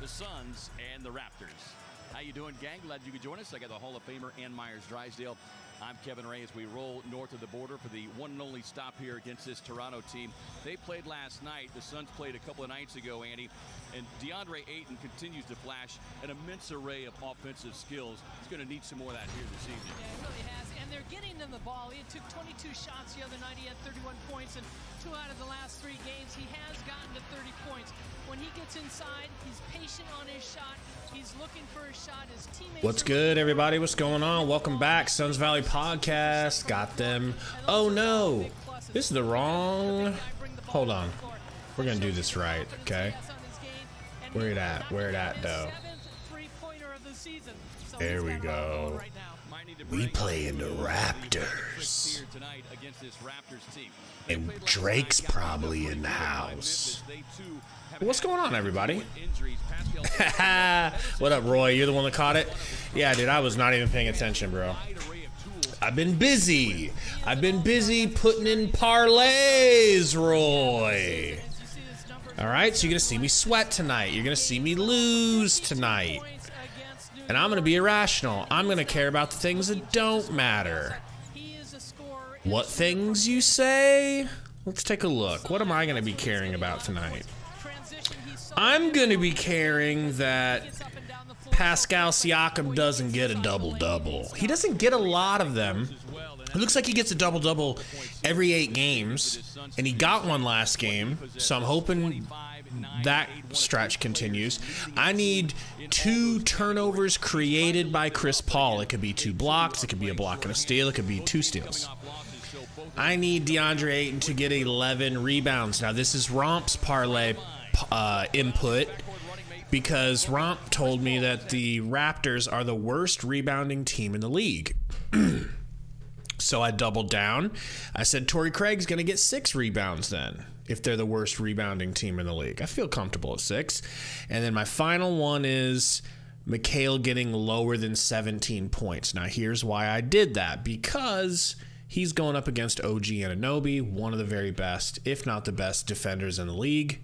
the Suns and the Raptors. How you doing, gang? Glad you could join us. I got the Hall of Famer and Myers Drysdale. I'm Kevin Ray as we roll north of the border for the one and only stop here against this Toronto team. They played last night. The Suns played a couple of nights ago, Andy. And DeAndre Ayton continues to flash an immense array of offensive skills. He's going to need some more of that here this evening. Yeah, he really has. And they're getting him the ball. He took 22 shots the other night. He had 31 points in 2 out of the last 3 games. He has gotten to 30 points. When he gets inside, he's patient on his shot. He's looking for a shot. His teammates. What's good, everybody? What's going on? Welcome back, Suns Valley Podcast. Got them. Oh no, this is the wrong. Hold on. We're gonna do this right, okay? Where it at? Where it at, though? There we go. We playing the Raptors. And Drake's probably in the house. What's going on, everybody? What up, Roy? You're the one that caught it? Yeah, dude, I was not even paying attention, bro. I've been busy. I've been busy putting in parlays, Roy. All right, so you're going to see me sweat tonight. You're going to see me lose tonight. And I'm going to be irrational. I'm going to care about the things that don't matter. What things, you say? Let's take a look. What am I going to be caring about tonight? I'm going to be caring that Pascal Siakam doesn't get a double-double. He doesn't get a lot of them. It looks like he gets a double-double every 8 games, and he got one last game, so I'm hoping that stretch continues. I need 2 turnovers created by Chris Paul. It could be 2 blocks, it could be a block and a steal, it could be 2 steals. I need DeAndre Ayton to get 11 rebounds. Now, this is Romp's parlay input, because Romp told me that the Raptors are the worst rebounding team in the league. So I doubled down. I said Torrey Craig's going to get 6 rebounds then, if they're the worst rebounding team in the league. I feel comfortable at 6. And then my final one is Mikal getting lower than 17 points. Now, here's why I did that. Because he's going up against OG Anunoby, one of the very best, if not the best, defenders in the league.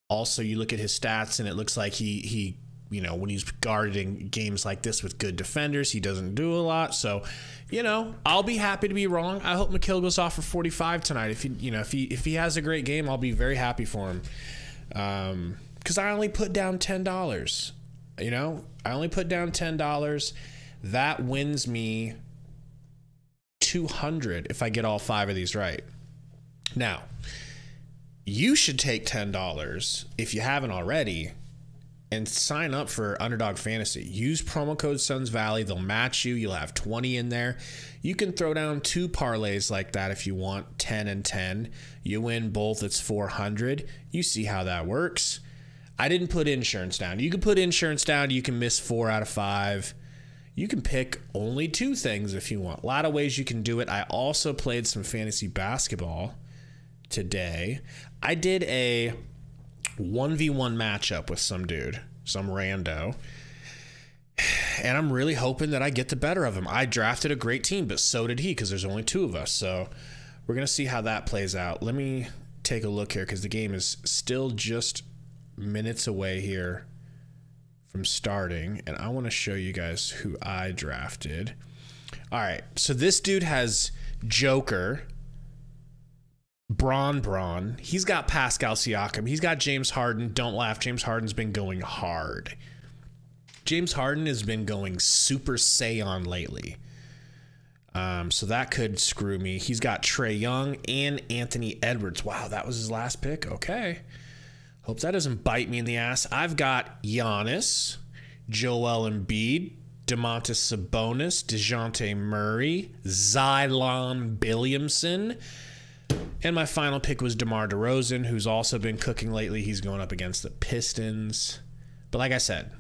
Also, you look at his stats, and it looks like he you know, when he's guarding games like this with good defenders, he doesn't do a lot. So, you know, I'll be happy to be wrong. I hope Mikal goes off for 45 tonight. If he has a great game, I'll be very happy for him. Because I only put down $10. You know, I only put down $10. That wins me $200 if I get all 5 of these right. Now, you should take $10 if you haven't already and sign up for Underdog Fantasy. Use promo code Suns Valley. They'll match you. You'll have 20 in there. You can throw down 2 parlays like that if you want, 10 and 10. You win both, it's 400. You see how that works. I didn't put insurance down. You can put insurance down. You can miss 4 out of 5. You can pick only 2 things if you want. A lot of ways you can do it. I also played some fantasy basketball today. I did a 1v1 matchup with some dude, some rando, and I'm really hoping that I get the better of him. I drafted a great team, but so did he, because there's only 2 of us, so we're gonna see how that plays out. Let me take a look here, because the game is still just minutes away here from starting, and I want to show you guys who I drafted. All right, so this dude has Joker, Braun. He's got Pascal Siakam. He's got James Harden. Don't laugh. James Harden's been going hard. James Harden has been going Super Saiyan lately. So that could screw me. He's got Trae Young and Anthony Edwards. Wow, that was his last pick. Okay. Hope that doesn't bite me in the ass. I've got Giannis, Joel Embiid, Domantas Sabonis, DeJounte Murray, Zion Williamson. And my final pick was DeMar DeRozan, who's also been cooking lately. He's going up against the Pistons. But like I said,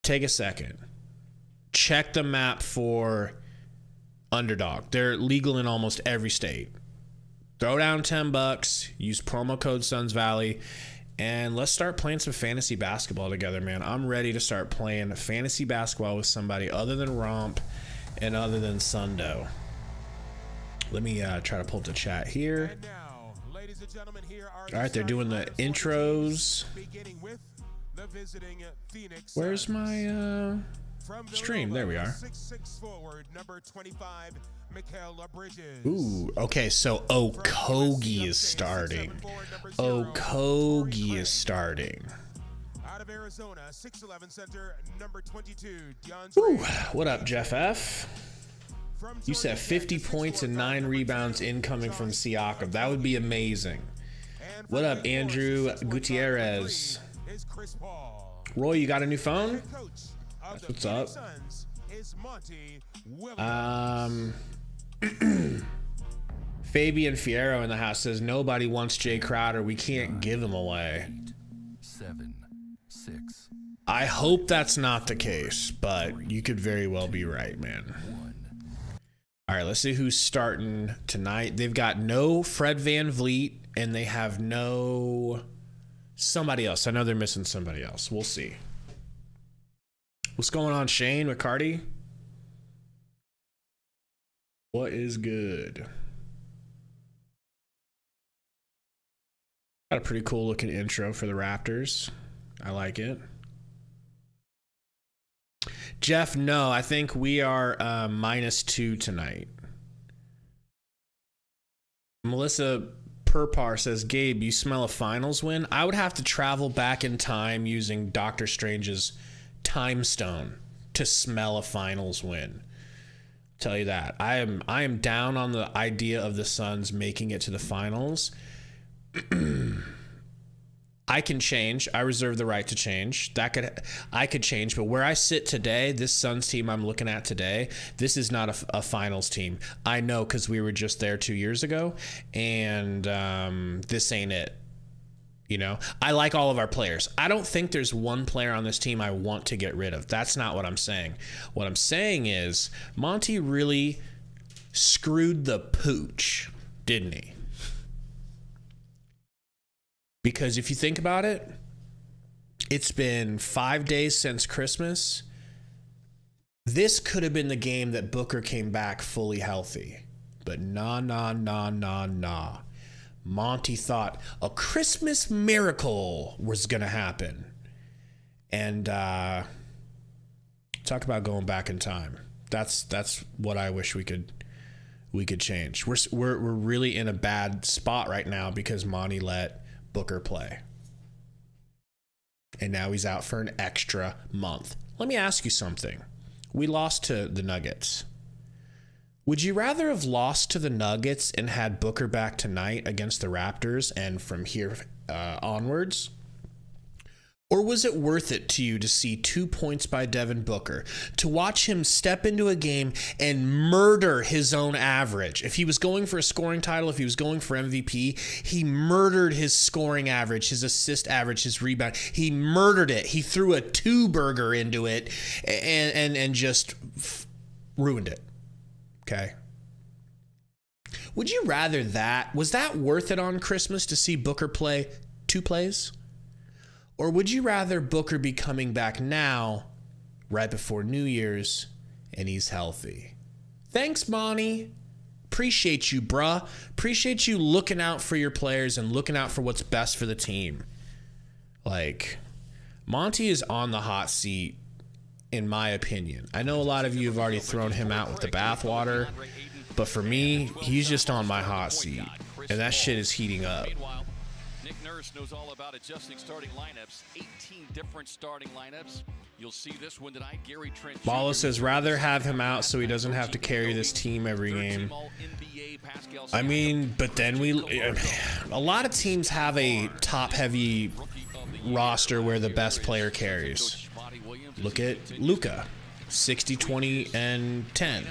take a second. Check the map for Underdog. They're legal in almost every state. Throw down $10, use promo code Suns Valley, and let's start playing some fantasy basketball together, man. I'm ready to start playing fantasy basketball with somebody other than Romp and other than Sundo. Let me try to pull up the chat here. gentlemen, here are All right, they're doing the intros. beginning with the visiting Phoenix. Where's my stream? There we are. 6'6" forward, number 25, Mikal Bridges. Ooh, okay, so Okogi is starting. Okogi is starting. Out of Arizona, 6'11" center, number 22, Ooh, DeAndre. what up, Jeff F? You said 50 points and 9 rebounds incoming from Siakam. That would be amazing. What up, Andrew Gutierrez? Roy, you got a new phone? That's what's up. Fabian Fierro in the house says nobody wants Jay Crowder. We can't give him away. 7, 6. I hope that's not the case, but you could very well be right, man. All right, let's see who's starting tonight. They've got no Fred VanVleet, and they have no somebody else. I know they're missing somebody else. We'll see. What's going on, Shane McCarty? What is good? Got a pretty cool looking intro for the Raptors. I like it. Jeff, no, I think we are -2 tonight. Melissa Perpar says, Gabe, you smell a finals win? I would have to travel back in time using Doctor Strange's time stone to smell a finals win. Tell you that. I am down on the idea of the Suns making it to the finals. I can change. I reserve the right to change. I could change, but where I sit today, this Suns team I'm looking at today, this is not a finals team. I know because we were just there 2 years ago, and this ain't it. You know, I like all of our players. I don't think there's one player on this team I want to get rid of. That's not what I'm saying. What I'm saying is Monty really screwed the pooch, didn't he? Because if you think about it, it's been 5 days since Christmas. This could have been the game that Booker came back fully healthy. But nah. Monty thought a Christmas miracle was going to happen. And talk about going back in time. That's what I wish we could change. We're really in a bad spot right now because Monty let Booker play. And now he's out for an extra month. Let me ask you something. We lost to the Nuggets. Would you rather have lost to the Nuggets and had Booker back tonight against the Raptors and from here onwards? Or was it worth it to you to see 2 points by Devin Booker, to watch him step into a game and murder his own average? If he was going for a scoring title, if he was going for MVP, he murdered his scoring average, his assist average, his rebound. He murdered it. He threw a 2-burger into it and just ruined it. Okay. Would you rather that? Was that worth it on Christmas to see Booker play 2 plays? Or would you rather Booker be coming back now, right before New Year's, and he's healthy? Thanks, Monty. Appreciate you, bruh. Appreciate you looking out for your players and looking out for what's best for the team. Like, Monty is on the hot seat, in my opinion. I know a lot of you have already thrown him out with the bathwater, but for me, he's just on my hot seat, and that shit is heating up. Knows all about adjusting starting lineups. 18 different starting lineups. You'll see this one tonight. Gary Trent. Bala says rather have him out so he doesn't have to carry this team every game. I mean, but then a lot of teams have a top-heavy roster where the best player carries. Look at Luka, 60, 20, and 10.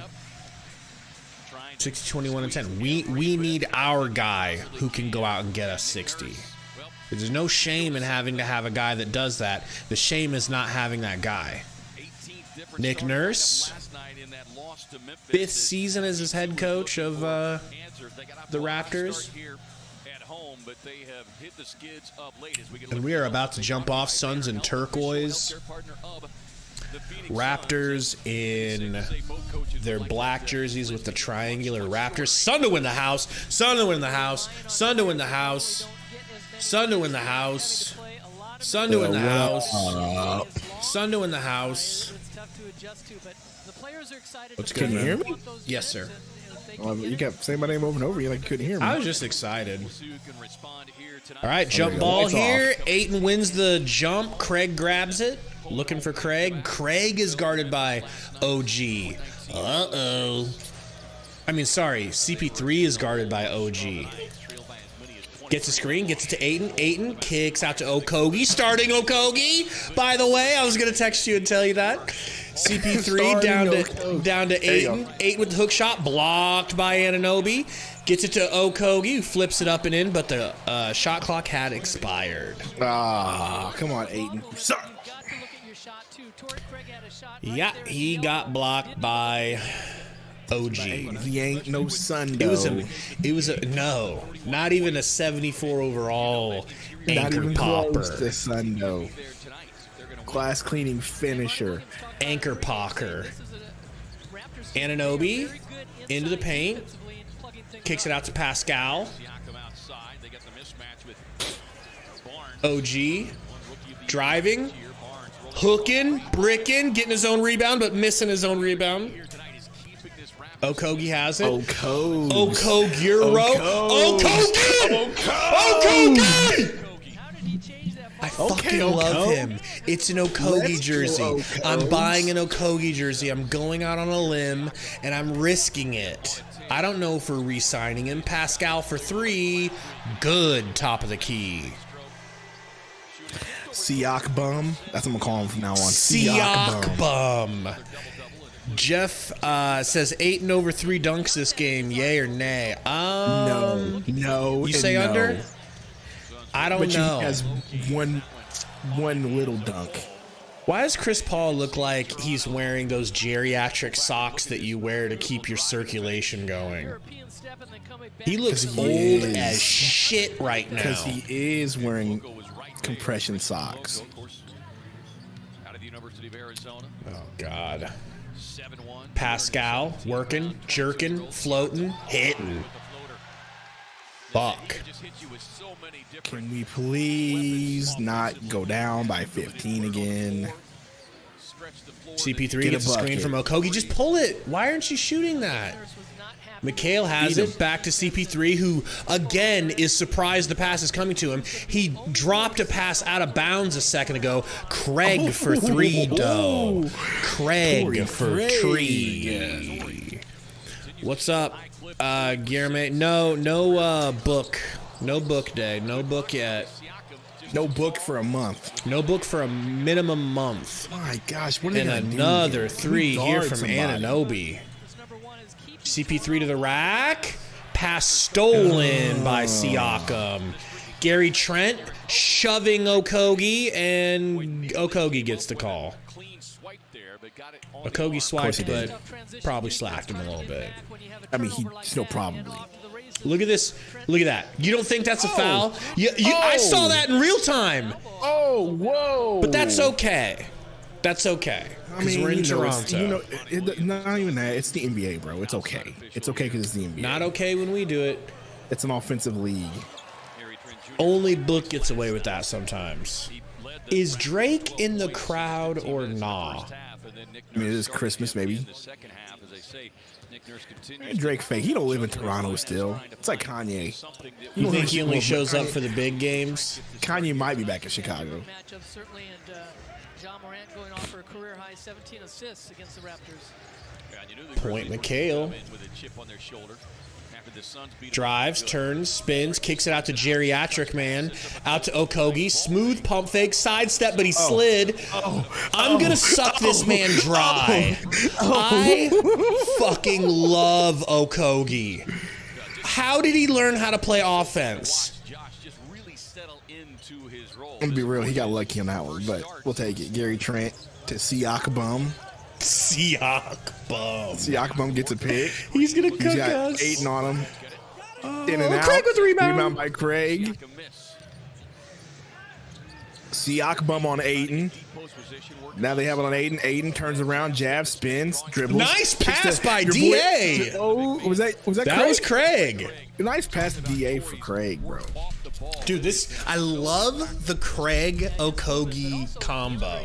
60, 21, and 10. We need our guy who can go out and get us 60. There's no shame in having to have a guy that does that. The shame is not having that guy. Nick Nurse, 5th season as his head coach of the Raptors. And we are about to jump off Suns and Turquoise. Raptors in their black jerseys with the triangular Raptors. Sun to win the house. Sun to win the house. Sun to win the house. Sun to win the house. Sun to win the house. Sun to win the house. What's good? Can you hear me? Yes, sir. You kept saying my name over and over. You like you couldn't hear me. I was just excited. All right, jump ball here. Ayton wins the jump. Craig grabs it. Looking for Craig. Craig is guarded by OG. Uh-oh. I mean, sorry. CP3 is guarded by OG. Gets a screen. Gets it to Ayton. Ayton kicks out to Okogi. Starting Okogi. By the way, I was going to text you and tell you that. CP3 down to Ayton. Ayton with the hook shot. Blocked by Anunoby. Gets it to Okogi, who flips it up and in, but the shot clock had expired. Ah, come on, Ayton. Yeah, he got blocked by OG. He ain't no Sundo. It was a no, not even a 74 overall Not anchor even popper. close to Sundo. Glass cleaning finisher. Anchor pocker. Anunoby into the paint. Kicks it out to Pascal. OG driving, hooking, bricking, getting his own rebound, but missing his own rebound. Okogi has it. Okogi. Okogi! I fucking love him. It's an Okogi jersey. I'm buying an Okogi jersey. I'm going out on a limb, and I'm risking it. I don't know if we're re-signing him. Pascal for 3. Good top of the key. Siak bum. That's what I'm gonna call him from now on. Siak bum. Jeff says 8 and over 3 dunks this game. Yay or nay? No. You say under? I don't know. He has one little dunk. Why does Chris Paul look like he's wearing those geriatric socks that you wear to keep your circulation going? He looks old as shit right now. Because he is wearing compression socks. Oh, God. Pascal, working, jerking, floating, hitting. Fuck. Can we please not go down by 15 again? CP3 gets a screen from Okogi. Just pull it. Why aren't you shooting that? Mikhail has it back to CP3, who again is surprised the pass is coming to him. He dropped a pass out of bounds a second ago. Craig for 3, though. Craig for 3. What's up, Guillermo? No book. No book day. No book yet. No book for a month. No book for a minimum month. My gosh, what are they And gonna another do? 3 here from somebody. Anunoby. CP3 to the rack. Pass stolen by Siakam. Gary Trent shoving Okogi, and Okogi gets the call. Okogi swiped, but probably slapped him a little bit. I mean, he still probably. Look at this. Look at that. You don't think that's a foul? I saw that in real time. Oh, whoa. But that's okay. That's okay. Because we're in Toronto. Not even that. It's the NBA, bro. It's okay. It's okay because it's the NBA. Not okay when we do it. It's an offensive league. Only Book gets away with that sometimes. Is Drake in the crowd or nah? I mean, it is Christmas, maybe. Drake fake. He don't live in Toronto still. It's like Kanye. You think he only shows up for the big games? Kanye might be back in Chicago. Going off for a career-high 17 assists against the Raptors. Point Mikhail. Drives, turns, spins, kicks it out to Geriatric Man. Out to Okogi. Smooth pump fake, sidestep, but he slid. I'm going to suck this man dry. I fucking love Okogi. How did he learn how to play offense? I'm gonna be real, he got lucky on that one, but we'll take it. Gary Trent to Siakam. Siakam gets a pick. He's gonna cook He's got us. Ayton on him. In and out. Craig with the rebound. Rebound by Craig. Siakam on Ayton. Now they have it on Ayton. Ayton turns around, jabs, spins, dribbles. Nice pass by your DA. Oh, was that That Craig? was Craig. Nice pass to DA for Craig, bro. Dude, I love the Craig Okogi combo.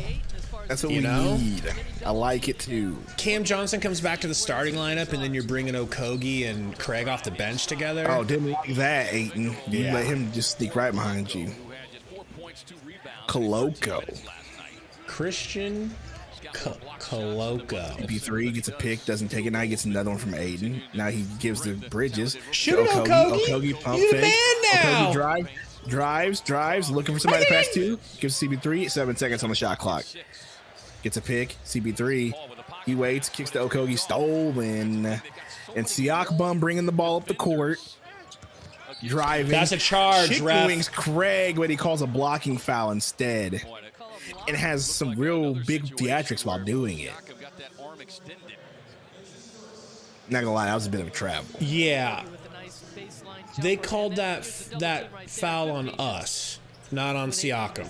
That's what You we know? need. I like it too. Cam Johnson comes back to the starting lineup, and then you're bringing Okogi and Craig off the bench together. Oh, didn't like that, Ayton. You Yeah. let him just sneak right behind you. Koloko. Christian Koloko. CP3 gets a pick, doesn't take it. Now he gets another one from Ayton. Now he gives the Bridges. Shoot it, Okogi. Okogi pump You the fake. man now. Okogi drives, looking for somebody to pass to. Gives CP3 7 seconds on the shot clock. Gets a pick. CP3. He waits, kicks to Okogi, stolen. And Siakam bringing the ball up the court. Driving. That's a charge, Chicken ref. wings Craig, but he calls a blocking foul instead. And has some real big theatrics while doing it. Not gonna lie, that was a bit of a travel. Yeah. They called that foul on us, not on Siakam.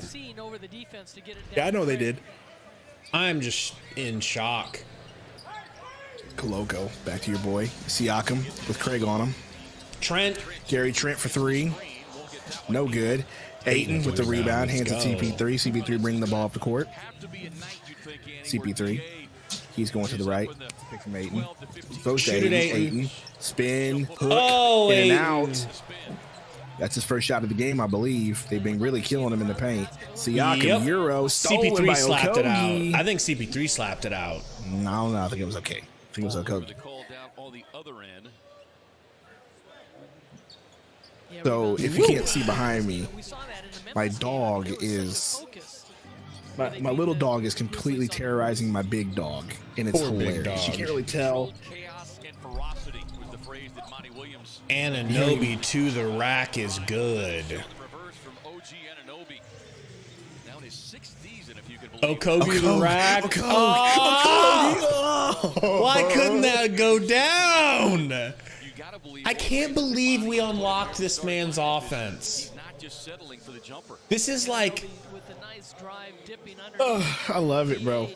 Yeah, I know they did. I'm just in shock. Koloko, back to your boy. Siakam with Craig on him. Trent. Gary Trent for 3. No good. Ayton with the rebound, hands to CP3. CP3 bringing the ball up the court. CP3. He's going to the right. Pick from Ayton. Goes to Ayton. Spin, hook, in and out. That's his first shot of the game, I believe. They've been really killing him in the paint. Siakam, Euro, stolen CP3 by slapped it out. Okogi. I think CP3 slapped it out. No, I don't know. I think it was okay. I think it was Okogi. So if you can't see behind me, my dog is my little dog is completely terrorizing my big dog, and it's Poor big hilarious. You dog. can't really tell. Ananobi to the rack is good. Okogi to the rack. Why couldn't that go down? I can't believe we unlocked this man's offense. This is like, I love it, bro.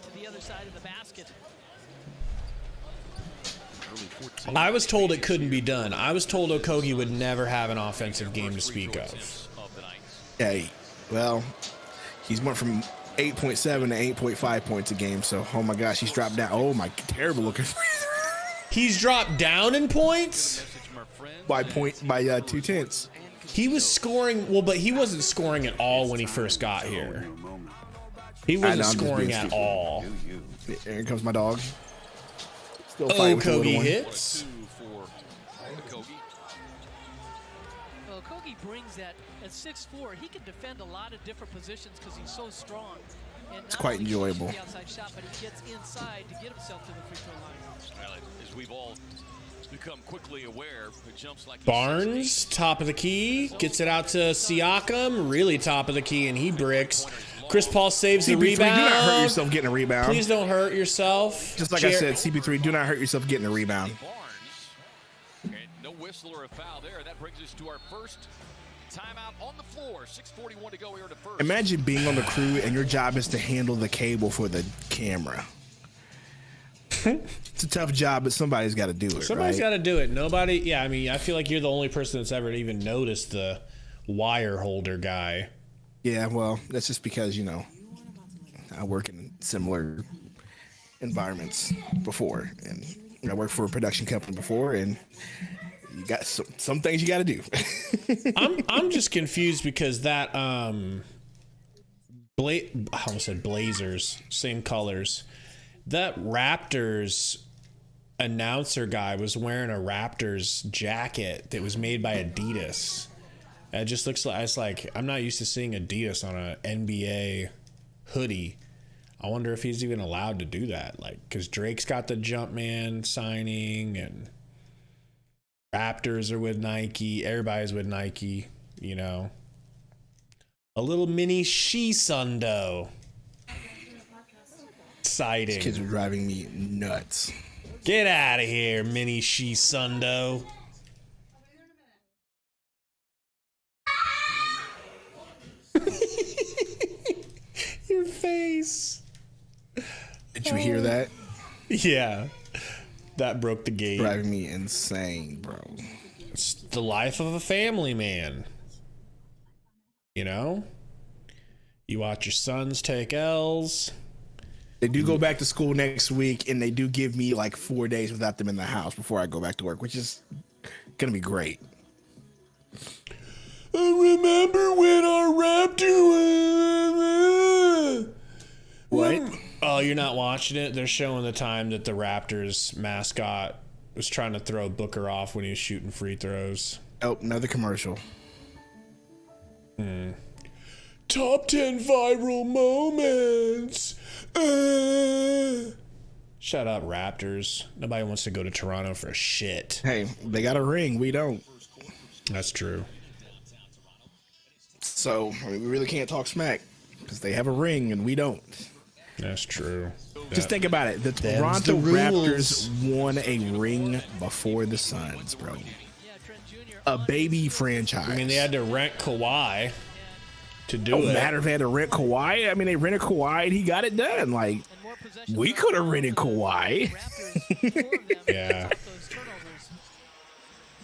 I was told it couldn't be done. I was told Okogi would never have an offensive game to speak of. Hey, well, he's went from 8.7 to 8.5 points a game. So, oh my gosh, he's dropped down. Oh my, terrible looking. He's dropped down in points by 2/10. He was scoring, well, but he wasn't scoring at all when he first got here. He wasn't scoring at all. Here comes my dog. Still Okogi hits. Well, Okogi brings that at 6'4". He can defend a lot of different positions because he's so strong. And it's quite enjoyable. The outside shot, but he gets inside to get himself to the free throw line. Well, as we've all become quickly aware, it jumps like Barnes, top of the key, gets it out to Siakam, really top of the key, and he bricks. Chris Paul saves the rebound. Do not hurt yourself getting a rebound. Please don't hurt yourself. Just like I said, CP3, do not hurt yourself getting a rebound. No whistle or a foul there. That brings us to our first timeout on the floor. 6:41 to go here to first. Imagine being on the crew and your job is to handle the cable for the camera. It's a tough job, but somebody's got to do it. Somebody's got to do it. Nobody. Yeah, I mean, I feel like you're the only person that's ever even noticed the wire holder guy. Yeah, well, that's just because, you know, I work in similar environments before, and I worked for a production company before, and you got some things you got to do. I'm just confused because that I almost said Blazers, same colors. That Raptors announcer guy was wearing a Raptors jacket that was made by Adidas. It just looks like, it's like, I'm not used to seeing Adidas on an NBA hoodie. I wonder if he's even allowed to do that. Like, because Drake's got the Jumpman signing, and Raptors are with Nike. Everybody's with Nike, you know. A little mini Shisundo sighting. These kids are driving me nuts. Get out of here, mini Shisundo. Did you hear that? Yeah. That broke the game. Driving me insane, bro. It's the life of a family man. You know? You watch your sons take L's. They do go back to school next week, and they do give me like 4 days without them in the house before I go back to work, which is going to be great. I remember when our Raptor... What? Oh, you're not watching it? They're showing the time that the Raptors mascot was trying to throw Booker off when he was shooting free throws. Oh, another commercial. Top 10 viral moments. Shut up, Raptors. Nobody wants to go to Toronto for shit. Hey, they got a ring. We don't. That's true. So, I mean, we really can't talk smack because they have a ring and we don't. That's true. Just think about it. The Toronto Raptors won a ring before the Suns, bro. A baby franchise. I mean, they had to rent Kawhi to do Don't it. matter if they had to rent Kawhi. I mean, they rented Kawhi and he got it done. Like, we could have rented Kawhi. Yeah.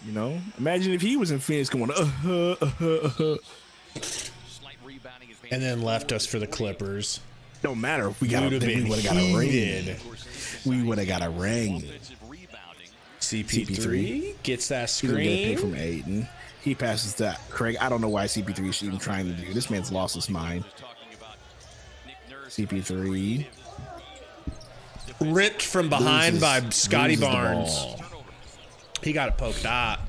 You know, imagine if he was in Phoenix going, And then left us for the Clippers. Don't matter if we got we would have got a ring. We would have got a ring. CP3 gets that He's gonna get a pick screen. from Ayton. He passes that. Craig, I don't know why CP3 is even trying to do. This man's lost his mind. CP3 Ripped from behind by Scotty loses the Barnes. ball. He got it poked out.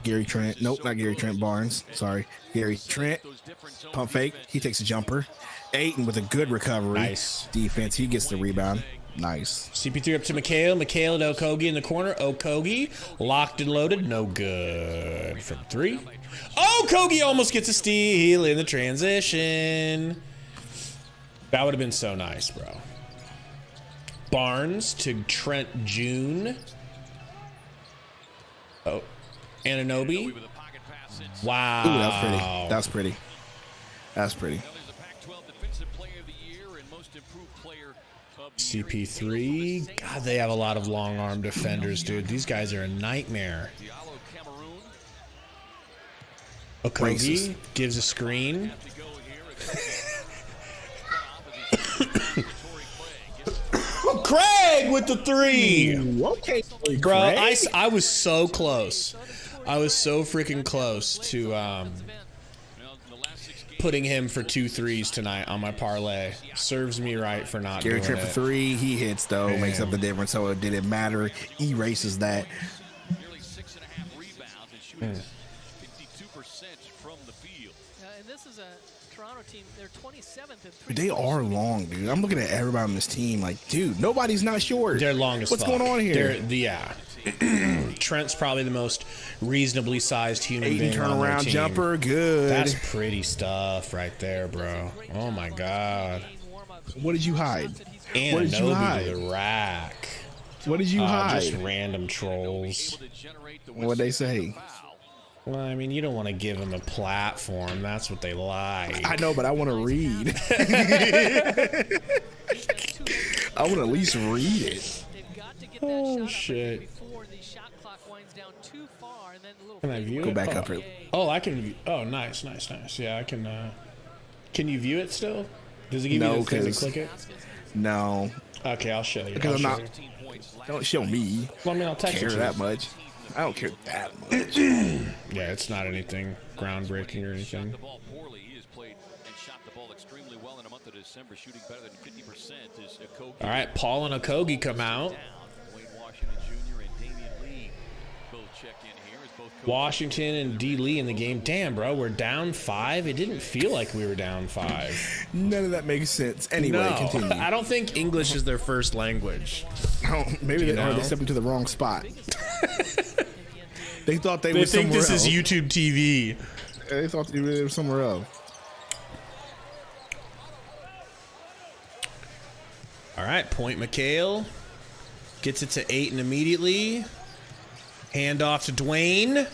Gary Trent. Nope, not Gary Trent. Barnes. Sorry. Gary Trent. Pump fake. He takes a jumper. Ayton with a good recovery. Nice. Defense. He gets the rebound. Nice. CP3 up to Mikhail. Mikhail to Okogi in the corner. Okogi locked and loaded. No good from three. Okogi almost gets a steal in the transition. That would have been so nice, bro. Barnes to Trent June. Oh, Anunoby. Wow. Ooh, that was pretty. That was pretty. That's pretty. CP3. God, they have a lot of long arm defenders, dude. These guys are a nightmare. Okogi gives a screen. Craig with the three. Okay, Bro, I was so close. I was so freaking close to putting him for 2 threes tonight on my parlay. Serves me right for not Gary doing Trent it. for 3. He hits though, Damn. makes up the difference. So it didn't matter. Erases that. Nearly 6.5 rebounds and shooting 52% from the field. And this is a Toronto team. They're 27th in three. They are long, dude. I'm looking at everybody on this team like, dude, nobody's not short. They're long as What's fuck. going on here? Yeah. Trent's probably the most reasonably sized human Ayton being on their turnaround team. jumper, good. That's pretty stuff right there, bro. Oh my god. What did you hide? And What did you hide? to the rack. What did you hide? Just random trolls. What'd they say? Well, I mean, you don't want to give them a platform. That's what they like. I know, but I want to read. I want to at least read it. Oh shit. Can I view it? Go back oh. up here. Oh, I can view. Oh, nice. Yeah, I can. Can you view it still? Does it give you the thing to click it? No, Okay, I'll show you. because I'll I'm show not. you. Don't show me. Well, I mean, I'll text Care it to that you. much. I don't care that much. Yeah, it's not anything groundbreaking or anything. The ball poorly. He has played and shot the ball extremely well in the month of December, shooting better than 50%. Is Okogi. All right, Paul and Okogi come out. Wayne Washington Jr. and Damian Lee both check in here. As both Washington and D. Lee in the game. Damn, bro, we're down 5. It didn't feel like we were down 5. None of that makes sense. Anyway, No, continue. I don't think English is their first language. Oh, maybe You they know? stepped into the wrong spot. They thought they They were think somewhere this else. is YouTube TV. They thought they were somewhere else. All right, point Mikhail. Gets it to Ayton immediately. Hand off to Dwayne.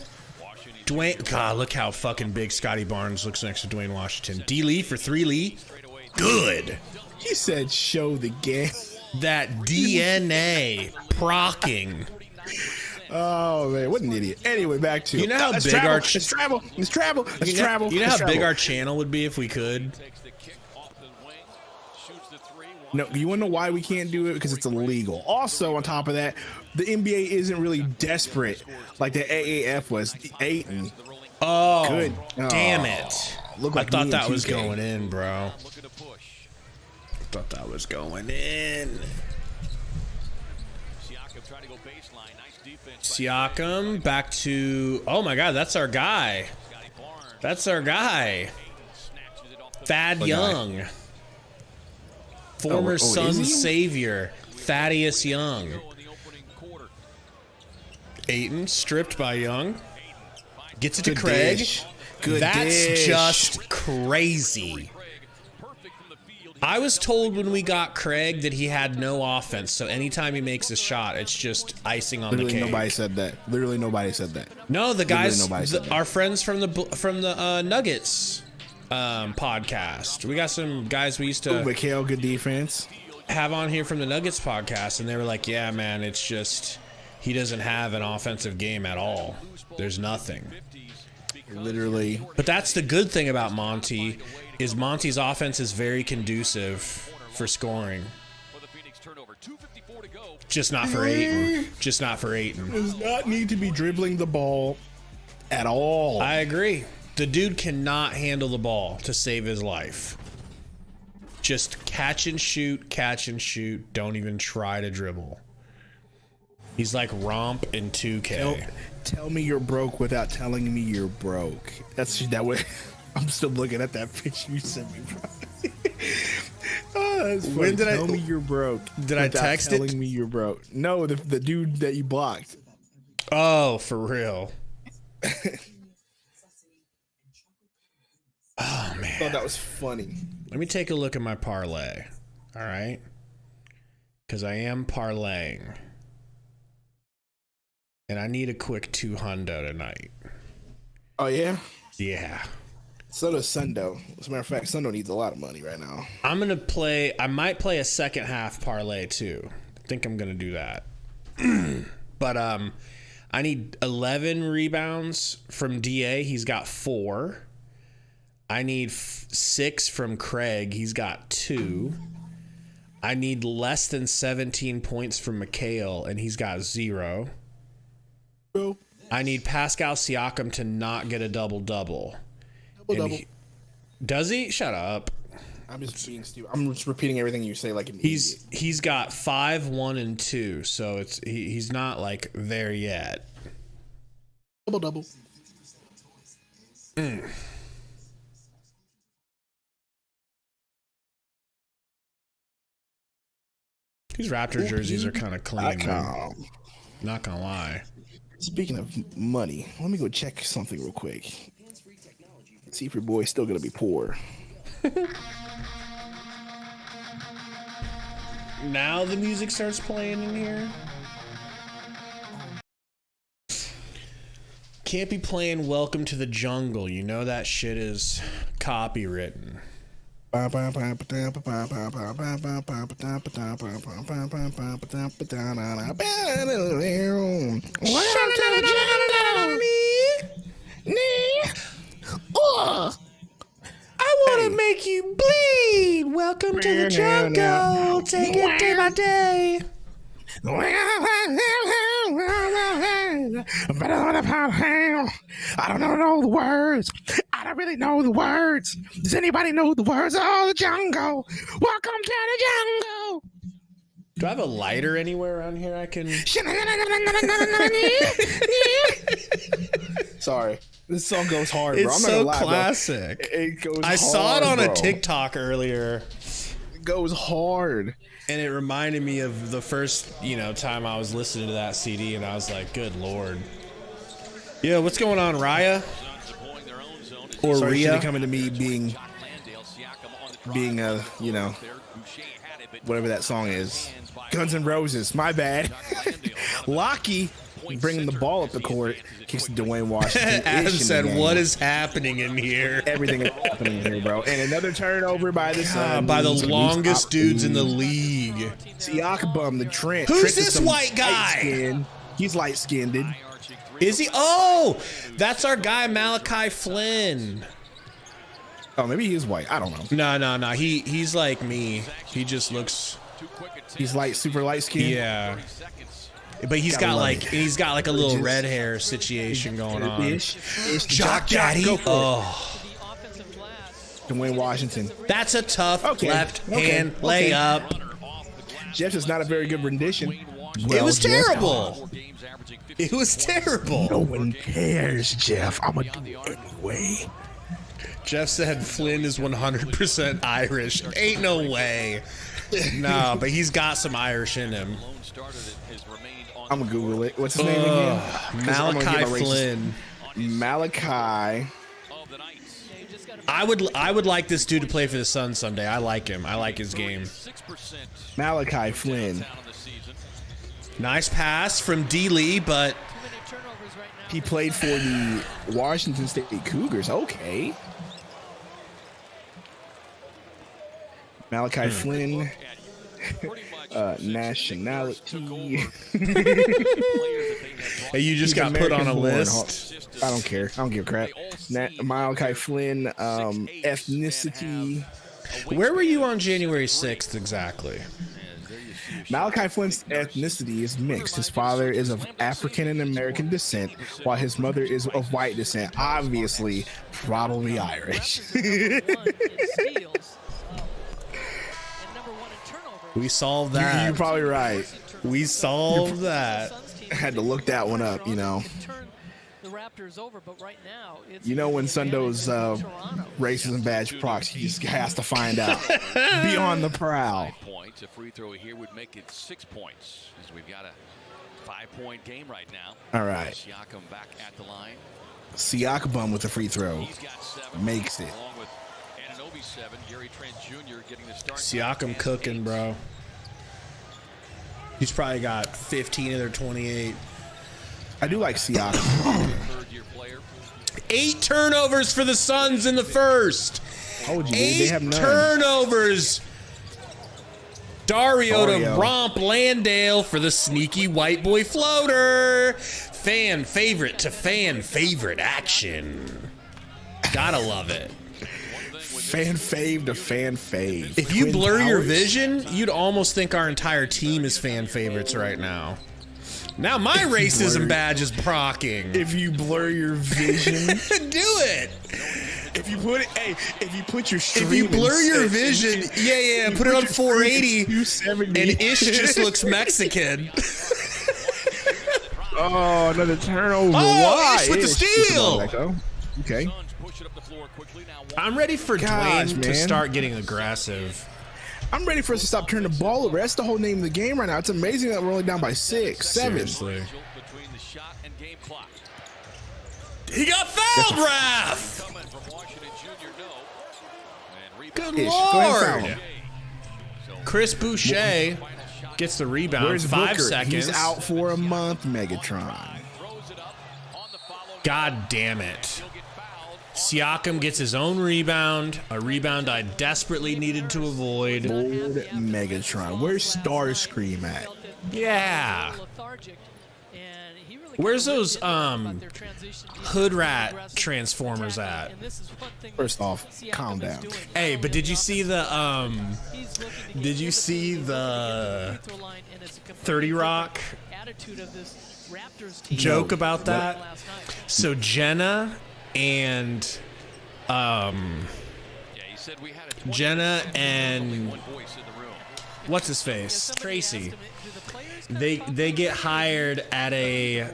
Dwayne. God, look how fucking big Scotty Barnes looks next to Dwayne Washington. D. Lee for 3 Lee. Good. He said, "Show the game." That DNA procking. Oh man, what an idiot. Anyway, back to You know how let's big travel. our Let's travel. Let's travel. Let's You know, travel. you know Let's how big travel. our channel would be if we could? No, you want to know why we can't do it? Because it's illegal. Also, on top of that, the NBA isn't really desperate like the AAF was. Ayton. Oh, Good. damn Oh, it. look I like thought me that and was 2K. going in, bro. I thought that was going in. Siakam back to, oh my God, that's our guy. That's our guy. Thad Young. Former is he? Suns savior, Thaddeus Young. Ayton stripped by Young. Gets it to Good Craig. dish. Good That's dish. just crazy. I was told when we got Craig that he had no offense, so anytime he makes a shot, it's just icing on Literally the cake. nobody said that. Literally nobody said that. No, the guys, nobody said that. our friends from the Nuggets podcast. We got some guys we used to Mikhail, good defense. have on here from the Nuggets podcast, and they were like, "Yeah, man, it's just he doesn't have an offensive game at all. There's nothing." Literally. But that's the good thing about Monty is Monty's offense is very conducive for scoring. Just not for Ayton. Just not for Ayton. Does not need to be dribbling the ball at all. I agree. The dude cannot handle the ball to save his life. Just catch and shoot, catch and shoot. Don't even try to dribble. He's like Romp in 2K. Tell me you're broke without telling me you're broke. That's that way. I'm still looking at that picture you sent me, bro. Oh, that's funny. When did I- tell me you're broke? Did I without text it? telling me you're broke? No, the dude that you blocked. Oh, for real. Oh, man. I thought that was funny. Let me take a look at my parlay. All right. Because I am parlaying. And I need a quick 200 tonight. Oh yeah. Yeah. So does Sundo. As a matter of fact, Sundo needs a lot of money right now. I'm going to play. I might play a second half parlay too. I think I'm going to do that. But I need 11 rebounds from DA. He's got 4. I need 6 from Craig. He's got 2. I need less than 17 points from Mikhail, and he's got 0. Bro, I need Pascal Siakam to not get a double-double. double. Does he? Shut up. I'm just being stupid. I'm just repeating everything you say like an idiot. He's got 5, 1, and 2, so he's not like there yet. Double. These Raptor jerseys are kind of clean, man. Not gonna lie. Speaking of money, let me go check something real quick. See if your boy's still gonna be poor. Now the music starts playing in here. Can't be playing Welcome to the Jungle. You know that shit is copywritten. I want to make you bleed. Welcome to the jungle. Take it day by day. I don't know the words. I don't really know the words. Does anybody know the words of the jungle? Welcome to the jungle. Do I have a lighter anywhere around here I can... Sorry. This song goes hard, bro. It's I'm not so gonna lie, bro. classic. It goes I saw it on a bro. TikTok earlier. It goes hard. And it reminded me of the first, time I was listening to that CD, and I was like, good Lord. Yeah, what's going on, Raya? Or Sorry, Rhea? shit coming to me being whatever that song is. Guns N' Roses. My bad. Lockie bringing the ball up the court, kicks to Dwayne Washington. Adam said, "What is happening in here?" Everything is happening here, bro. And another turnover by the Suns. By the longest dudes in the league. Siakam, the Trent. Who's this white guy? He's light-skinned. Is he? Oh, that's our guy, Malachi Flynn. Oh, maybe he is white. I don't know. No. He's like me. He just looks. He's super light skinned. Yeah. But he's got like a little red hair situation going on. It's Jock Daddy. Oh. Dwayne Washington. That's a tough left hand layup. Jeff is not a very good rendition. It was terrible. It was terrible. No one cares, Jeff. I'm gonna do it anyway. Jeff said Flynn is 100% Irish. Ain't no way. No, but he's got some Irish in him. I'm gonna Google it. What's his name again? Malachi Flynn. Malachi. I would like this dude to play for the Suns someday. I like him. I like his game. Malachi Flynn. Nice pass from D. Lee, but he played for the Washington State Cougars. Okay. Malachi Flynn. Nationality. Hey, you just got put on a list. I don't care. I don't give a crap. Malachi Flynn, ethnicity. Where were you on January 6th exactly? Malachi Flynn's ethnicity is mixed. His father is of African and American descent, while his mother is of white descent. Obviously, probably Irish. We solved that. You're probably right. We solved that. I had to look that one up, you know. You know when Sundo's racism badge procs, he just has to find out. Be on the prowl. A free throw here would make it 6 points, as we've got a 5-point game right now. All right. Siakam back at the line. Siakam with the free throw. Makes it. Along with Ananobi 7, Gary Trent Jr. getting the start. Siakam cooking, bro. He's probably got 15 of their 28. I do like Siakam. Third-year player. 8 turnovers for the Suns in the first. Told you, 8 they have none. turnovers. Dario to romp Landale for the sneaky white boy floater. Fan favorite to fan favorite action. Gotta love it. Fan fave to fan fave. If you blur your vision, you'd almost think our entire team is fan favorites right now. Now my racism badge is procking. If you blur your vision, do it. If you put it, hey, if you put your stream, if you blur your vision, yeah, put it on 480, and Ish just looks Mexican. Oh, another turnover. Oh, Ish with the steal. Okay. I'm ready for Dwayne to start getting aggressive. I'm ready for us to stop turning the ball over. That's the whole name of the game right now. It's amazing that we're only down by 6, 7. Seriously. He got fouled, Raph. Good Lord. Chris Boucher gets the rebound. Where's 5 Booker? seconds. He's out for a month, Megatron. God damn it. Siakam gets his own rebound, a rebound I desperately needed to avoid. Lord Megatron. Where's Starscream at? Yeah. Where's those hood rat transformers at? First off, calm down. Hey, but did you see the 30 Rock joke about that? So Jenna and what's his face? Tracy. They get hired at a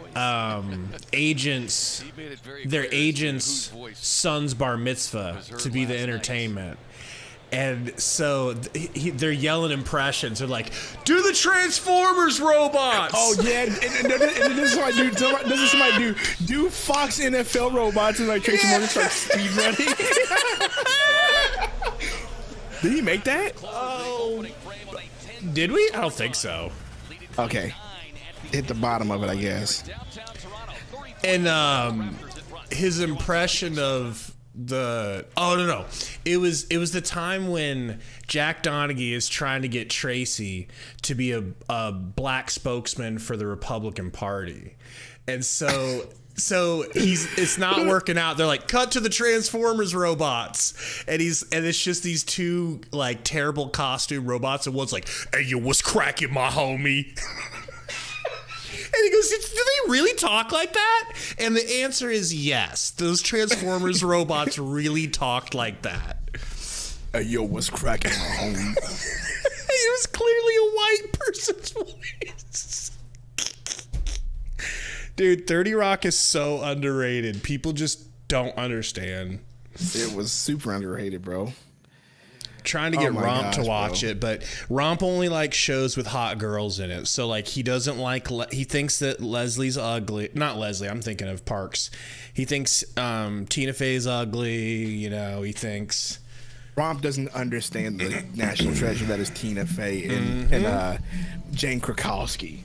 their agent's son's bar mitzvah to be the entertainment. And so they're yelling impressions. They're like, "Do the Transformers robots!" Oh yeah, and this is what I do. This is what I do. Do Fox NFL robots and like Tracy Morgan starts speed running. Did he make that? Oh, did we? I don't think so. Okay. hit the bottom of it, I guess. And his impression of no, it was the time when Jack Donaghy is trying to get Tracy to be a black spokesman for the Republican Party, and so it's not working out. They're like, cut to the Transformers robots, and it's just these two like terrible costume robots, and one's like, hey, yo, what's cracking, my homie? And he goes, do they really talk like that? And the answer is yes. Those Transformers robots really talked like that. Hey, yo, what's cracking, my homie? It was clearly a white person's voice. Dude, 30 Rock is so underrated. People just don't understand. It was super underrated, bro. Trying to get Romp to watch it, but Romp only likes shows with hot girls in it. So like he doesn't like he thinks that Leslie's ugly. Not Leslie, I'm thinking of Parks. He thinks Tina Fey's ugly, you know, he thinks Romp doesn't understand the national treasure that is Tina Fey and Jane Krakowski.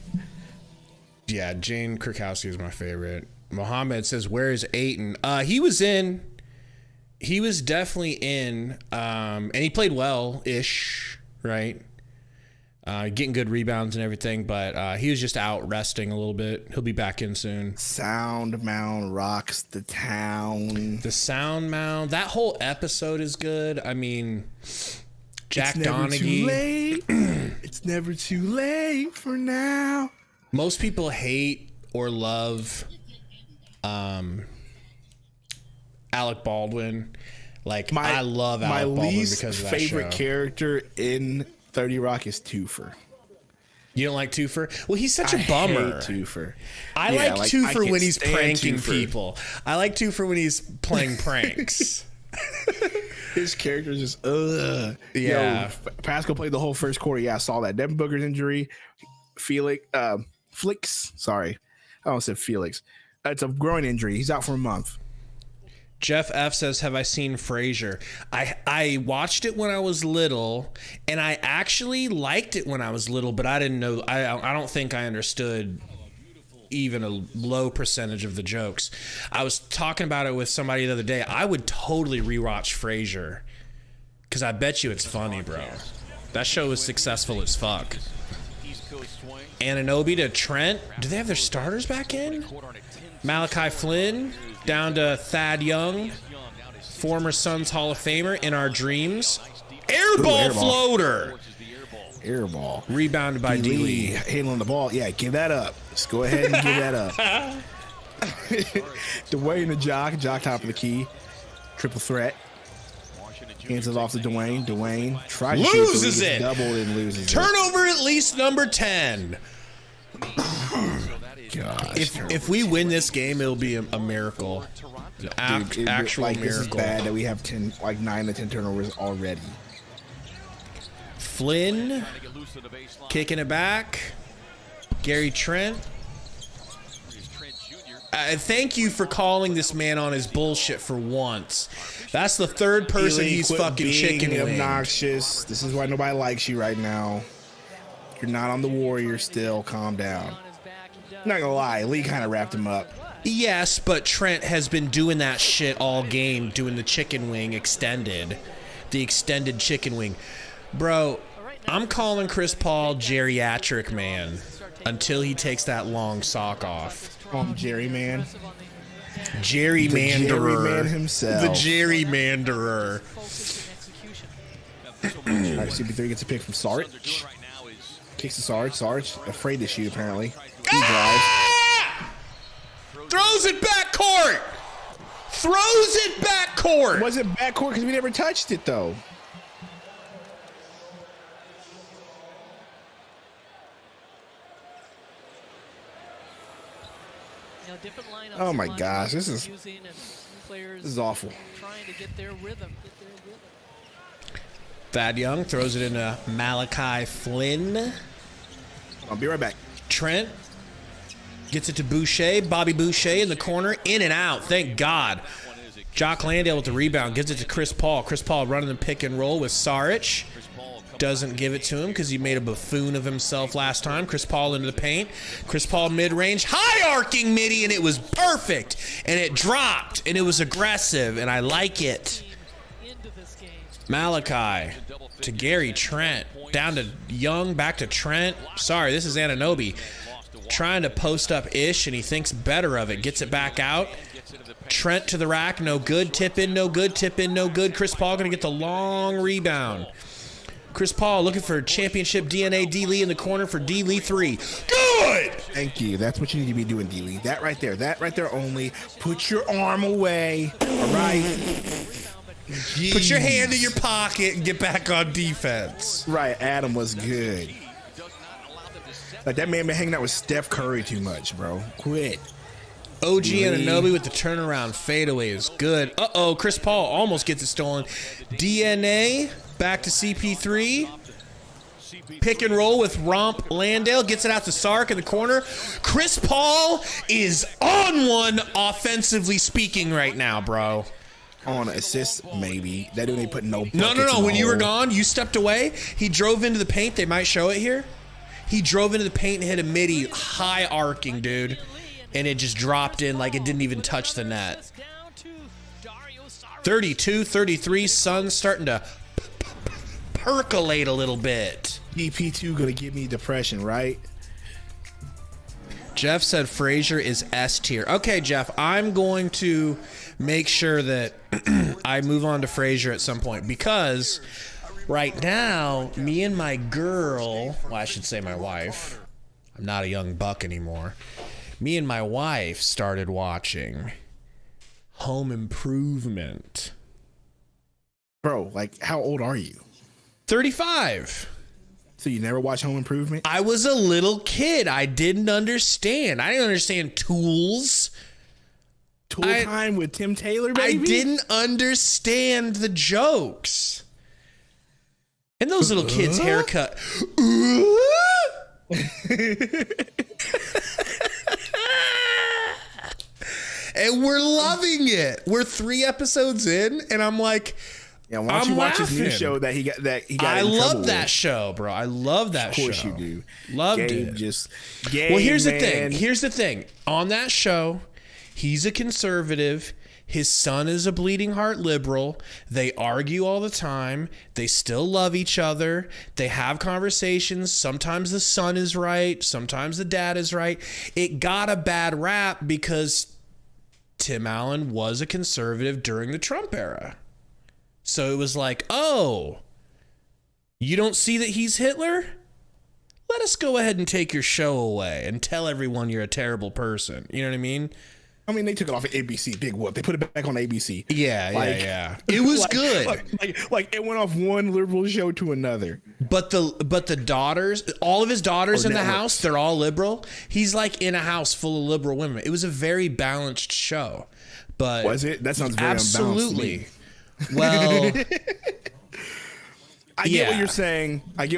Yeah, Jane Krakowski is my favorite. Mohammed says, where is Ayton? He was definitely in, and he played well-ish, right? Getting good rebounds and everything, but he was just out resting a little bit. He'll be back in soon. Sound Mound rocks the town. The Sound Mound, that whole episode is good. I mean, Jack Donaghy. It's never too late for now. Most people hate or love Alec Baldwin. Like, I love Alec Baldwin because of that show. My least favorite character in 30 Rock is Twofer. You don't like Twofer? Well, he's such a bummer. I hate Toofer. I like Twofer when he's pranking people. I like Twofer when he's playing pranks. His character is just, ugh. Yeah. Yo, Pascal played the whole first quarter. Yeah, I saw that. Devin Booker's injury. Flicks. Sorry. I almost said Felix. It's a groin injury. He's out for a month. Jeff F says, have I seen Frasier? I watched it when I was little, and I actually liked it when I was little, but I didn't know. I don't think I understood even a low percentage of the jokes. I was talking about it with somebody the other day. I would totally rewatch Frasier because I bet you it's funny, bro. That show is successful as fuck. Anunoby to Trent. Do they have their starters back in? Malachi Flynn down to Thad Young, former Suns Hall of Famer in our dreams. Airball floater. Airball. Rebounded by D. Lee. Handling the ball. Yeah, give that up. Just go ahead and give that up. Dwayne the Jock top of the key. Triple threat. Hands it off to Dwayne. Dwayne tries to loses it. Doubled and loses Turnover at least number 10. Gosh, if we win this game, it'll be a miracle. Actual miracle. This is bad that we have 9 to 10 turnovers already. Flynn kicking it back. Gary Trent. Thank you for calling this man on his bullshit for once. That's the third person he's fucking chicken obnoxious. This is why nobody likes you right now. You're not on the Warriors still. Calm down. I'm not gonna lie, Lee kind of wrapped him up. Yes, but Trent has been doing that shit all game, doing the chicken wing extended. The extended chicken wing. Bro, I'm calling Chris Paul geriatric man until he takes that long sock off. Jerry man. Gerrymanderer. Jerry man himself. The gerrymanderer. All right, CP3 gets a pick from Sarge. Kicks to Sarge. Sarge, afraid to shoot apparently. He drives. Throws it back court. Throws it back court. Was it back court because we never touched it though? Oh my gosh, this is awful. Trying to get their rhythm. Thad Young throws it into Malachi Flynn. I'll be right back. Trent gets it to Boucher. Bobby Boucher in the corner. In and out. Thank God. Jock Landale with the rebound. Gives it to Chris Paul. Chris Paul running the pick and roll with Saric. doesn't give it to him because he made a buffoon of himself last time. Chris Paul into the paint. Chris Paul mid-range. High arcing midi, and it was perfect. And it dropped, and it was aggressive, and I like it. Malachi to Gary Trent. Down to Young, back to Trent. Sorry, this is Anunoby. Trying to post up Ish, and he thinks better of it. Gets it back out. Trent to the rack. No good. Tip in, no good. Tip in, no good. Chris Paul going to get the long rebound. Chris Paul looking for championship DNA. D. Lee in the corner for D. Lee 3. Good! Thank you. That's what you need to be doing, D. Lee. That right there. That right there only. Put your arm away. All right? Jeez. Put your hand in your pocket and get back on defense. Right. Adam was good. Like, that man been hanging out with Steph Curry too much, bro. Quit. OG Anunoby with the turnaround fadeaway is good. Uh-oh, Chris Paul almost gets it stolen. DNA back to CP3. Pick and roll with Romp Landale. Gets it out to Sark in the corner. Chris Paul is on one offensively speaking right now, bro. On assist, maybe. That dude ain't putting no buckets No. in When the you were hole. gone, you stepped away. He drove into the paint. They might show it here. He drove into the paint and hit a midi high arcing, dude. And it just dropped in like it didn't even touch the net. 32-33. Suns starting to percolate a little bit. DP2 gonna give me depression, right? Jeff said Frazier is S tier. Okay, Jeff, I'm going to make sure that I move on to Frazier at some point because right now, me and my girl, well, I should say my wife. I'm not a young buck anymore. Me and my wife started watching Home Improvement. Bro, like, how old are you? 35. So you never watched Home Improvement? I was a little kid. I didn't understand. I didn't understand tools. Tool Time with Tim Taylor, baby? I didn't understand the jokes. And those little kids' haircut. And we're loving it. We're 3 episodes in, and I'm like, yeah, why don't you watch his new laughing. show that he got I in trouble love that with? show, bro. I love that show. Of course you do. Loved Gabe it. Just Well, here's man. the thing. Here's the thing. On that show, he's a conservative. His son is a bleeding heart liberal. They argue all the time. They still love each other. They have conversations. Sometimes the son is right. Sometimes the dad is right. It got a bad rap because Tim Allen was a conservative during the Trump era. So it was like, oh, you don't see that he's Hitler? Let us go ahead and take your show away and tell everyone you're a terrible person. You know what I mean? I mean, they took it off of ABC. Big whoop. They put it back on ABC. Yeah. It was good. Like it went off one liberal show to another. But the daughters, all of his daughters in the networks. house, they're all liberal. He's like in a house full of liberal women. It was a very balanced show. But Was it? That sounds very unbalanced to absolutely. me. Well, I get what you're saying. I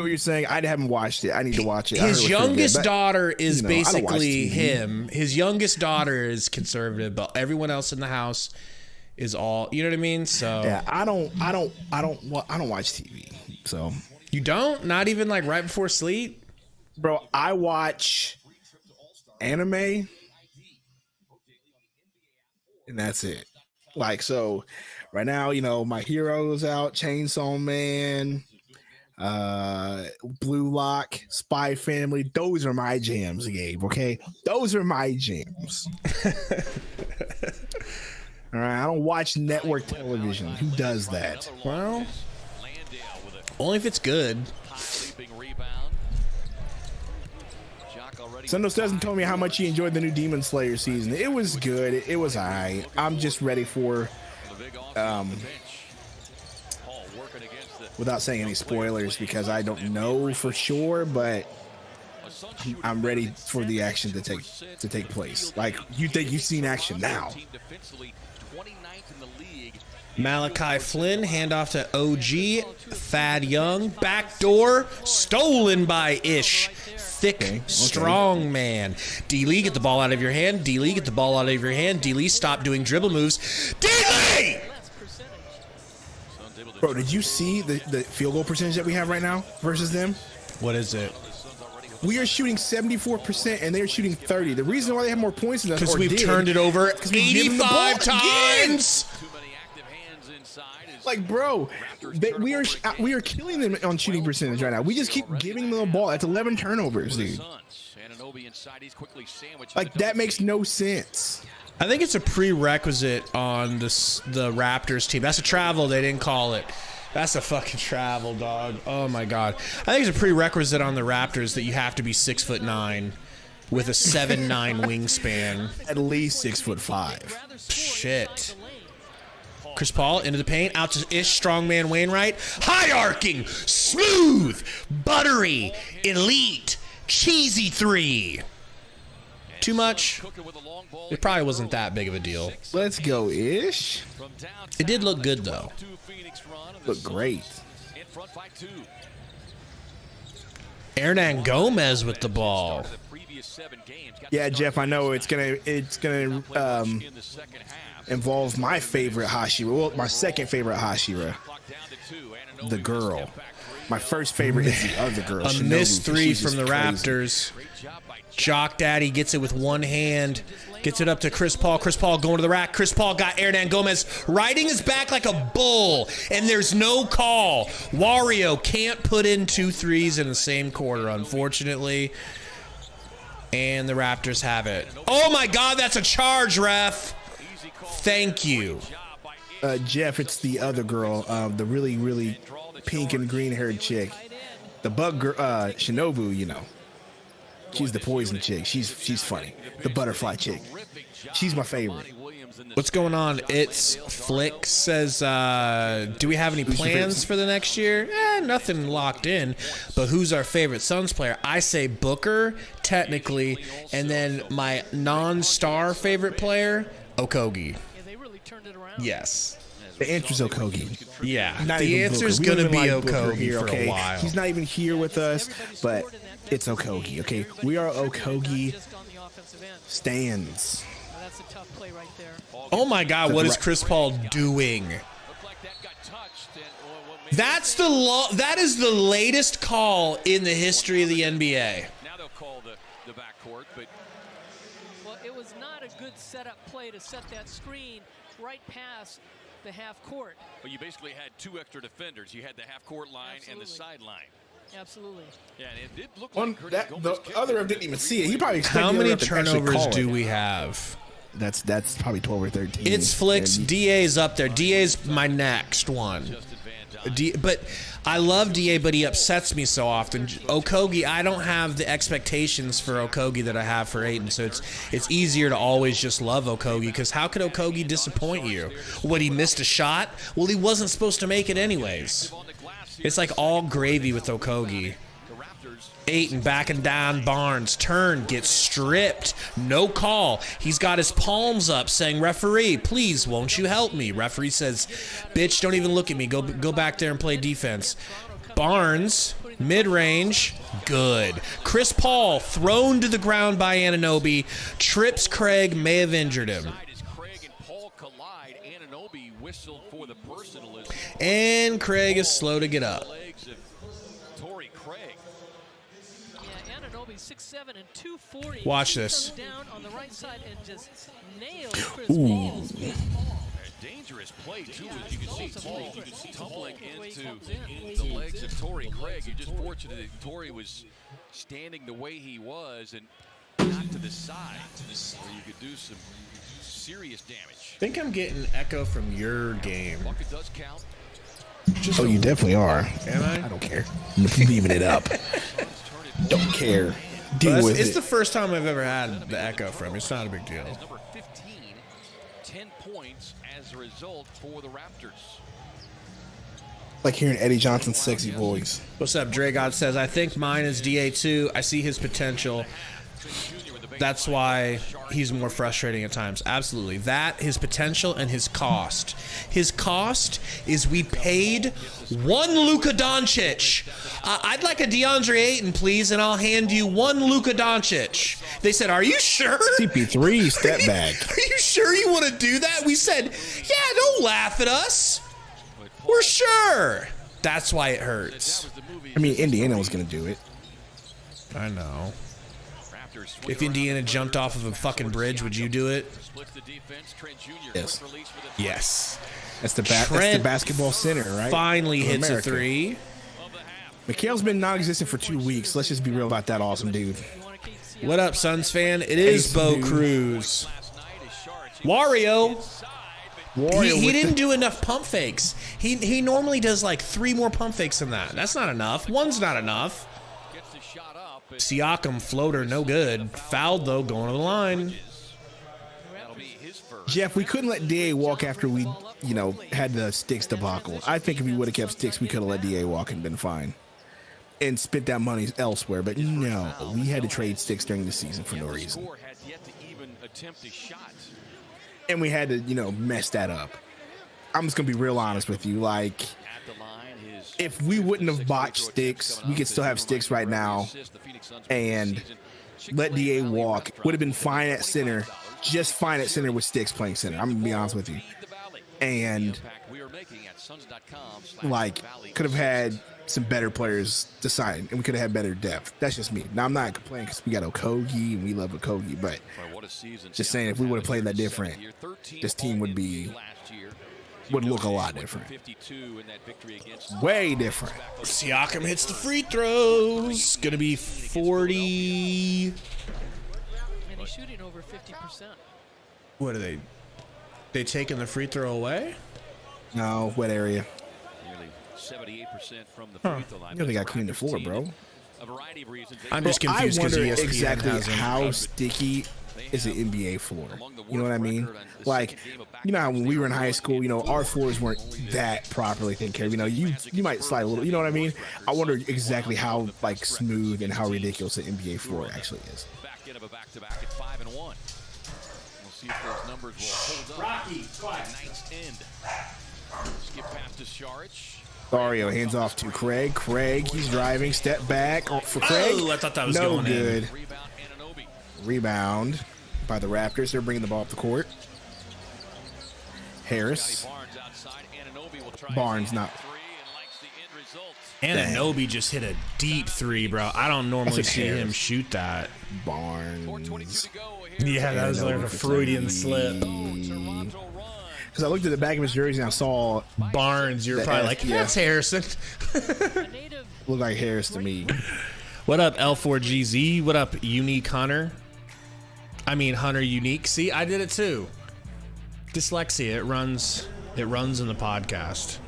haven't watched it. I need to watch it. I heard it his was pretty good, youngest but, daughter is I don't watch basically TV. him. His youngest daughter is conservative, but everyone else in the house is all, you know what I mean? So Yeah, I don't watch TV. So you don't? Not even like right before sleep? bro, I watch anime and that's it. Like, so right now, My Hero's out, Chainsaw Man, Blue Lock, Spy Family. Those are my jams, Gabe, okay? Those are my jams. All right, I don't watch network television. Who does that? Well, only if it's good. Sundos doesn't tell me how much he enjoyed the new Demon Slayer season. It was good. It was alright. I'm just ready for, without saying any spoilers because I don't know for sure, but I'm ready for the action to take place. Like, you think you've seen action now? Malachi Flynn, handoff to OG. Thad Young, backdoor, stolen by Ish. Thick, strong man. D-Lee, get the ball out of your hand. D-Lee, get the ball out of your hand. D-Lee, stop doing dribble moves. D-Lee! Bro, did you see the field goal percentage that we have right now versus them? What is it? We are shooting 74% and they're shooting 30. The reason why they have more points than us, Because or we've did, turned it over we've given the ball 85 times. Like, bro, we are killing them on shooting percentage right now. We just keep giving them the ball. That's 11 turnovers, dude. Like, that makes no sense. I think it's a prerequisite on the Raptors team. That's a travel. They didn't call it. That's a fucking travel, dog. Oh my god. I think it's a prerequisite on the Raptors that you have to be 6'9" with a 7'9" wingspan. At least 6'5". Shit. Chris Paul into the paint, out to Ish, strongman Wainright. High arcing, smooth, buttery, elite, cheesy three. Too much? It probably wasn't that big of a deal. Let's go, Ish. It did look good though. Look great. Hernan Gomez with the ball. Yeah, Jeff, I know it's gonna involve my favorite Hashira. Well, my second favorite Hashira, the girl. My first favorite is the other girl. A missed three from the Raptors. Jock Daddy gets it with one hand. Gets it up to Chris Paul. Chris Paul going to the rack. Chris Paul got Hernan Gomez riding his back like a bull, and there's no call. Wario can't put in 2 threes in the same quarter, unfortunately. And the Raptors have it. Oh my God, that's a charge, ref. Thank you. Jeff, it's the other girl, the really, really pink and green haired chick. The bug girl, Shinobu, you know. She's the poison chick. She's funny. The butterfly chick. She's my favorite. What's going on? It's Flick says, do we have any plans for the next year? Nothing locked in, but who's our favorite Suns player? I say Booker, technically, and then my non-star favorite player, Okogi. Yes. The answer's Okogi. Yeah. Not The answer's going to be Okogi here, for okay? a while. He's not even here with us, but it's Okogi, okay? We are Okogi stands. Oh my God, what is Chris Paul doing? That is the latest call in the history of the NBA. Now they'll call the backcourt, but well, it was not a good setup play to set that screen right past the half court. Well, you basically had 2 extra defenders. You had the half court line and the sideline. Absolutely. Yeah, and it did look One, like that, the other ref didn't even see it. He probably How many turnovers do we have? That's probably 12 or 13. It's Flicks. DA's up there. DA's my next one. But I love DA, but he upsets me so often. Okogi, I don't have the expectations for Okogi that I have for Ayton, so it's easier to always just love Okogi, because how could Okogi disappoint you? What, he missed a shot? Well, he wasn't supposed to make it anyways. It's like all gravy with Okogi. Ayton backing down Barnes. Turn, gets stripped. No call. He's got his palms up saying, referee, please, won't you help me? Referee says, bitch, don't even look at me. Go back there and play defense. Barnes, mid-range, good. Chris Paul thrown to the ground by Anunoby. Trips Craig, may have injured him. And Craig is slow to get up. 6'7" and 240. Watch this. Down on the right side and just nails Chris Paul. Dangerous play too, as you can see Paul tumbling into the legs of Torrey Craig. You're just fortunate that Torrey was standing the way he was and not to the side, where you could do some serious damage. I think I'm getting echo from your game. Bucket does count. Oh, you definitely are. Am I? I don't care. I'm leaving it up. Don't care. Deal with it. It's the first time I've ever had the echo from. It's not a big deal. Number 15, 10 points as a result for the Raptors. Like hearing Eddie Johnson's sexy voice. What's up? Dre God says, I think mine is DA2. I see his potential. That's why he's more frustrating at times. Absolutely. That, his potential, and his cost. His cost is we paid one Luka Doncic. I'd like a DeAndre Ayton, please, and I'll hand you one Luka Doncic. They said, are you sure? CP3, step back. Are you sure you want to do that? We said, yeah, don't laugh at us. We're sure. That's why it hurts. I mean, Indiana was going to do it. I know. If Indiana jumped off of a fucking bridge, would you do it? Yes. Yes. That's the basketball center, right? Finally Of hits America. a three. Mikhail's been non-existent for 2 weeks. Let's just be real about that awesome dude. What up, Suns fan? It is Ace, Bo dude. Cruz. Wario. Wario He with didn't the- do enough pump fakes. He normally does like 3 more pump fakes than that. That's not enough. One's not enough. Siakam floater, no good. Fouled though, going to the line. Jeff, we couldn't let DA walk after we, had the Sticks debacle. I think if we would have kept Sticks, we could have let DA walk and been fine. And spent that money elsewhere. But no, we had to trade Sticks during the season for no reason. And we had to, mess that up. I'm just going to be real honest with you. Like, if we wouldn't have botched Sticks, we could still have Sticks right now. And let DA walk. Would have been fine at center. Just fine at center with Sticks playing center. I'm going to be honest with you. And, like, could have had some better players to sign. And we could have had better depth. That's just me. Now, I'm not complaining because we got Okogi and we love Okogi. But just saying, if we would have played that different, this team would look a lot different. Way different. Siakam hits the free throws. Gonna be 40. And he's shooting over 50%. What are they? They taking the free throw away? No, wet area. Nearly 78% from the free throw line. They got clean the floor, bro. A variety of reasons. I'm just I confused because wonder ESPN exactly has them. how sticky is the NBA floor. You know what I mean? Like, how when we were in high school, our floors weren't that properly taken care of. You might slide a little. You know what I mean? I wonder exactly how smooth and how ridiculous the NBA floor actually is. Back end of a back-to-back at 5-1. We'll see if those numbers will hold up. Rocky, night's end. Skip past to Saric. Dario hands off to Craig. Craig, he's driving. Step back for Craig. Oh, I thought that was no going good. in. Rebound, Anunoby. Rebound by the Raptors. They're bringing the ball up the court. Harris. Barnes outside. Anunoby will try Barnes his not. three and likes the end result. Anunoby just hit a deep three, bro. I don't normally That's a see him Harris. shoot that. 4:22 Barnes. to go. Yeah, that was like a Freudian slip. Toronto run. Because I looked at the back of his jersey and I saw Barnes, you're probably like, yeah. that's Harrison. A native looked like Harris to me. What up, L4GZ? What up, Unique Hunter? I mean, Hunter Unique. See, I did it too. Dyslexia, it runs in the podcast.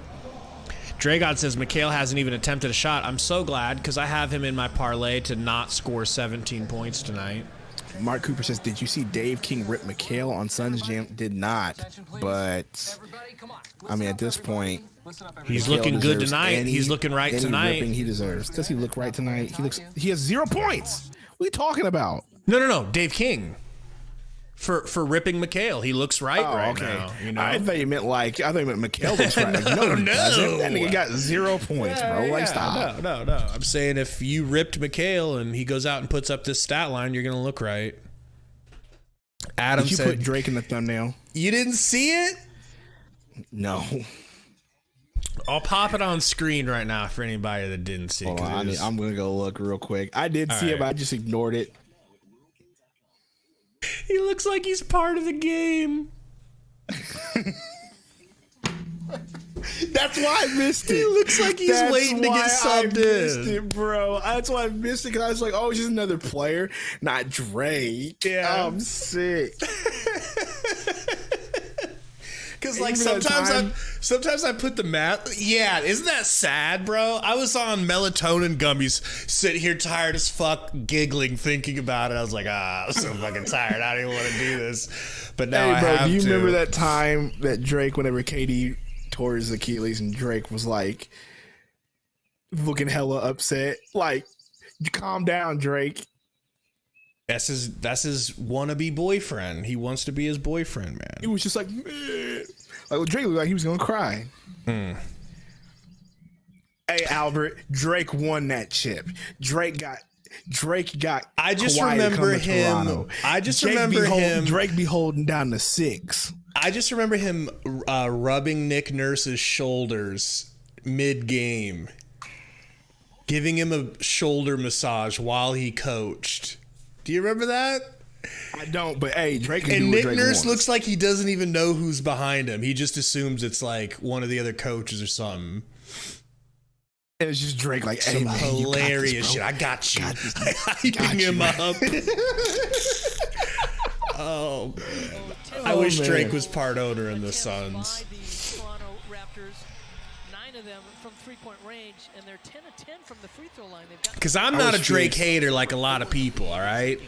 Dragod says Mikhail hasn't even attempted a shot. I'm so glad because I have him in my parlay to not score 17 points tonight. Mark Cooper says, did you see Dave King rip McHale on Suns Jam? Did not. But, I mean, at this point, He's McHale looking good deserves tonight. He's looking right any tonight. ripping he deserves. Does he look right tonight? He has 0 points. What are you talking about? No. Dave King. For ripping Mikhail. He looks right now. I thought you meant McHale looks right. Like, no, he doesn't. That nigga got 0 points, bro. Stop. No. I'm saying if you ripped Mikhail and he goes out and puts up this stat line, you're going to look right. Adam Did you said, put Drake in the thumbnail? you didn't see it? No. I'll pop it on screen right now for anybody that didn't see it. Hold on, I'm going to go look real quick. I did see it, but I just ignored it. He looks like he's part of the game. That's why I missed it. He looks like he's waiting to get subbed missed in. it, bro. That's why I missed it, because I was like, oh, it's just another player, not Drake. Yeah. I'm sick. Because like Even that sometimes I put the math. Yeah, isn't that sad, bro? I was on melatonin gummies, sitting here tired as fuck, giggling, thinking about it. I was like, I'm so fucking tired. I don't even want to do this. But now I have do you to. remember that time that Drake, whenever KD tore his Achilles, and Drake was like looking hella upset, like, calm down, Drake. That's his wannabe boyfriend. He wants to be his boyfriend, man. He was just like, man. Like, Drake looked like he was gonna cry. Hey, Albert, Drake won that chip. Drake got. I just Kawhi to remember come to him. Toronto. I just remember him. Drake be holding down the 6. I just remember him rubbing Nick Nurse's shoulders mid-game, giving him a shoulder massage while he coached. Do you remember that? I don't, but hey, Drake can and do what Nick Drake Nurse wants. looks like he doesn't even know who's behind him. He just assumes it's like one of the other coaches or something. And it's just Drake like, hey, Some man, hilarious shit. I got you. Hyping him up. Oh, man. I wish Drake was part owner in the Suns. The Toronto Raptors, 9 of them from three-point range, and they're 10 of 10 from the free throw line. Because I'm not a Drake hater like a lot of people, all right?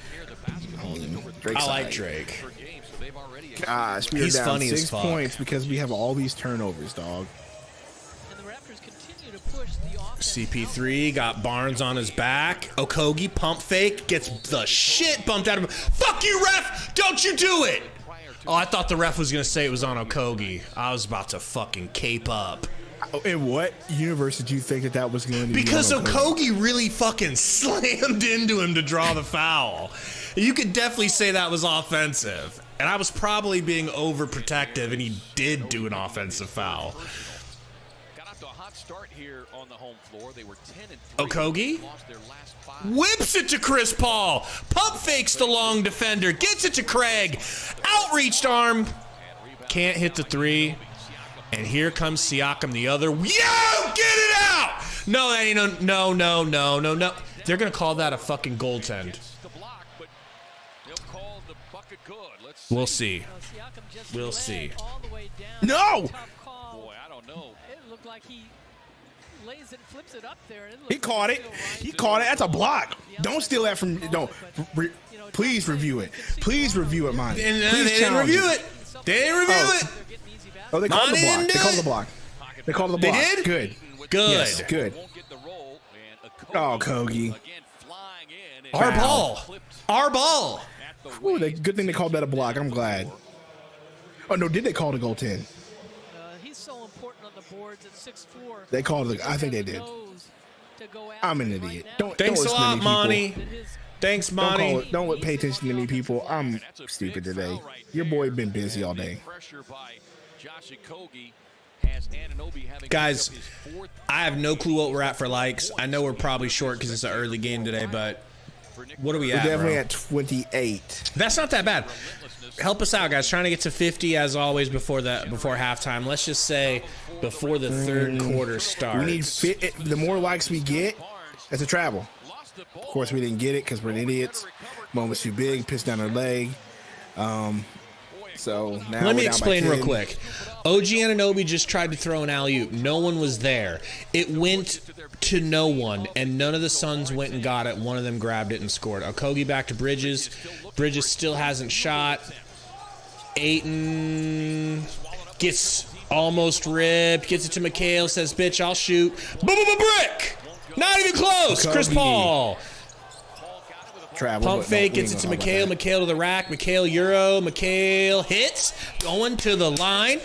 Drake's I like side. Drake. Gosh, we are He's down funny as 6 fuck. points because we have all these turnovers, dog. And the Raptors continue to push the offense. CP3 got Barnes on his back. Okogi pump fake, gets the shit bumped out of him. Fuck you, ref! Don't you do it! Oh, I thought the ref was going to say it was on Okogi. I was about to fucking cape up. In what universe did you think that was going to be? Because on Okogi really fucking slammed into him to draw the foul. You could definitely say that was offensive. And I was probably being overprotective, and he did do an offensive foul. Got off to a hot start here on the home floor. They were 10-3. Okogi Lost their last 5. whips it to Chris Paul. Pump fakes the long defender. Gets it to Craig. Outreached arm. Can't hit the three. And here comes Siakam the other. Yo, get it out! No, that ain't no. They're going to call that a fucking goaltend. We'll see. We'll see. No! Boy, I don't know. It looked like he lays it, flips it up there. He caught it. He caught it. That's a block. Don't steal that from. Don't. Please review it. Please review it, Monty. And Please they didn't challenge review it. They didn't review it. Oh, they called the Monty block. didn't They do called it. the block. They called the They block. did? Good. Good. Yes, good. Oh, Kogi. Our Foul. ball. Our ball. Ooh, good thing they called that a block. I'm glad. Oh, no, did they call the goaltend? He's so important on the boards at 6'4". They called it. I think they did. I'm an idiot. Don't Thanks a listen to lot, me, Monty. people. Thanks, Don't Monty. call it. Don't pay attention to me, people. I'm stupid today. Your boy been busy all day. Guys, I have no clue what we're at for likes. I know we're probably short because it's an early game today, but what are we We're at, definitely bro? at 28. That's not that bad. Help us out, guys. Trying to get to 50 as always before halftime. Let's just say before the third quarter starts. We need the more likes we get, that's a travel. Of course, we didn't get it because we're idiots. Moment's too big, pissed down our leg. So now Let me we're down by explain 10. real quick. OG Anunoby just tried to throw an alley-oop. No one was there. It went to no one, and none of the Suns went and got it. One of them grabbed it and scored. Okogi back to Bridges. Bridges still hasn't shot. Ayton gets almost ripped. Gets it to McHale. Says, bitch, I'll shoot. Boom, brick. Not even close. Chris Okogi. Paul. Travel, Pump but fake, no, we gets it ain't to gonna talk about McHale. McHale to the rack. McHale Euro. McHale hits. Going to the line.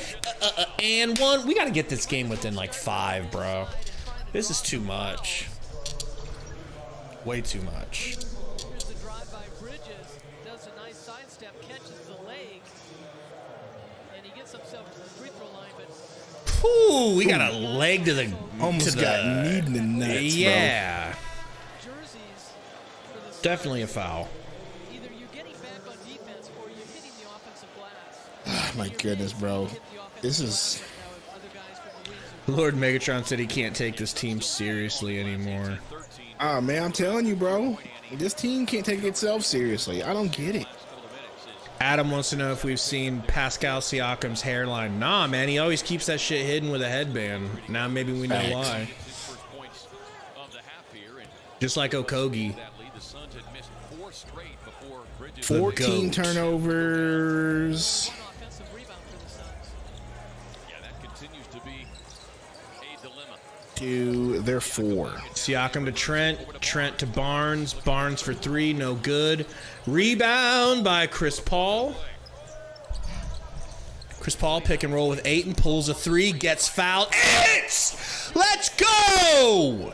And one. We got to get this game within like 5, bro. This is too much. Way too much. Here's the drive by Bridges. Does a nice sidestep, catches the leg, and he gets himself to the free throw line. But Ooh, we got a leg to the. Almost to got the, knee in the nuts, yeah. jerseys for the Suns, Definitely a foul. either you're getting back on defense or you're hitting the offensive glass. My goodness, bro. This is... Lord Megatron said he can't take this team seriously anymore. Ah, man, I'm telling you, bro. This team can't take itself seriously. I don't get it. Adam wants to know if we've seen Pascal Siakam's hairline. Nah, man, he always keeps that shit hidden with a headband. Now maybe we know Facts. why. Just like Okogi. 14 goat. turnovers. Offensive rebound for the Suns. Yeah, that continues to be a dilemma. To their 4. Siakam to Trent. Trent to Barnes. Barnes for 3. No good. Rebound by Chris Paul. Chris Paul pick and roll with Ayton. Pulls a 3. Gets fouled. It's! Let's go!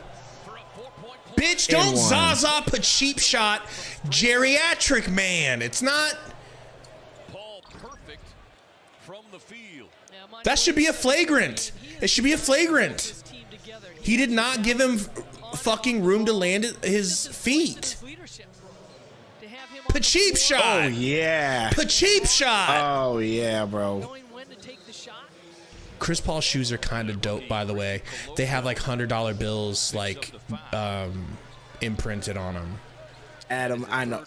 Bitch, don't And one. Zaza put cheap shot geriatric man. It's not. Paul perfect from the That should be a flagrant. It should be a flagrant. He did not give him fucking room to land his feet. Cheap shot. Oh, yeah. Cheap shot. Oh, yeah, bro. Chris Paul's shoes are kind of dope, by the way. They have like $100 bills like imprinted on them. Adam, I know.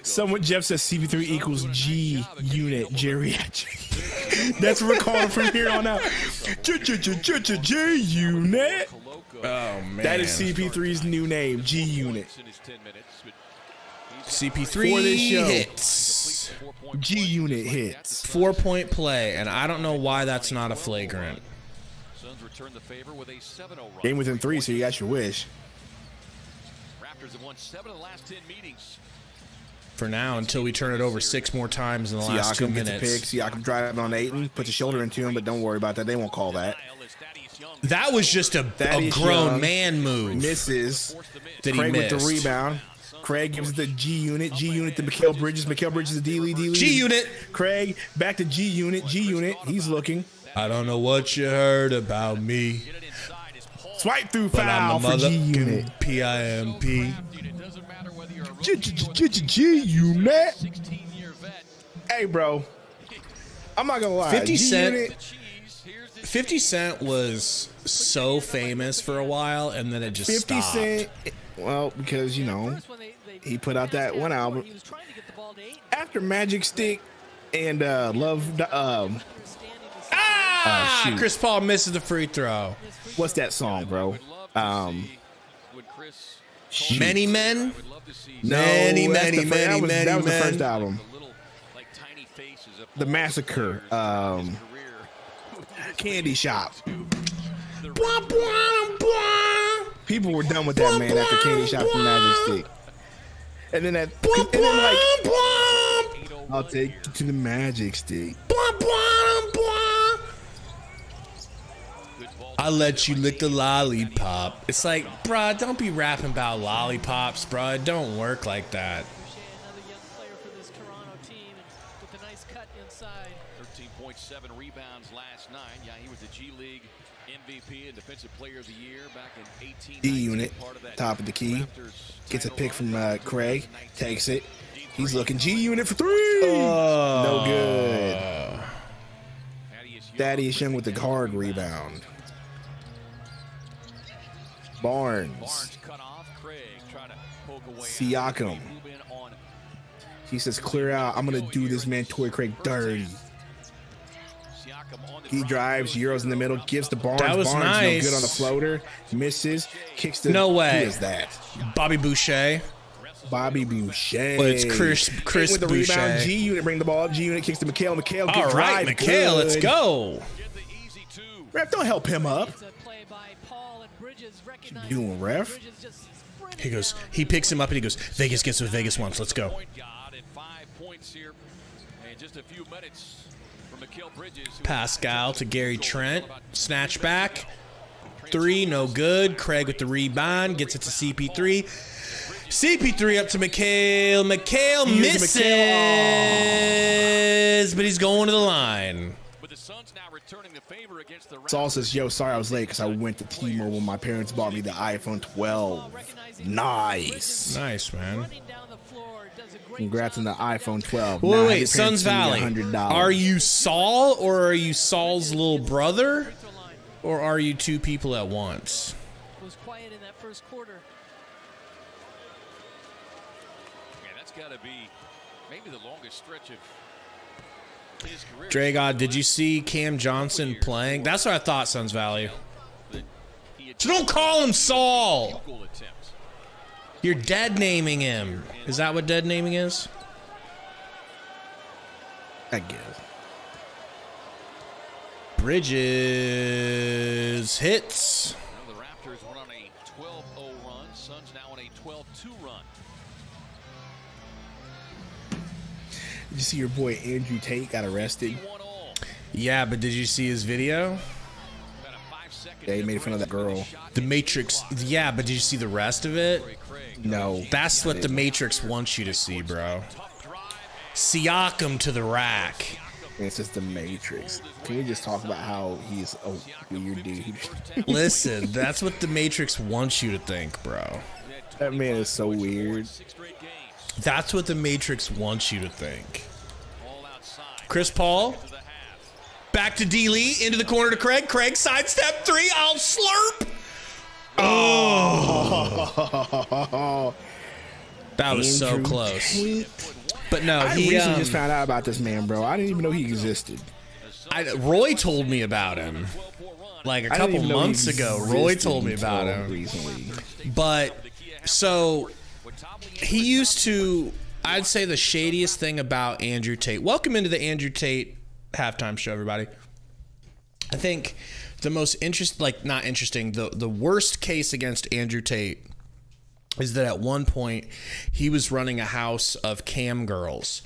Someone, Jeff says CP3 equals G unit geriatric. That's what we're calling from here on out. G unit. Oh, man. That is CP3's new name, G unit. CP3 hits. G unit hits. 4-point play, and I don't know why that's not a flagrant. Game within 3, so you got your wish. Raptors have won 7 of the last 10 meetings. For now, until we turn it over 6 more times in the last 2 minutes. Gets a pick. Siakam driving on Ayton, puts a shoulder into him, but don't worry about that. They won't call that. That was just a grown man move. Misses. That Craig he missed. with the rebound. Craig gives it the G unit. G unit to Mikal Bridges. Mikal Bridges to D-Lee. G unit. Craig back to G unit. G unit. He's looking. I don't know what you heard about me. Swipe through But foul I'm the for G unit. PIMP. G unit. Hey, bro. I'm not gonna lie. 50 Cent was so famous for a while, and then it just 50 stopped. Cent. Well, because you know he put out that one album after Magic Stick and Love. Shoot. Chris Paul misses the free throw. What's that song, bro? Many Men. No, Many that was the men. first album. The Massacre. Candy Shop. People were done with that, man, after Candy Shop and Magic Stick. And then that, and then like, I'll take you to the Magic Stick. I let you lick the lollipop. It's like, bruh, don't be rapping about lollipops, bruh. It don't work like that. 13.7 rebounds last night. Yeah, he was the G League MVP and Defensive Player of the Year back in 18. D unit, top of the key. Gets a pick from Craig. Takes it. He's looking. G unit for 3. No good. Thaddeus Young with the hard rebound. Barnes. Siakam. He says, clear out. I'm going to do this man, Torrey Craig, dirty. He drives, Euros in the middle, gives the Barnes. That was Barnes, nice. No good on the floater. Misses. Kicks the. No way. Who is that? Bobby Boucher. Bobby Boucher. Well, it's Chris with the Boucher. rebound. G unit bring the ball up. G unit kicks to Mikal. Mikal. All right, Mikal, let's go. Ref, don't help him up. What you doing, ref? He goes. He picks him up and he goes. Vegas gets what Vegas wants. Let's go. Pascal to Gary Trent. Snatch back. 3, no good. Craig with the rebound. Gets it to CP3. CP3 up to Mikal. Mikal misses, but he's going to the line. Saul says, yo, sorry I was late because I went to T-Mobile when my parents bought me the iPhone 12. Nice. Nice, man. Congrats on the iPhone 12. Wait, Suns Valley. Are you Saul or are you Saul's little brother? Or are you two people at once? It was quiet in that first quarter. Yeah, that's got to be maybe the longest stretch of his career. Dragod, did you see Cam Johnson playing? That's what I thought, Suns Valley. So don't call him Saul. You're dead naming him. Is that what dead naming is? I guess. Bridges hits. The Raptors went on a 12-0 run. Suns now on a 12-2 run. Did you see your boy Andrew Tate got arrested? Yeah, but did you see his video? Yeah, he made fun of that girl. The Matrix. Yeah, but did you see the rest of it? No. That's what the Matrix wants you to see, bro. Siakam to the rack. It's just the Matrix. Can we just talk about how he's a weird dude? Listen, that's what the Matrix wants you to think, bro. That man is so weird. That's what the Matrix wants you to think. Chris Paul. Back to D. Lee. Into the corner to Craig. Craig sidestep three. I'll slurp. Oh. That was so close. Tate. But no, I he recently just found out about this man, bro. I didn't even know he existed. Roy told me about him like a couple months ago. Roy told me about him recently. But so he used to, I'd say the shadiest thing about Andrew Tate. Welcome into the Andrew Tate halftime show, everybody. I think the most the worst case against Andrew Tate is that at one point he was running a house of cam girls,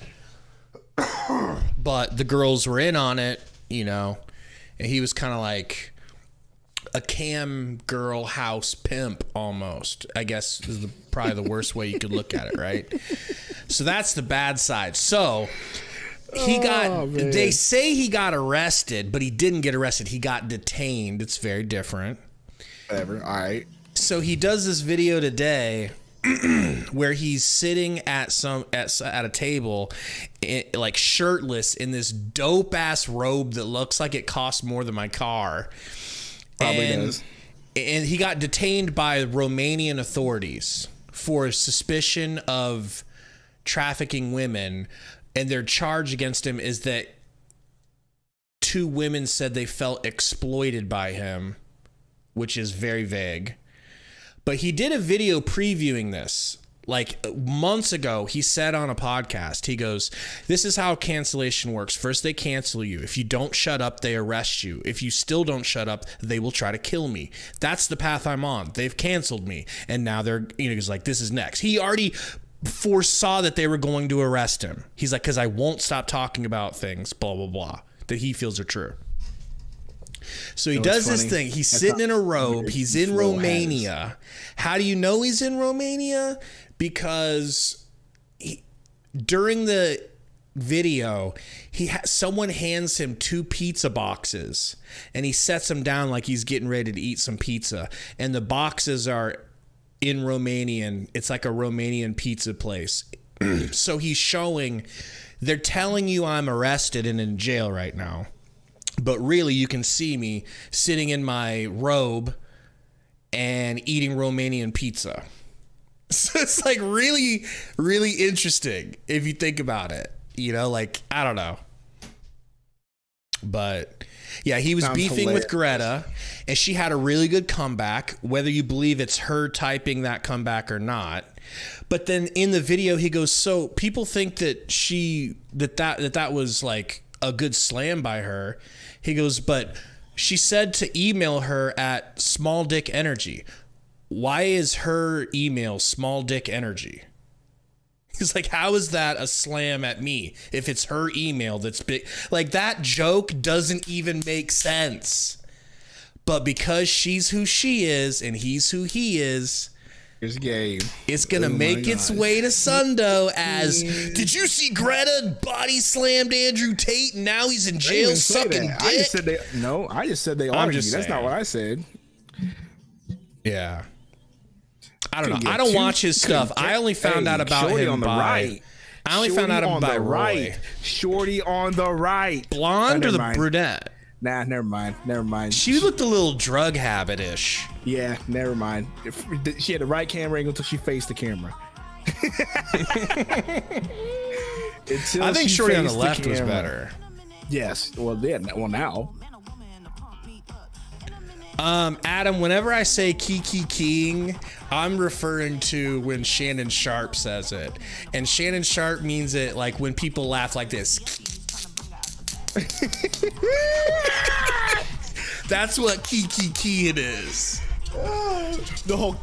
but the girls were in on it, you know, and he was kind of like a cam girl house pimp almost, I guess is probably the worst way you could look at it, right? So that's the bad side. So they say he got arrested, but he didn't get arrested. He got detained. It's very different. Whatever. All right. So he does this video today where he's sitting at a table, like shirtless in this dope ass robe that looks like it costs more than my car. Probably does. And he got detained by Romanian authorities for suspicion of trafficking women. And their charge against him is that 2 women said they felt exploited by him, which is very vague. But he did a video previewing this. Like months ago, he said on a podcast, he goes, this is how cancellation works. First, they cancel you. If you don't shut up, they arrest you. If you still don't shut up, they will try to kill me. That's the path I'm on. They've canceled me. And now they're, he's like, this is next. He already foresaw that they were going to arrest him. He's like, because I won't stop talking about things, blah, blah, blah, that he feels are true. So he does this thing. He's sitting in a robe. He's in Romania. How do you know he's in Romania? Because during the video, someone hands him 2 pizza boxes, and he sets them down like he's getting ready to eat some pizza. And the boxes are in Romanian. It's like a Romanian pizza place. So he's showing, they're telling you I'm arrested and in jail right now. But really, you can see me sitting in my robe and eating Romanian pizza. So it's like really, really interesting if you think about it. You know, like, I don't know. But yeah, he was beefing with Greta, and she had a really good comeback, whether you believe it's her typing that comeback or not. But then in the video, he goes, so people think that that was like a good slam by her. He goes, but she said to email her at Small Dick Energy. Why is her email Small Dick Energy? He's like, how is that a slam at me if it's her email that's big? Like, that joke doesn't even make sense. But because she's who she is and he's who he is, here's game. It's going to make its way to Sundo as, did you see Greta body slammed Andrew Tate and now he's in jail sucking dick? I just said they argued. That's not what I said. Yeah. I don't know. I don't watch his stuff. I only found out about him on the right. I only found out about Roy. Shorty on the right. Blonde or the brunette? Nah, never mind. She looked a little drug habit-ish. Yeah, never mind. She had the right camera angle until she faced the camera. I think Shorty on the left was better. Yes. Well, now. Adam, whenever I say Kiki King, I'm referring to when Shannon Sharp says it. And Shannon Sharp means it like when people laugh like this. That's what Kiki it is. The whole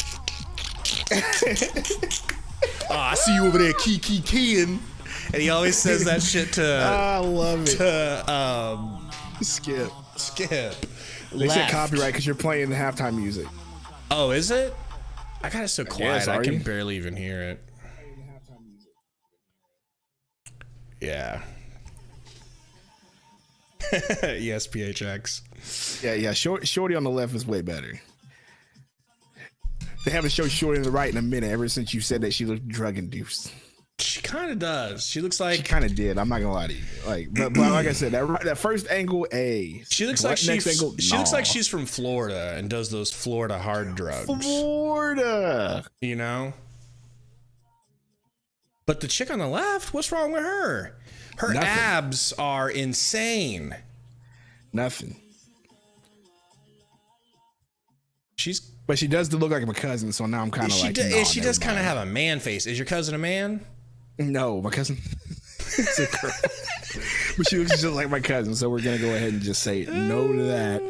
I see you over there, Kiki King. And he always says that shit to I love it. Skip. They said copyright because you're playing the halftime music. Oh, is it? I got it so quiet I can barely even hear it. Yeah. Yes, PHX. Yeah. Shorty on the left is way better. They haven't showed Shorty on the right in a minute. Ever since you said that she looked drug induced. She kind of does. She looks like she kind of did. I'm not gonna lie to you. But like I said, that first angle, she looks like she looks like she's from Florida and does those Florida hard drugs. Florida, you know. But the chick on the left, what's wrong with her? Her Nothing. Abs are insane. Nothing. But she does look like my cousin, so now I'm kind of like. She does kind of have a man face. Is your cousin a man? No, my cousin. It's a girl. But she looks just like my cousin, so we're gonna go ahead and just say no to that.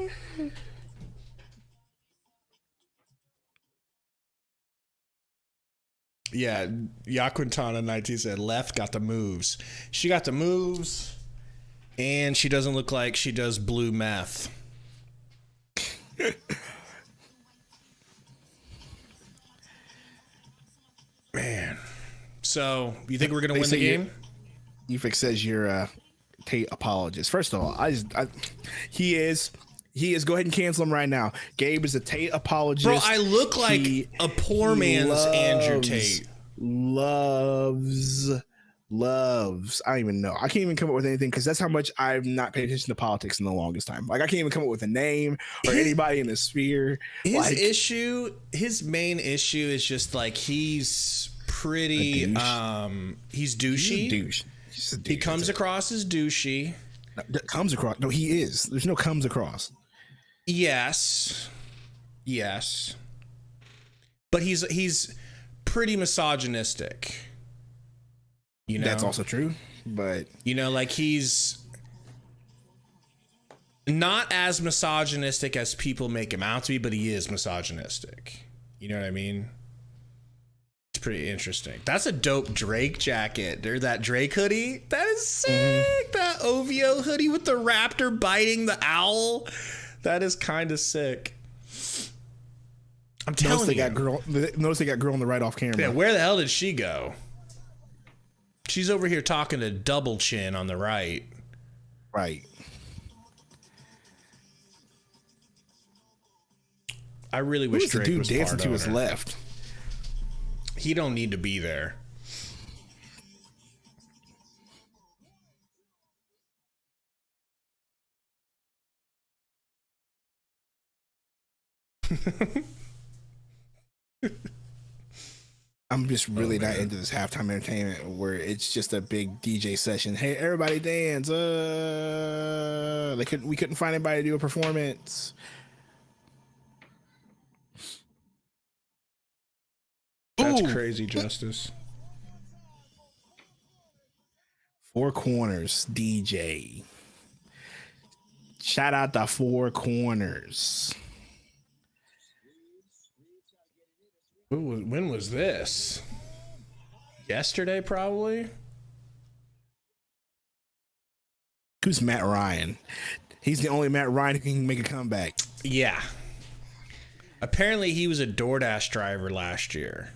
Yeah, Yaquintana 19 said left got the moves. She got the moves, and she doesn't look like she does blue meth. Man, so you think we're gonna win the game? Ufix says you're a Tate apologist. First of all, he is. Go ahead and cancel him right now. Gabe is a Tate apologist. Bro, I look like a poor man's Andrew Tate. Loves. I don't even know. I can't even come up with anything because that's how much I've not paid attention to politics in the longest time. Like I can't even come up with a name or anybody in the sphere. His main issue is just like he's pretty. He's douchey. He's a douche. He comes across as douchey. No, he is. There's no comes across. Yes. But he's pretty misogynistic. You know? That's also true, but you know, like he's not as misogynistic as people make him out to be, but he is misogynistic. You know what I mean? It's pretty interesting. That's a dope Drake jacket. Or that Drake hoodie. That is sick. That OVO hoodie with the raptor biting the owl. That is kind of sick. I'm telling you. Notice they got girl on the right off camera. Yeah, where the hell did she go? She's over here talking to Double Chin on the right. Right. I really wish Drake was dancing part to owner. his left. He don't need to be there. I'm just really not into this halftime entertainment where it's just a big DJ session. Hey, everybody dance. We couldn't find anybody to do a performance. That's crazy, Justice. Four Corners DJ. Shout out to Four Corners. When was this? Yesterday, probably. Who's Matt Ryan? He's the only Matt Ryan who can make a comeback. Yeah. Apparently, he was a DoorDash driver last year.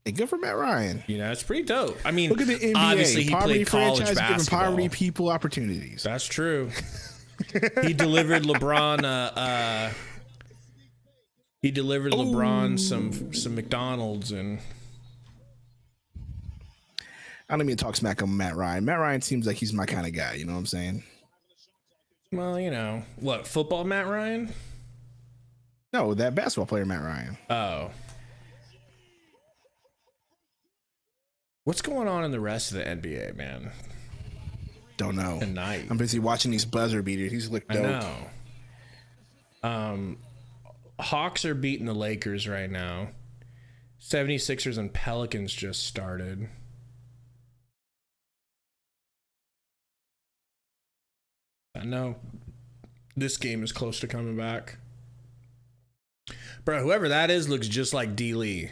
Hey, good for Matt Ryan. You know, it's pretty dope. I mean, look at the NBA. Obviously, he played college basketball. Giving poverty people opportunities. That's true. He delivered LeBron. He delivered LeBron some McDonald's and. I don't mean to talk smack on Matt Ryan. Matt Ryan seems like he's my kind of guy. You know what I'm saying? Well, you know what? Football Matt Ryan? No, that basketball player Matt Ryan. Oh. What's going on in the rest of the NBA, man? Don't know. Tonight. I'm busy watching these buzzer beaters. These look dope. I know. Hawks are beating the Lakers right now. 76ers and Pelicans just started. I know this game is close to coming back. Bro, whoever that is looks just like D. Lee.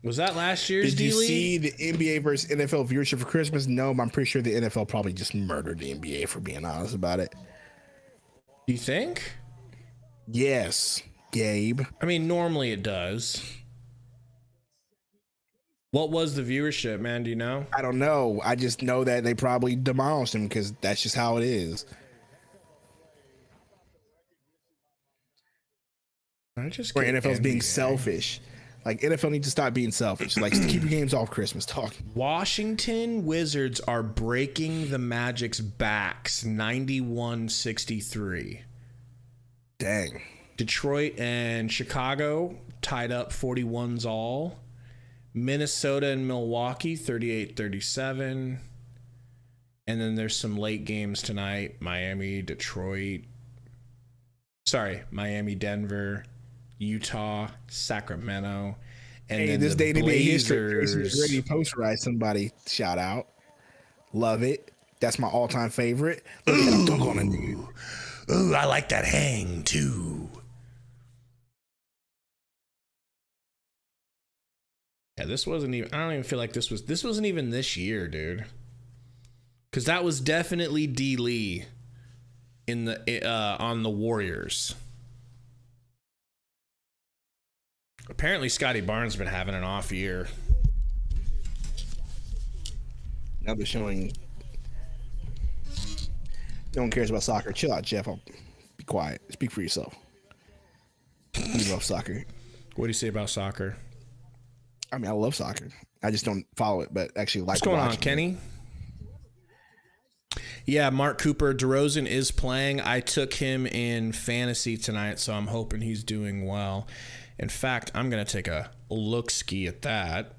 Was that last year's D. Lee? Did you see the NBA versus NFL viewership for Christmas? No, but I'm pretty sure the NFL probably just murdered the NBA, for being honest about it. Do you think? Yes, Gabe. I mean, normally it does. What was the viewership, man? Do you know? I don't know. I just know that they probably demolished him because that's just how it is. I just where get NFL's being NBA. selfish. Like, NFL needs to stop being selfish. Like, keep your games off Christmas. Talk. Washington Wizards are breaking the Magic's backs 91-63. Dang. Detroit and Chicago tied up 41s all. Minnesota and Milwaukee 38-37. And then there's some late games tonight. Miami, Denver, Utah, Sacramento. And Hey, then this the day to be history. Blazers. Ready to posterize somebody. Shout out. Love it. That's my all-time favorite. Look at him dunk on a nigga. Ooh, I like that hang too. Yeah, this wasn't even. I don't even feel like this wasn't even this year, dude. Because that was definitely D. Lee in the on the Warriors. Apparently, Scotty Barnes has been having an off year. Now they're showing. No one cares about soccer. Chill out, Jeff. I'll be quiet. Speak for yourself. You love soccer. What do you say about soccer? I mean, I love soccer. I just don't follow it, but actually like. What's going on, Kenny? Yeah, Mark Cooper. DeRozan is playing. I took him in fantasy tonight, so I'm hoping he's doing well. In fact, I'm going to take a look-ski at that.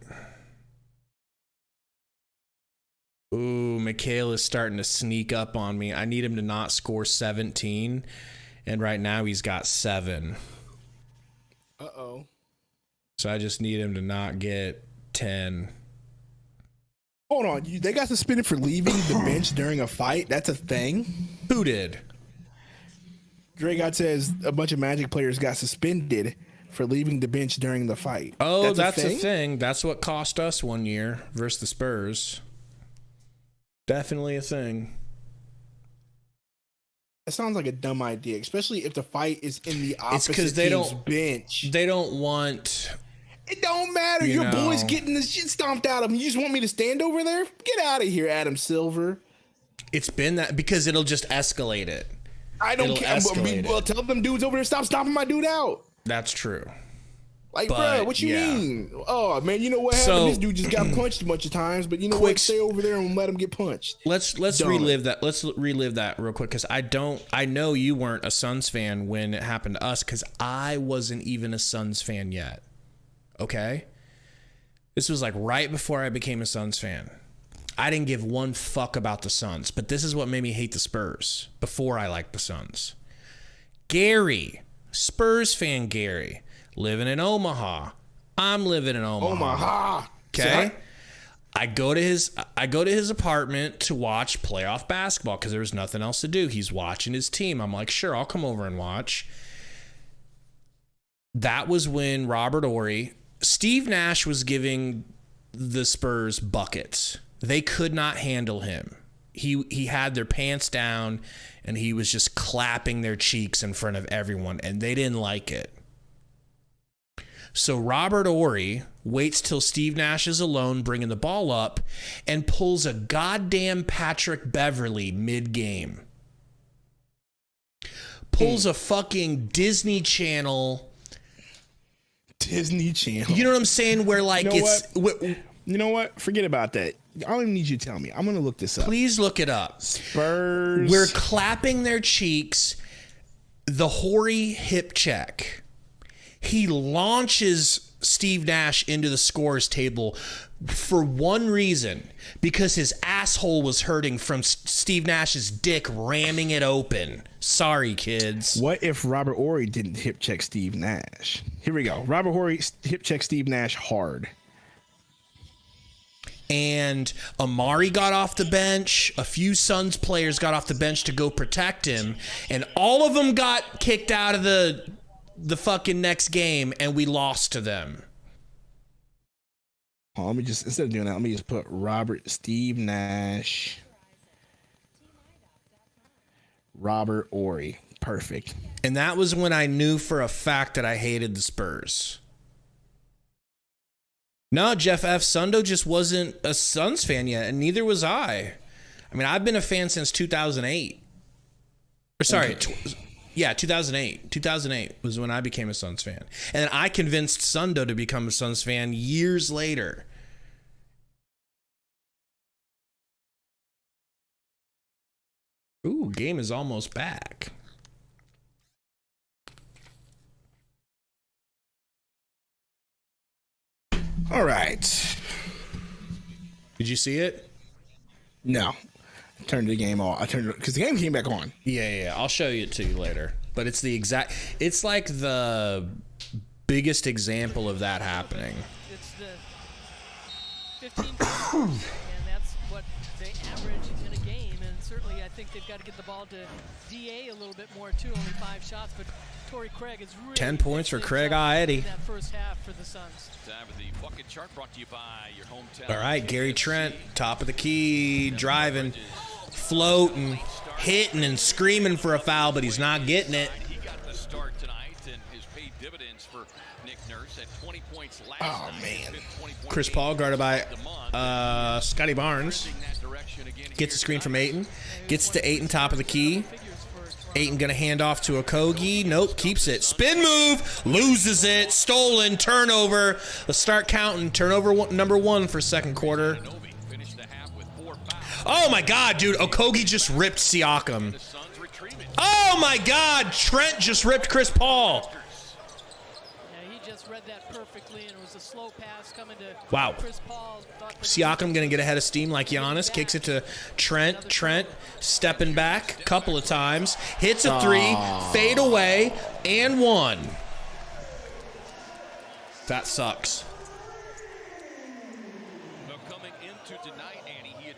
Ooh, Mikhail is starting to sneak up on me. I need him to not score 17, and right now he's got 7. Uh-oh. So I just need him to not get 10. Hold on. They got suspended for leaving the bench during a fight? That's a thing? Who did? Dre God says a bunch of Magic players got suspended for leaving the bench during the fight. Oh, that's a thing. That's what cost us 1 year versus the Spurs. Definitely a thing. That sounds like a dumb idea, especially if the fight is in the opposite team's bench. They don't want... It don't matter. Your boy's getting the shit stomped out of him. You just want me to stand over there? Get out of here, Adam Silver. It's been that because it'll just escalate it. I don't care. Well, tell them dudes over there, stop stomping my dude out. That's true. Like, bro, what you mean? Oh, man, you know what happened? This dude just got punched a bunch of times, but you know what? Stay over there and let him get punched. Let's relive that. Let's relive that real quick because I know you weren't a Suns fan when it happened to us because I wasn't even a Suns fan yet. Okay? This was like right before I became a Suns fan. I didn't give one fuck about the Suns, but this is what made me hate the Spurs before I liked the Suns. Gary, Spurs fan Gary, living in Omaha. I'm living in Omaha. Okay? I go to his apartment to watch playoff basketball because there was nothing else to do. He's watching his team. I'm like, sure, I'll come over and watch. That was when Robert Horry, Steve Nash was giving the Spurs buckets. They could not handle him. He had their pants down and he was just clapping their cheeks in front of everyone and they didn't like it. So Robert Horry waits till Steve Nash is alone bringing the ball up and pulls a goddamn Patrick Beverley mid-game. Pulls a fucking Disney Channel. You know what I'm saying? Where like you know what? Forget about that. I don't even need you to tell me. I'm going to look this up. Please look it up. Spurs. We're clapping their cheeks. The Horry hip check. He launches Steve Nash into the scorer's table for one reason, because his asshole was hurting from Steve Nash's dick ramming it open. Sorry, kids. What if Robert Horry didn't hip check Steve Nash? Here we go. Robert Horry hip checked Steve Nash hard. And Amari got off the bench. A few Suns players got off the bench to go protect him. And all of them got kicked out of the fucking next game, and we lost to them. Oh, let me just, instead of doing that, let me just put Steve Nash, Robert Horry. Perfect. And that was when I knew for a fact that I hated the Spurs. No, Jeff F. Sundo just wasn't a Suns fan yet, and neither was I. I mean, I've been a fan since 2008. Or sorry, Yeah, 2008. 2008 was when I became a Suns fan. And then I convinced Sundo to become a Suns fan years later. Ooh, game is almost back. All right. Did you see it? No. Turned the game off. I turned it because the game came back on. Yeah. I'll show it to you later. But it's it's like the biggest example of that happening. It's the 15 points, and that's what they average in a game. And certainly, I think they've got to get the ball to DA a little bit more too. Only 5 shots, but Torrey Craig is really 10 points for Craig Eddie. That first half for the Suns. Time of the bucket chart brought to you by your hometown. All right, Gary Trent, top of the key, driving, floating, hitting, and screaming for a foul, but he's not getting it. He got the start tonight and has paid dividends for Nick Nurse at 20 points last Oh, night. man. Chris Paul guarded by Scotty Barnes. Gets a screen from Ayton. Gets to Ayton, top of the key. Ayton going to hand off to Okogi. Nope, keeps it. Spin move. Loses it. Stolen. Turnover. Let's start counting. Turnover number 1 for second quarter. Oh, my God, dude. Okogi just ripped Siakam. Oh, my God. Trent just ripped Chris Paul. Yeah, he just read that perfectly, and it was a slow pass coming to Wow. Chris Paul. Siakam going to get ahead of steam like Giannis. Kicks it to Trent. Trent stepping back a couple of times. Hits a 3. Fade away. And 1. That sucks.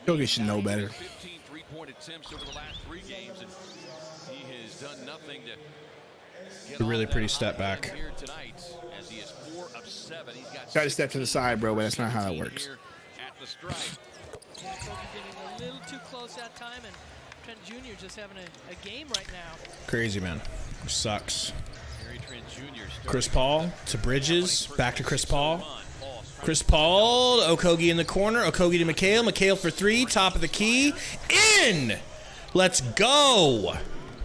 Okogi should know better. 15 3-point attempts over the last 3 games, and he has done nothing to get A really off pretty that step hot back. hand here tonight, as he is 4 of 7. He's got Try to step to the side, bro, but that's not how that 17 works. here at the stripe. Yeah, Kobe getting a little too close that time, and Trent Jr. just having a game right now. Crazy, man. Sucks. Gary Trent Jr. Chris Paul to Bridges. Back to Chris Paul. Chris Paul, Okogi in the corner. Okogi to McHale. McHale for 3. Top of the key. In! Let's go!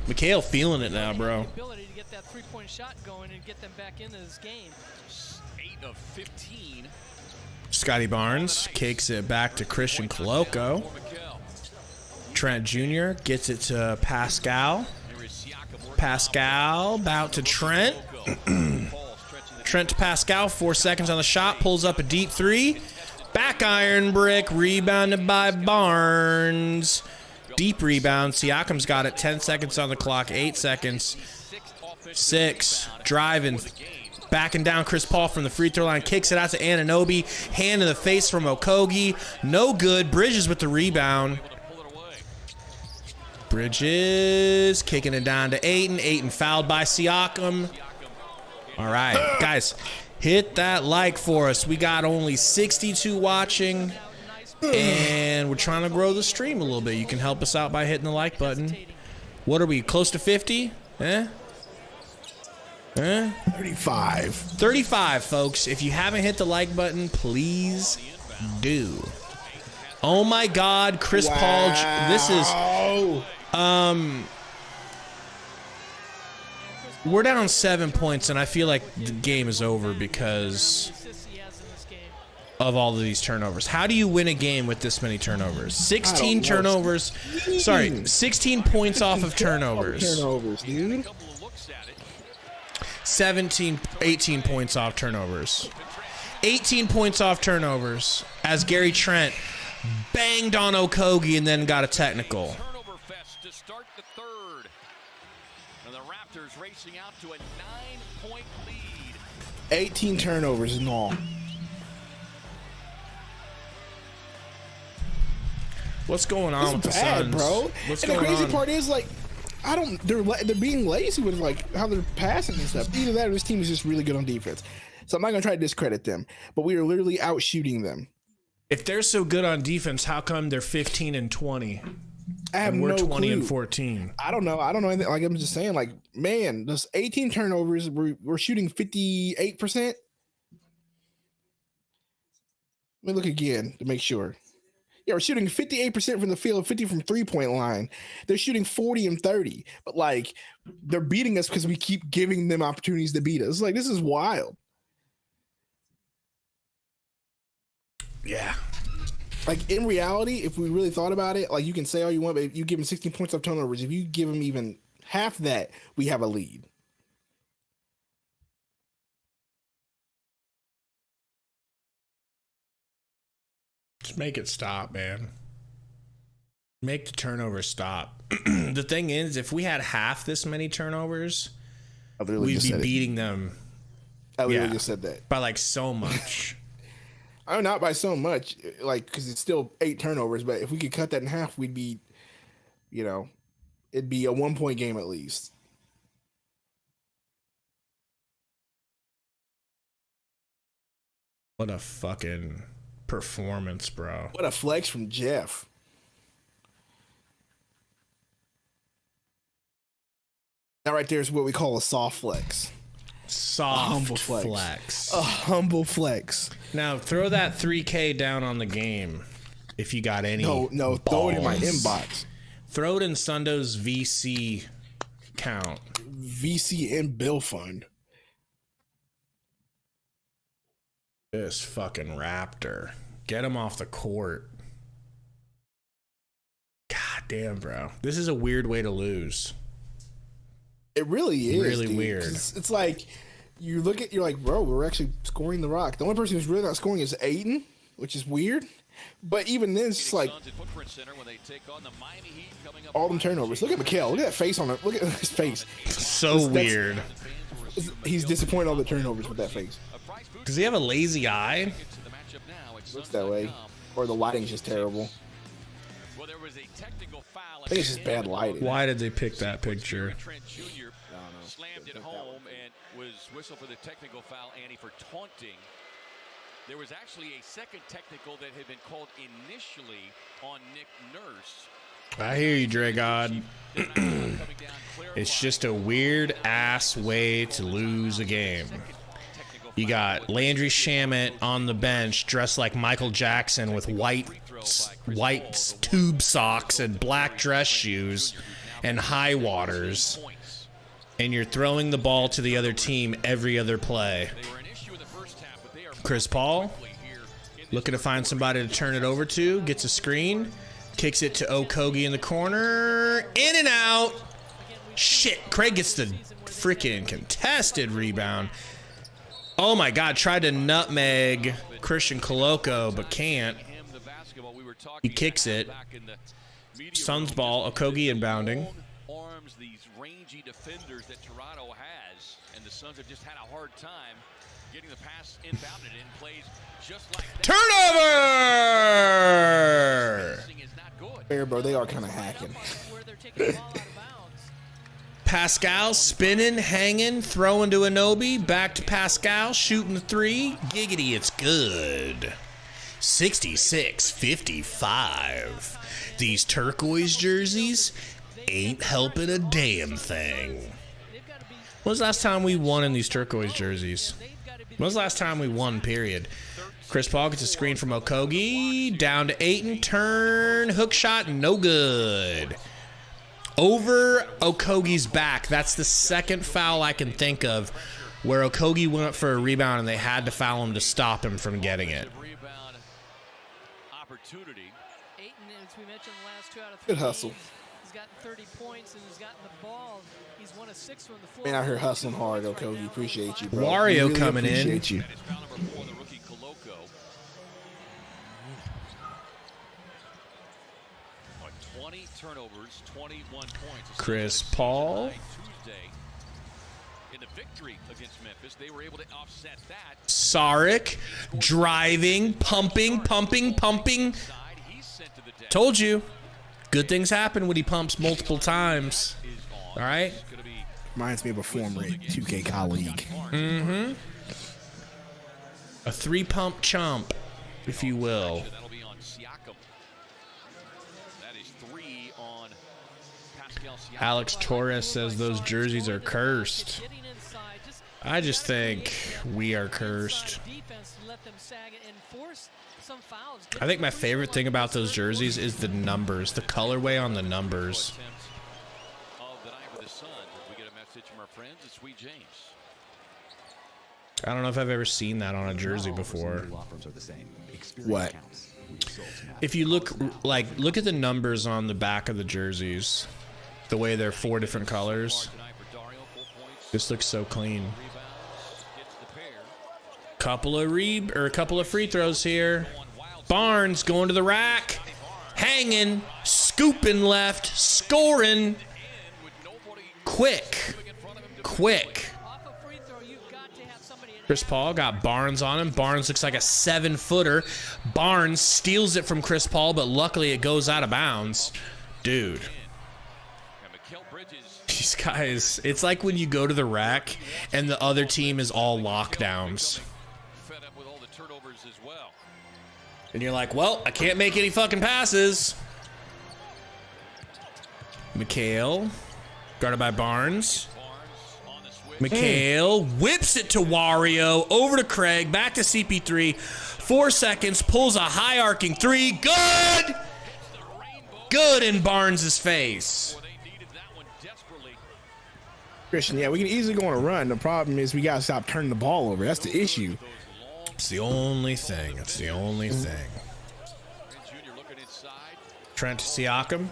McHale feeling it now, bro. Ability to get that 3-point shot going and get them back into this game. 8 of 15. Scotty Barnes kicks it back to Christian Coloco. Trent Jr. gets it to Pascal. Pascal about to Trent. Trent to Pascal, 4 seconds on the shot, pulls up a deep 3. Back iron brick, rebounded by Barnes. Deep rebound. Siakam's got it. 10 seconds on the clock. 8 seconds. 6. Driving. Backing down Chris Paul from the free throw line. Kicks it out to Anunoby. Hand in the face from Okogi. No good. Bridges with the rebound. Bridges kicking it down to Ayton. Ayton fouled by Siakam. All right, guys, hit that like for us. We got only 62 watching, and we're trying to grow the stream a little bit. You can help us out by hitting the like button. What are we, close to 50? 35. 35, folks. If you haven't hit the like button, please do. Oh, my God, Chris Paul. This is... We're down 7 points, and I feel like the game is over because of all of these turnovers. How do you win a game with this many turnovers? 16 turnovers. Sorry, 16 points off of turnovers. Turnovers, dude. 18 points off turnovers. 18 points off turnovers as Gary Trent banged on Okogi and then got a technical. Turnover fest to start the third. And the Raptors racing out to a 9-point lead. 18 turnovers in all. What's going on with the Bad, Suns, bro? What's And the going crazy on? part is, like, they're being lazy with, like, how they're passing and stuff. Either that or this team is just really good on defense. So I'm not going to try to discredit them, but we are literally out shooting them. If they're so good on defense, how come they're 15 and 20? I have And we're no 20 clue. and 14. I don't know anything. Like, I'm just saying, like, man, those 18 turnovers, we're shooting 58%. Let me look again to make sure. Yeah, we're shooting 58% from the field, 50 from 3-point line. They're shooting 40 and 30, but like they're beating us because we keep giving them opportunities to beat us. Like, this is wild. Yeah. Like, in reality, if we really thought about it, like, you can say all you want, but if you give them 16 points off turnovers, if you give them even half that, we have a lead. Just make it stop, man. Make the turnovers stop. The thing is, if we had half this many turnovers, we'd be beating them. I literally just said that. By like so much. Oh, not by so much, like, because it's still 8 turnovers, but if we could cut that in half, we'd be, you know, it'd be a 1-point game at least. What a fucking performance, bro. What a flex from Jeff. That right there is what we call a soft flex. Soft flex. A humble flex. Now throw that 3K down on the game if you got any. No, balls. throw it in my inbox. Throw it in Sundo's VC count. VC and Bill Fund. This fucking Raptor. Get him off the court. God damn, bro. This is a weird way to lose. It really is. Really dude. weird. It's like you look at, you're like, bro, we're actually scoring the rock. The only person who's really not scoring is Ayton, which is weird. But even then, it's like all them turnovers. Look at Mikal. Look at that face on it. Look at his face. So weird. He's disappointed all the turnovers with that face. Does he have a lazy eye? Looks that way. Or the lighting's just terrible. I think it's just bad lighting. Why did they pick that picture? Slammed it home and was whistled for the technical foul, Annie, for taunting. There was actually a second technical that had been called initially on Nick Nurse. I hear you, Dre God. It's just a weird ass way to lose a game. You got Landry Shamet on the bench dressed like Michael Jackson with white tube socks and black dress shoes and high waters, and you're throwing the ball to the other team every other play. Chris Paul looking to find somebody to turn it over to, gets a screen, kicks it to Okogi in the corner, in and out. Shit, Craig gets the freaking contested rebound. Oh my God, tried to nutmeg Christian Coloco, but can't. He kicks it. Suns ball, Okogi inbounding. Arms these rangy defenders that Toronto has, and the Suns have just had a hard time getting the pass inbounded in plays just like that. Turnover! Fair, bro, they are kind of hacking. Pascal spinning, hanging, throwing to Anobi, back to Pascal, shooting the three. Giggity, it's good. 66-55. These turquoise jerseys ain't helping a damn thing. When was the last time we won in these turquoise jerseys? When was the last time we won, period? Chris Paul gets a screen from Okogi, down to Ayton, turn, hook shot, no good. Over Okogi's back. That's the second foul I can think of where Okogi went up for a rebound and they had to foul him to stop him from getting it. Good hustle. He's gotten 30 points and he's gotten the ball. He's 1 of 6 from the floor. Man, out here hustling hard, Okogi. Appreciate you, bro. Wario really coming in. Appreciate you. 20 turnovers, 21 points. Chris Paul. In the victory against Memphis, they were able to offset that. Saric driving, pumping. Told you. Good things happen when he pumps multiple times. All right? Reminds me of a former 2K colleague. Mm-hmm. A 3-pump chump, if you will. Alex Torres says those jerseys are cursed. I just think we are cursed. I think my favorite thing about those jerseys is the numbers, the colorway on the numbers. I don't know if I've ever seen that on a jersey before. What? If you look at the numbers on the back of the jerseys, the way they're 4 different colors. This looks so clean. Couple of free throws here. Barnes going to the rack, hanging, scooping left, scoring. Quick. Chris Paul got Barnes on him. Barnes looks like a 7-footer. Barnes steals it from Chris Paul, but luckily it goes out of bounds. Dude. These guys, it's like when you go to the rack and the other team is all lockdowns. And you're like, well, I can't make any fucking passes. McHale, guarded by Barnes. McHale whips it to Wario, over to Craig, back to CP3. 4 seconds, pulls a high arcing 3. Good in Barnes' face. Christian, yeah, we can easily go on a run. The problem is we got to stop turning the ball over. That's the issue. It's the only thing. Trent Siakam.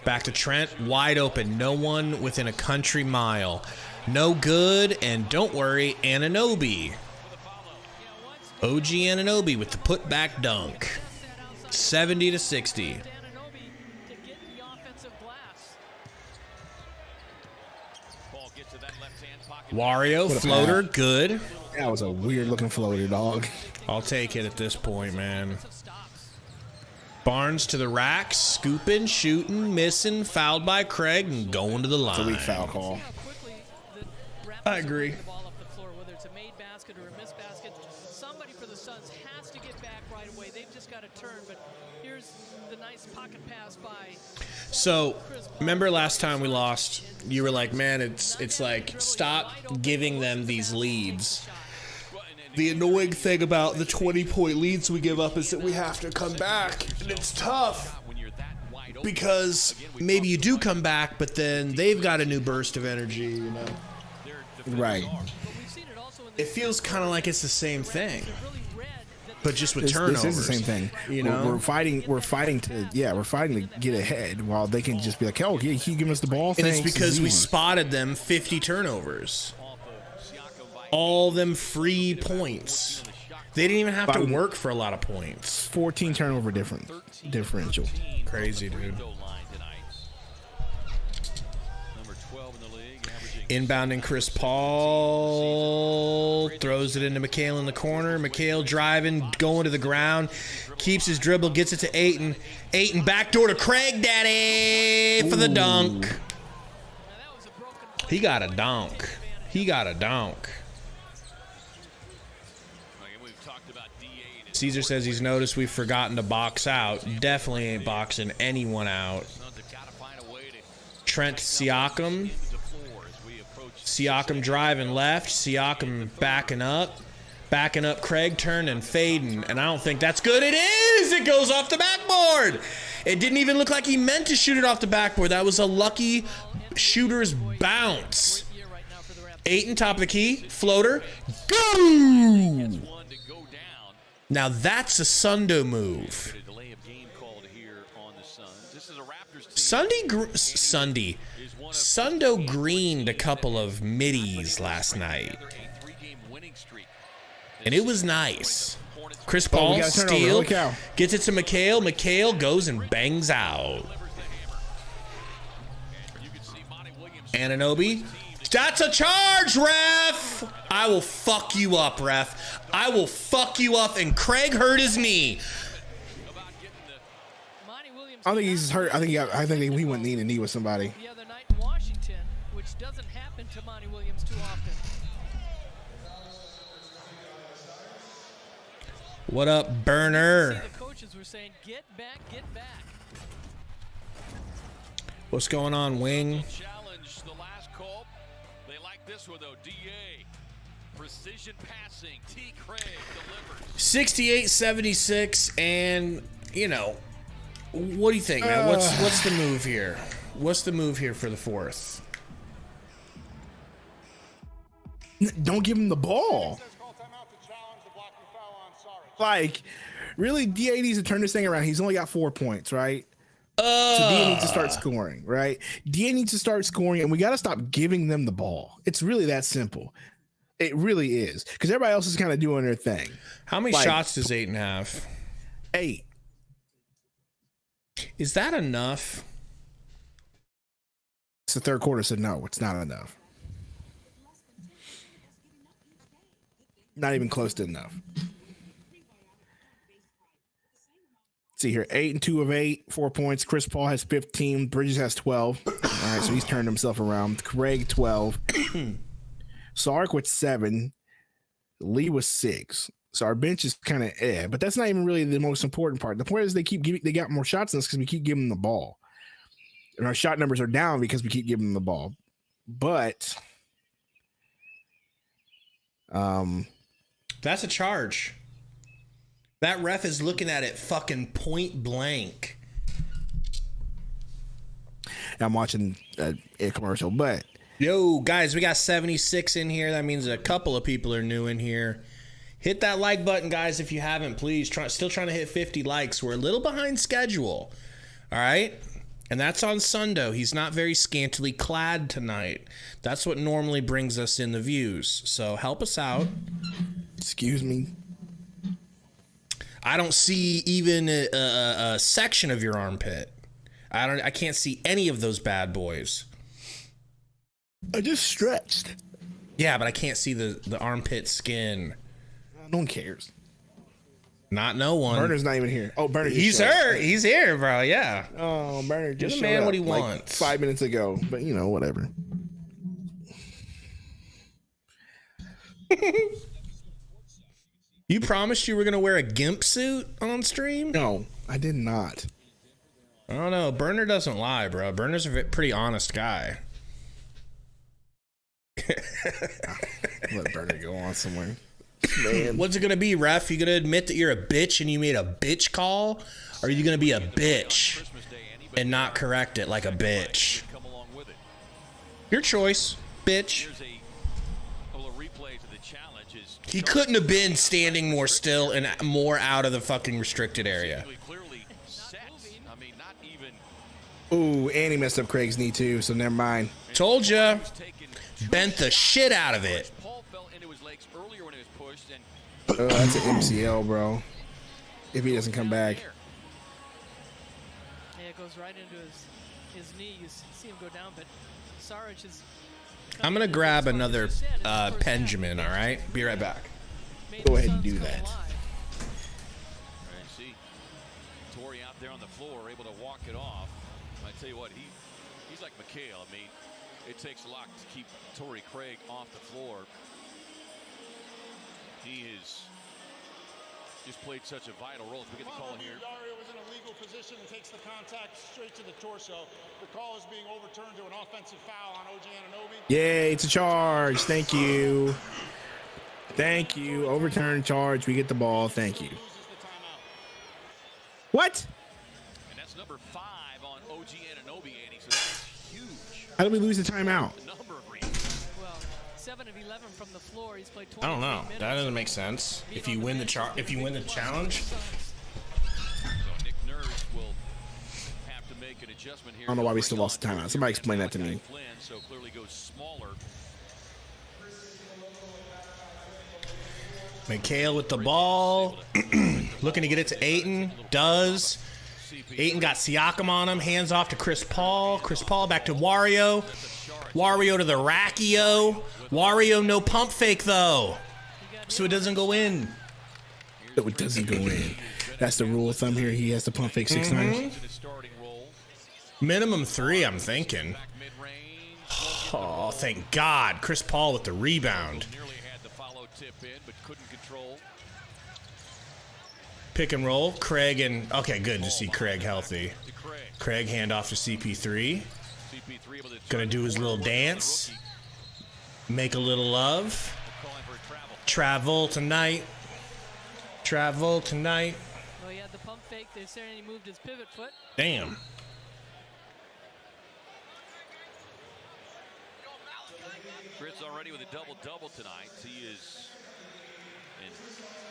Back to Trent. Wide open. No one within a country mile. No good. And don't worry, Anunoby. OG Anunoby with the putback dunk. 70-60. Wario, floater, good. That was a weird looking floater, dog. I'll take it at this point, man. Barnes to the rack, scooping, shooting, missing, fouled by Craig, and going to the line. It's a weak foul call. I agree. Whether it's a made basket or a missed basket, somebody for the Suns has to get back right away. They've just got to turn, but here's the nice pocket pass by. So, remember last time we lost, you were like, man, it's like, stop giving them these leads. The annoying thing about the 20-point leads we give up is that we have to come back, and it's tough because maybe you do come back, but then they've got a new burst of energy, you know? Right. It feels kind of like it's the same thing, but just with turnovers. This is the same thing. You know, we're fighting to get ahead while they can just be like, oh, yeah, he give us the ball. And it's because we spotted them 50 turnovers. All them free points. They didn't even have to work for a lot of points. 14 turnover differential. Crazy, dude. Inbounding Chris Paul. Throws it into McHale in the corner. McHale driving, going to the ground. Keeps his dribble, gets it to Ayton. Ayton backdoor to Craig Daddy for the dunk. He got a dunk. Caesar says he's noticed we've forgotten to box out. Definitely ain't boxing anyone out. Trent Siakam. Siakam driving left. Siakam backing up. Craig turning, fading. And I don't think that's good. It is! It goes off the backboard! It didn't even look like he meant to shoot it off the backboard. That was a lucky shooter's bounce. Ayton, top of the key. Floater. Go! Now that's a Sundo move. Sundo greened a couple of middies last night. And it was nice. Chris Paul, steal, gets it to McHale. McHale goes and bangs out. Anunoby. That's a charge, ref! I will fuck you up, ref. I will fuck you up, and Craig hurt his knee. I think he's hurt. I think he went knee to knee with somebody. The other night in Washington, which doesn't happen to Monty Williams too often. What up, burner? The coaches were saying, get back. What's going on, Wing? Challenge the last call. They like this one though. DA Precision passing. T. Craig delivers. 68-76, and you know, what do you think, man? What's the move here? What's the move here for the fourth? Don't give him the ball. Like, really, DA needs to turn this thing around. He's only got 4 points, right? So DA needs to start scoring, right? DA needs to start scoring, and we got to stop giving them the ball. It's really that simple. It really is, because everybody else is kind of doing their thing. How many shots does Ayton have? 8. Is that enough? It's the third quarter, so no, it's not enough. Not even close to enough. Let's see here, 8 and 2 of 8, 4 points. Chris Paul has 15. Bridges has 12. All right, so he's turned himself around. Craig 12. Sark with 7. Lee was 6. So our bench is kind of but that's not even really the most important part. The point is they got more shots than us because we keep giving them the ball, and our shot numbers are down because we keep giving them the ball. But that's a charge. That ref is looking at it fucking point blank. I'm watching a commercial, but yo, guys, we got 76 in here. That means a couple of people are new in here. Hit that like button, guys, if you haven't, please. Still trying to hit 50 likes. We're a little behind schedule. All right? And that's on Sundo. He's not very scantily clad tonight. That's what normally brings us in the views. So help us out. Excuse me. I don't see even a section of your armpit. I can't see any of those bad boys. I just stretched. Yeah, but I can't see the armpit skin. No one cares. Not no one. Burner's not even here. Oh, Burner. He's here. He's here, bro. Yeah. Oh, Burner just Give the man what he like wants. 5 minutes ago, but you know, whatever. You promised you were gonna wear a gimp suit on stream? No, I did not. I don't know. Burner doesn't lie, bro. Burner's a pretty honest guy. Let Burner go on somewhere. Man. What's it gonna be, ref? You gonna admit that you're a bitch and you made a bitch call? Or are you gonna be a bitch and not correct it like a bitch? Your choice, bitch. He couldn't have been standing more still and more out of the fucking restricted area. Ooh, and he messed up Craig's knee too, so never mind. Told ya. Bent the shit out of it. Oh, that's an MCL, bro. If he doesn't come back. Yeah, it goes right into his knee. You see him go down, but Sarge is... I'm going to grab another Benjamin, all right? Be right back. Go ahead and do that. See Torrey out there on the floor, able to walk it off. I tell you what, he's like McHale. I mean, it takes a lot to keep Torrey Craig off the floor. He has just played such a vital role. If we get the call here. Dario was in a legal position and takes the contact straight to the torso. The call is being overturned to an offensive foul on OG Anunoby. Yay, it's a charge. Thank you. Thank you. Overturn charge. We get the ball. Thank you. What? And that's number 5 on OG Anunoby, Andy. So that's huge. How did we lose the timeout? Well, 7 of 11 from the floor. He's played 20 I don't know. minutes. That doesn't make sense. If you win the challenge. So Nick Nurse will have to make an adjustment here. I don't know why we still lost the timeout. Somebody explain that to me. Malachi Flynn, so clearly goes smaller. McHale with the ball. Looking to get it to Ayton. Does. Ayton got Siakam on him. Hands off to Chris Paul. Chris Paul back to Wario. Wario to the Rackio. Wario no pump fake, though. So it doesn't go in. So it doesn't go in. That's the rule of thumb here. He has to pump fake 6 times. Minimum 3, I'm thinking. Oh, thank God. Chris Paul with the rebound. Pick and roll. Craig and... Okay, good to see Craig healthy. Craig handoff to CP3. Gonna do his little dance. Make a little love. Travel tonight. Travel tonight. Well, he had the pump fake. They said he moved his pivot foot. Damn. Chris already with a double-double tonight. He is in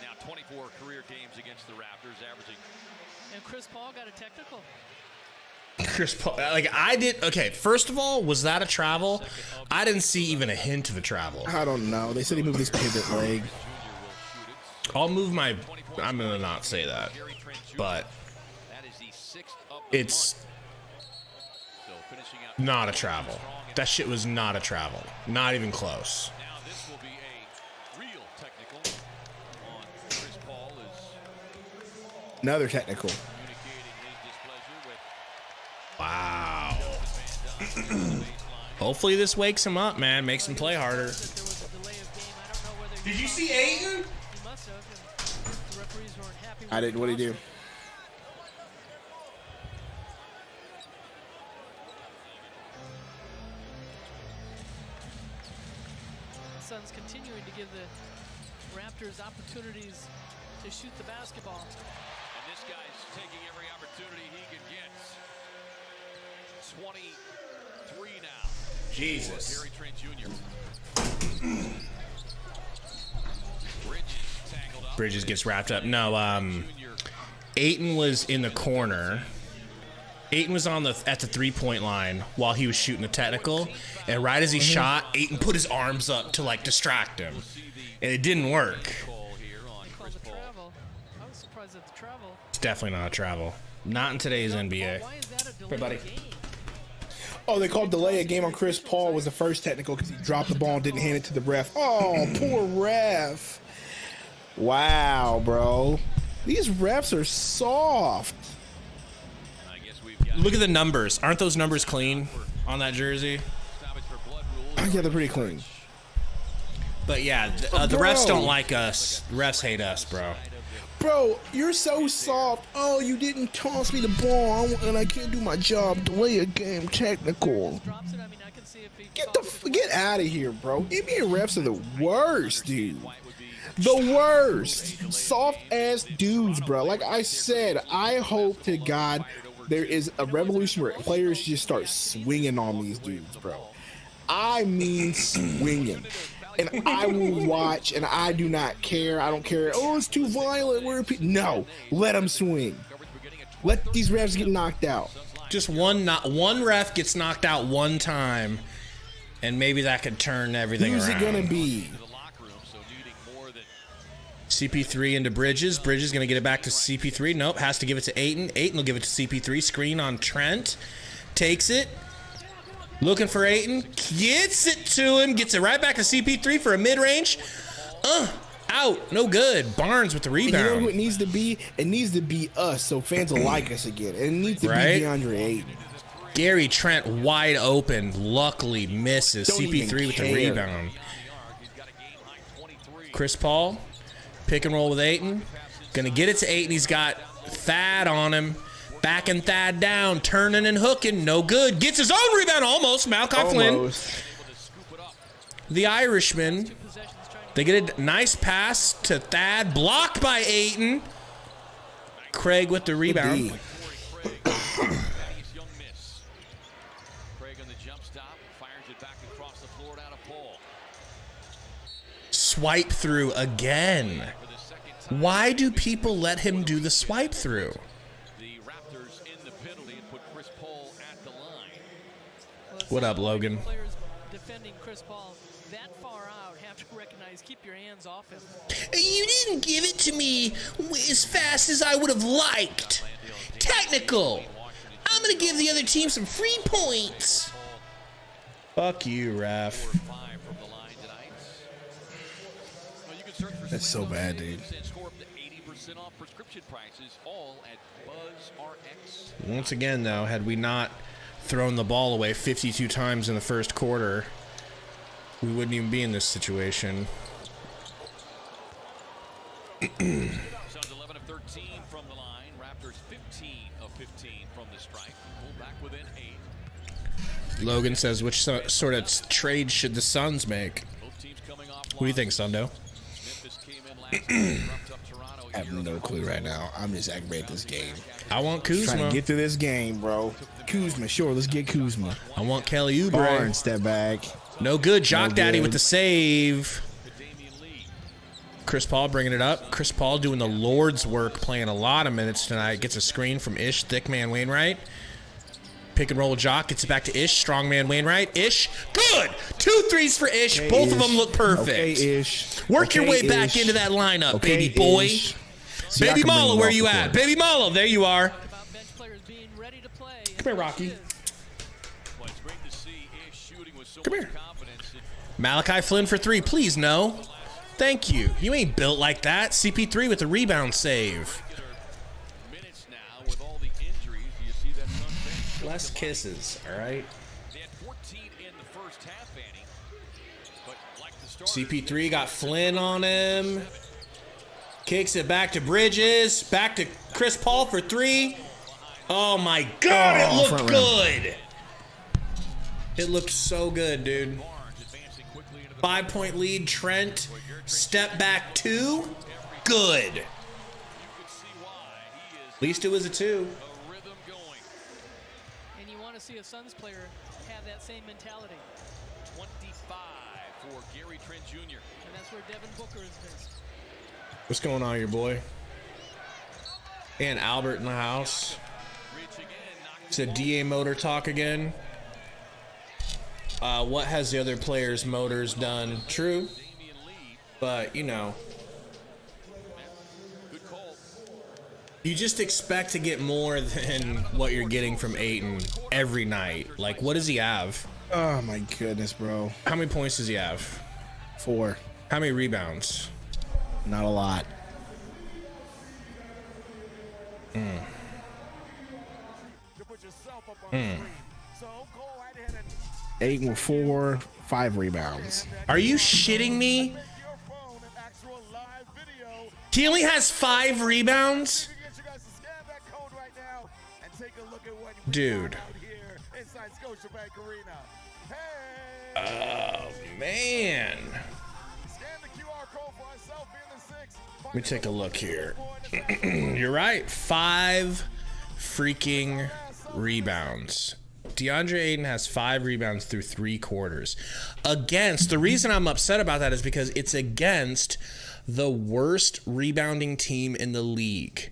now 24 career games against the Raptors, averaging. And Chris Paul got a technical. Chris Paul, like I did. Okay, first of all, was that a travel? I didn't see even a hint of a travel. I don't know. They said he moved his pivot leg. I'll move my. I'm gonna not say that, but it's not a travel. That shit was not a travel. Not even close. Now this will be a real technical on Chris Paul is Another technical. communicating his displeasure with Wow. Hopefully this wakes him up, man. Makes him play harder. There was a delay of game. I don't know whether Did you see Ayton? he must have. And the referees weren't happy with I didn't. What did he do? The Suns continuing to give the Raptors opportunities to shoot the basketball. and this guy's taking every opportunity he can get. 23 now. Jesus. Gary Trent Jr. Bridges tangled up. Bridges gets wrapped up. No, Ayton was in the corner. Ayton was at the 3-point line while he was shooting the technical, and right as he shot, Ayton put his arms up to like distract him, and it didn't work. Call here on They called Chris the Paul. travel. I was surprised at the travel. It's definitely not a travel. Not in today's NBA. Why is that a delay Hey, buddy. of game? Oh, they called delay a game on Chris Paul was the first technical because he dropped the ball and didn't hand it to the ref. Oh, poor ref. Wow, bro. These refs are soft. I guess we've got Look at the numbers. Aren't those numbers clean on that jersey? stoppage for blood rule. Yeah, they're pretty clean. But yeah, the refs don't like us. The refs hate us, bro. Bro, you're so soft. Oh, you didn't toss me the ball and I can't do my job. Delay a game technical. Drops it. I mean, I can see if he Get out of here, bro. NBA refs are the worst, dude. The worst. Soft ass dudes, bro. Like I said, I hope to God there is a revolution where players just start swinging on these dudes, bro. I mean swinging. And I will watch, and I do not care. I don't care. Oh, it's too violent. No, let them swing. Let these refs get knocked out. Just one ref gets knocked out one time, and maybe that could turn everything Who's around. it gonna be? CP3 into Bridges. Bridges going to get it back to CP3. Nope, has to give it to Ayton. Ayton will give it to CP3. Screen on Trent. Takes it. Looking for Ayton. Gets it to him. Gets it right back to CP3 for a mid-range. Out. No good. Barnes with the And you know who rebound. it needs to be? It needs to be us so fans will like us again. And it needs to Right? be DeAndre Ayton. Gary Trent wide open. Luckily misses. Don't even CP3 with the care. rebound. Chris Paul. Pick and roll with Ayton. Gonna get it to Ayton. He's got Thad on him. Backing Thad down. Turning and hooking. No good. Gets his own rebound almost. Malachi Flynn. Almost. The Irishman. They get a nice pass to Thad. Blocked by Ayton. Craig with the rebound. D. Craig on the jump stop, fires it back across the floor down to Paul. Swipe through again. Why do people let him do the swipe through? The Raptors in the penalty and put Chris Paul at the line. Well, it's What not up, like Logan? Players defending Chris Paul that far out have to recognize, keep your hands off him. You didn't give it to me as fast as I would have liked. Technical. I'm going to give the other team some free points. Fuck you, ref. 5 from the line tonight. Well, you can search for That's so Swing bad, Those dude. Saves and score up to 80% off prescription prices, all at BuzzRx. Once again, though, had we not thrown the ball away 52 times in the first quarter, we wouldn't even be in this situation. Suns 11 of 13 from the line. Raptors 15 of 15 from the strike. Pull back within 8. Logan says, which sort of trade should the Suns make? Both teams coming off What do you think, Sundo? Smith I have no clue right now. I'm just aggravated at this game. I want Trying Kuzma. to get through this game, bro. Kuzma, sure. Let's get Kuzma. I want Kelly Oubre. Barnes, step back. No good. Jock No Daddy good. with the save. Chris Paul bringing it up. Chris Paul doing the Lord's work, playing a lot of minutes tonight. Gets a screen from Ish, thick man Wainright. Pick and roll Jock, gets it back to Ish, strong man Wainright. Ish, good! 2 threes for Ish. Okay, Both of Ish. them look perfect. Okay, Ish. Work your Okay, way back Ish. into that lineup, Okay, baby boy. Ish. Baby Siakam Malo, bringing where off you the at? court. Baby Malo, there you are. About bench players being ready to play. Come here, Rocky. Well, it's great to see Ish shooting with so Come much here. confidence. Malachi Flynn for 3, please no. Thank you. You ain't built like that. CP3 with the rebound save. Minutes now with all the injuries. You see that Suns bench. Less kisses, all right? They had 14 in the first half, Annie. But like the starters, CP3 got Flynn on him. Kicks it back to Bridges. Back to Chris Paul for 3. Oh my God, it looked front rim. good. It looked so good, dude. Barnes advancing quickly into the 5-point lead, Trent. Step back 2. Good. You could see why he is At least it was a 2. a rhythm going. And you want to see a Suns player have that same mentality. 25 for Gary Trent Jr. And that's where Devin Booker is missed. What's going on here, boy? And Albert in the house. Reach again, knocking It's a DA motor talk again. What has the other players' motors done? True, Damian Lee. but you know, Good call. you just expect to get more than what you're getting from Ayton every night. Like, what does he have? Oh, my goodness, bro. How many points does he have? 4. How many rebounds? Not a lot. To put yourself up on the screen. So go right ahead and 8 with 4, 5 rebounds. Are you shitting me? your phone and actual live video. He only has 5 rebounds? We can get you guys to scan that code right now and take a look at what we Dude. got out here inside Scotiabank Arena. Hey! Oh, man. Scan the QR code for ourselves being the 6. Let me take a look here. You're right. 5 freaking rebounds. DeAndre Ayton has 5 rebounds through 3 quarters. The reason I'm upset about that is because it's against the worst rebounding team in the league.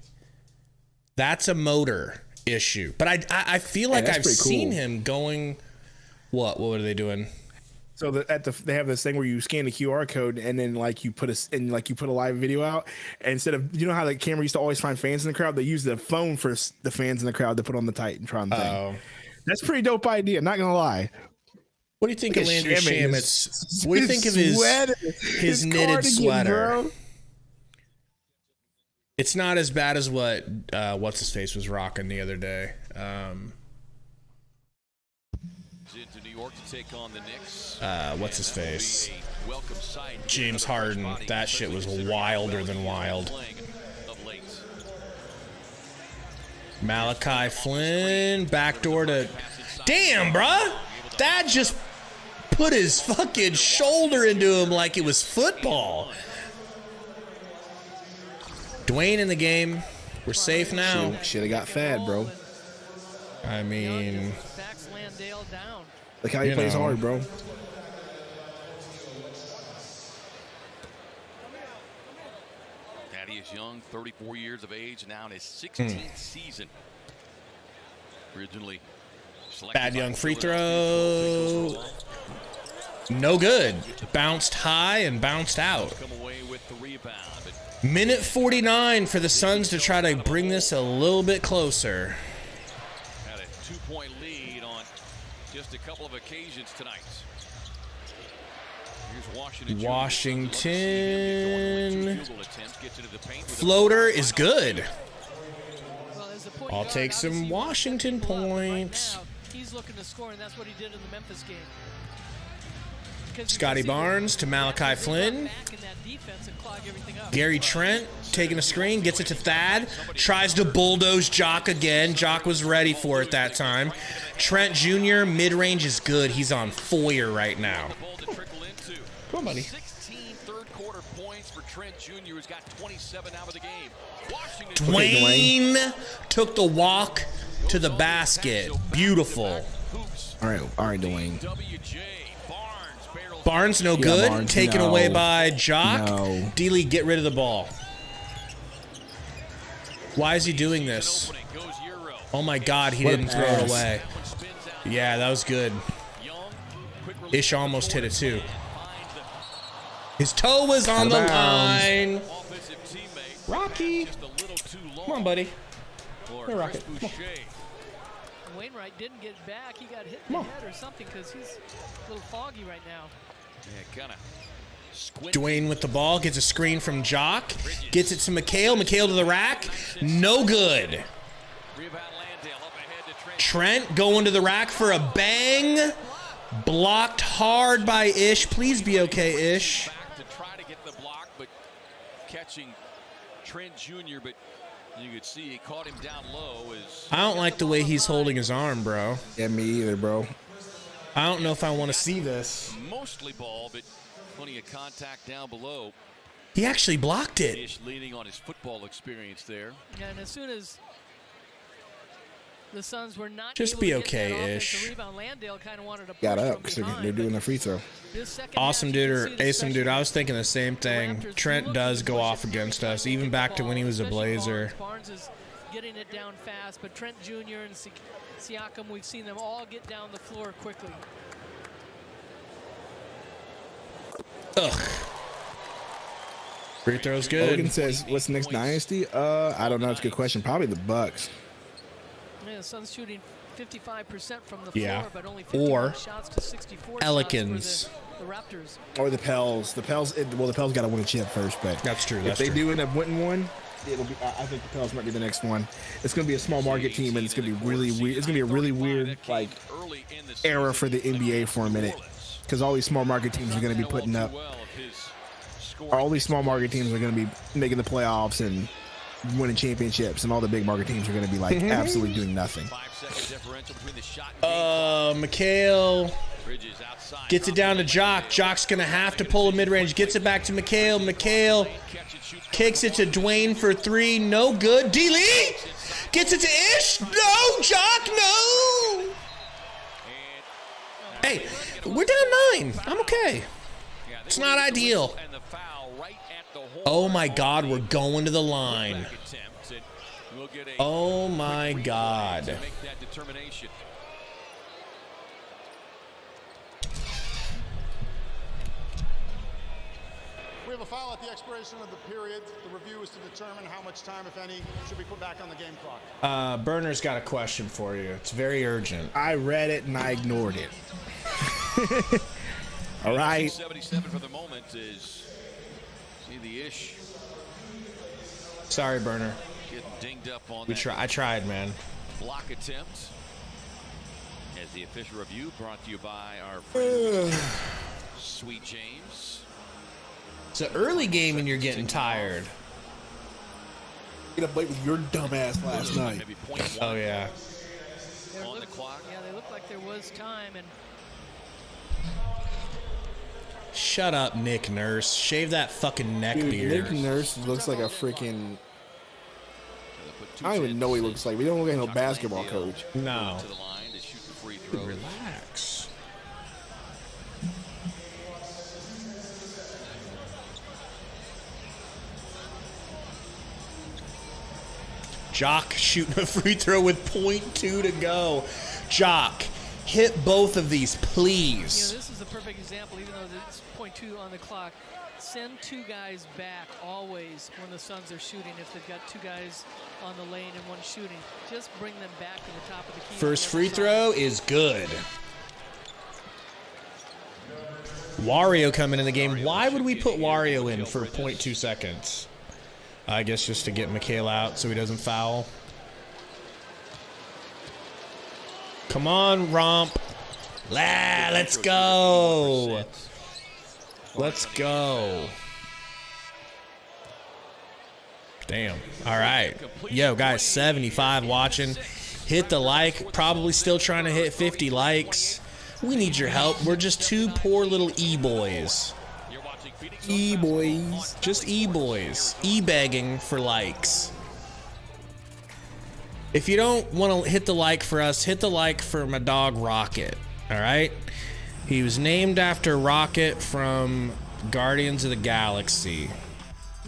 That's a motor issue. But I feel like that's I've pretty cool. seen him going. What are they doing? So they have this thing where you scan the QR code and then you put a live video out. And instead of, you know how the camera used to always find fans in the crowd, they use the phone for the fans in the crowd to put on the Titantron thing. Oh. That's a pretty dope idea. Not gonna lie. What do you think of Landry Shamit's? What do you think of sweater, his knitted cardigan, sweater? bro. It's not as bad as what what's his face was rocking the other day. Into New York to take on the Knicks. What's his face? A welcome sight. James Harden. That shit was wilder than wild. Playing of late. Malachi Flynn, backdoor to. Damn, bruh! Dad just put his fucking shoulder into him like it was football. Dwayne in the game. We're safe now. Should have got Thad, bro. I mean, Backs Landale down. Look how he You plays know. hard, bro. Daddy is young, 34 years of age, now in his 16th season. Originally selected bad by young the free Philadelphia throw. 12th No good. Bounced high and bounced out. overall. Come away with the rebound. But Minute 49 for the Suns to try to bring this a little bit closer. had a 2-point lead on just a couple of occasions tonight. Here's Washington. Jr. Washington. Going with 2 field goal attempts, gets into the paint with a Floater is good. Well, as the point I'll guard, take some obviously, Washington pull up, but right points. now, he's looking to score, and that's what he did in the Memphis game. Because you Scotty can see Barnes to Malachi they Flynn. run back in that defense and clog everything up. Gary Trent taking a screen, gets it to Thad, tries to bulldoze Jock again. Jock was ready for it that time. Trent Jr., mid-range is good. He's on fire right now. the ball to trickle into. Come on, buddy. 16 third-quarter points for Trent Jr. has got 27 out of the game. Dwayne took the walk to the basket. Beautiful. All right, Dwayne. Barnes no good. Barnes, Taken no. away by Jock. No. D-Lee, get rid of the ball. Why is he doing this? Oh my God, he didn't throw it away. Yeah, that was good. Ish almost hit it too. His toe was on the line. Rocky. Come on, buddy. Here, Rocket. Come on. Wainright didn't get back. He got hit in the head or something because he's a little foggy right now. Yeah, kind of. Dwayne with the ball, gets a screen from Jock, gets it to McHale. McHale to the rack. No good. Trent going to the rack for a bang. Blocked hard by Ish. Please be okay, Ish. To try to get the block, but catching Trent Jr., but you could see he caught him down low. I don't like the way he's holding his arm, bro. Yeah, me either, bro. I don't know if I want to see this. Mostly ball, but plenty of contact down below. He actually blocked it. Ish leaning on his football experience there. And as soon as the Suns were not Just able be to get okay, that offensive Ish. Rebound, Landale kind of wanted to Got push up from because behind, they're doing but the free throw. this second Awesome half, dude you or can see the awesome dude. I was special- thinking the same thing. Raptors Trent looking does to go push off it against through, us, even back to when he was a especially Blazer. Barnes is getting it down fast, but Trent Jr. and Siakam, we've seen them all get down the floor quickly. Ugh. Free throw's Logan good. says, "What's the next dynasty?" I don't know. That's a good question. Probably the Bucks. Yeah, the Suns shooting 55% from the floor, Yeah. but only 51 Or shots to 64 Pelicans. shots for the Raptors. Or the Pels. The Pels got to win a chip first, but That's true. if That's they true. do end up winning one, it'll be. I think the Pels might be the next one. It's going to be a small market team, and it's going to be really weird. It's going to be a really weird era for the NBA for a minute, because all these small market teams are going to be putting up. All these small market teams are going to be making the playoffs and winning championships, and all the big market teams are going to be like absolutely doing nothing. McHale gets it down to Jock. Jock's going to have to pull a mid-range. Gets it back to McHale. McHale kicks it to Dwayne for three. No good. D-Lee gets it to Ish. No, Jock, no. Hey, we're down 9. I'm okay. It's not ideal. Oh, my God. We're going to the line. Oh, my God. We have a foul at the expiration of the period. The review is to determine how much time, if any, should be put back on the game clock. Burner's got a question for you. It's very urgent. I read it and I ignored it. All right. 77 for the moment is see the Ish Sorry, Burner. getting dinged up on I tried, man. block attempt. As the official review brought to you by our friend Sweet James. It's an early game and you're getting tired. Get up late with your dumb ass last night. Maybe 0.1 Oh, yeah. on the clock. Yeah, they looked like there was time, and Shut up, Nick Nurse. Shave that fucking neck Dude, beard. Nick Nurse looks like a freaking. I don't even know what he looks like. We don't look like no basketball coach. No. To the line to shoot the free throw. Relax. Jock shooting a free throw with 0.2 to go. Jock, hit both of these, please. this is the perfect example, even though it's 0.2 on the clock. Send two guys back always when the Suns are shooting. If they've got two guys on the lane and one shooting, just bring them back to the top of the key. First free throw is good. Wario coming in the game. Why would we put Wario in for 0.2 seconds? I guess just to get McHale out so he doesn't foul. Come on, Romp. Let's go. Let's go. Damn. All right. Yo, guys, 75 watching. Hit the like. Probably still trying to hit 50 likes. We need your help. We're just two poor little E-boys. E-boys. Just E-boys. E-begging for likes. If you don't want to hit the like for us, hit the like for my dog Rocket. All right? He was named after Rocket from Guardians of the Galaxy.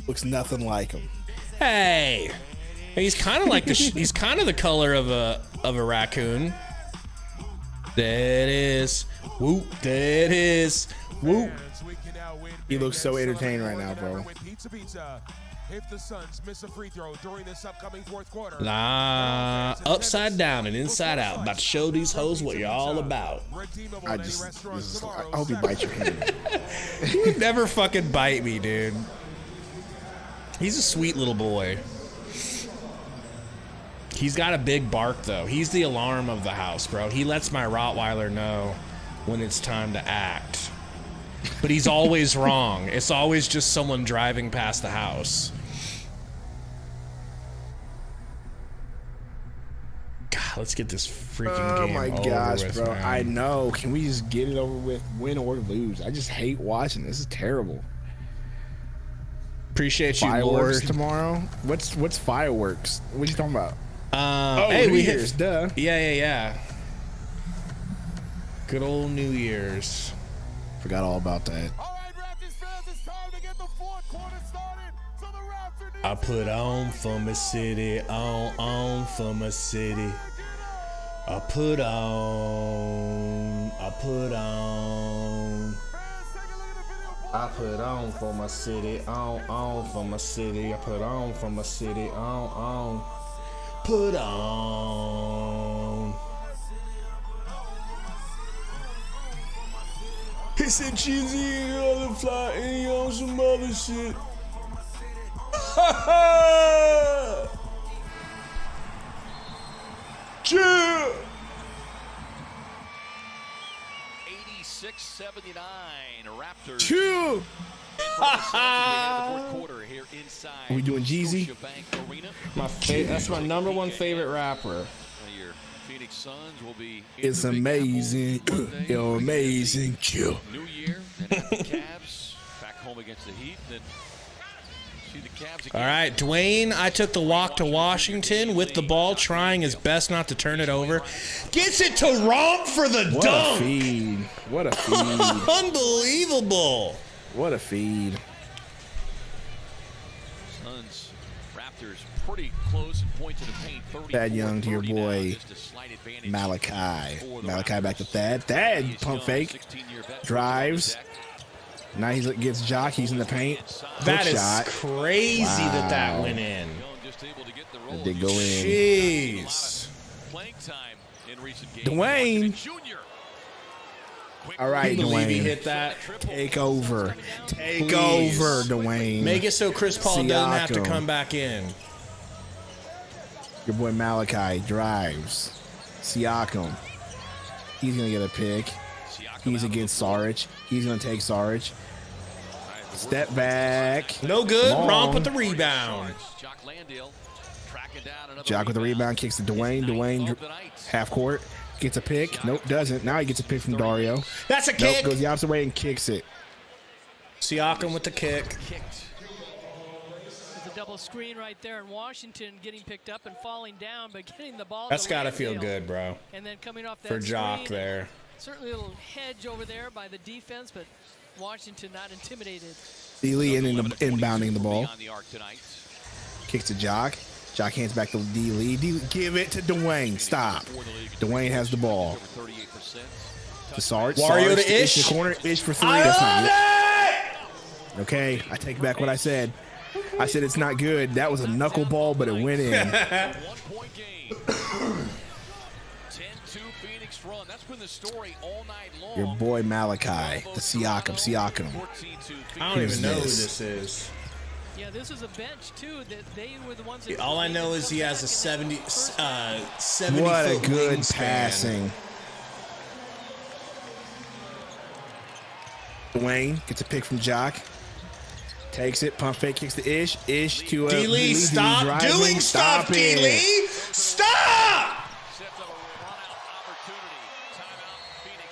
Looks nothing like him. Hey, he's kind of like he's kind of the color of a raccoon. There it is. Whoop. There it is. Whoop. He looks so entertained right now, bro. If the Suns miss a free throw during this upcoming fourth quarter, Upside down and inside out. About to show these hoes what you're all about. I hope he bites your hand. He would never fucking bite me, dude. He's a sweet little boy. He's got a big bark, though. He's the alarm of the house, bro. He lets my Rottweiler know when it's time to act. But he's always wrong. It's always just someone driving past the house. God, let's get this freaking game over with. Oh my gosh, bro. Man. I know. Can we just get it over with, win or lose? I just hate watching this. This is terrible. Appreciate you, fireworks Lord. Tomorrow? What's fireworks? What are you talking about? Hey, New Year's, duh. Yeah. Good old New Year's. Forgot all about that. all right, Raptors fans, it's time to get the fourth quarter started. So the Raptors I put on for my city, on for my city. I put on for my city, on for my city. I put on for my city, on. Put on. He said cheesy on the fly and he on some other shit. Chill. 86-79 Raptors. Chill. Fourth quarter here inside. Are we doing Jeezy? That's my number one favorite rapper. Your Phoenix Suns will be. It's amazing. You're amazing. Chill. New year, and have the Cavs back home against the Heat. Then see the Cavs again. All right, Dwayne, I took the walk to Washington with the ball, trying his best not to turn it over. Gets it to Romp for the What dunk. a feed. What a feed. Unbelievable. What a feed. Suns, Raptors pretty close in points in the paint. Thad Young to your boy Malachi. Malachi back to Thad. Thad pump fake. Drives. Now he gets Jock. He's in the paint. That Hook is shot. crazy that went in. It did go in. Jeez. Dwayne. All right, Can you believe he Dwayne. hit that? Take over. Take Please. over, Dwayne. Make it so Chris Paul doesn't have to Siakam. come back in. Your boy Malachi drives. Siakam. He's going to get a pick. He's against Saric. He's going to take Saric. Step back. No good. Long. Romp with the rebound. Jock with the rebound. Kicks to Dwayne. Dwayne half court. Gets a pick. Nope, doesn't. Now he gets a pick from Dario. That's a Nope, kick. goes the opposite way and kicks it. Siakam with the kick. There's a double screen right there in Washington, getting picked up and falling down, but getting the ball. That's to got to feel Landale. good, bro. And then coming off that For Jock screen, there. certainly a little hedge over there by the defense, but Washington not intimidated. D-Lee inbounding the ball. Kicks to Jock. Jock hands back to D-Lee. Give it to Dwayne. Stop. Dwayne has the ball. To Sarge. Wario Sarge to Ish. In the corner. Ish for three. That's not it. Okay, I take back what I said. I said it's not good. That was a knuckleball, but it went in. 1-point game. 10-2 Phoenix run. That's been the story all night long. Your boy Malachi. The Siakam. I don't even know who this? this is. Yeah, this is a bench, too, that they were the ones that... All I know is he has a 70 What foot a good wingspan. passing. Dwayne gets a pick from Jock. Takes it. Pump fake. Kicks to Ish. Ish to D-Lee, who's stop driving. doing stuff, it. D-Lee. Stop!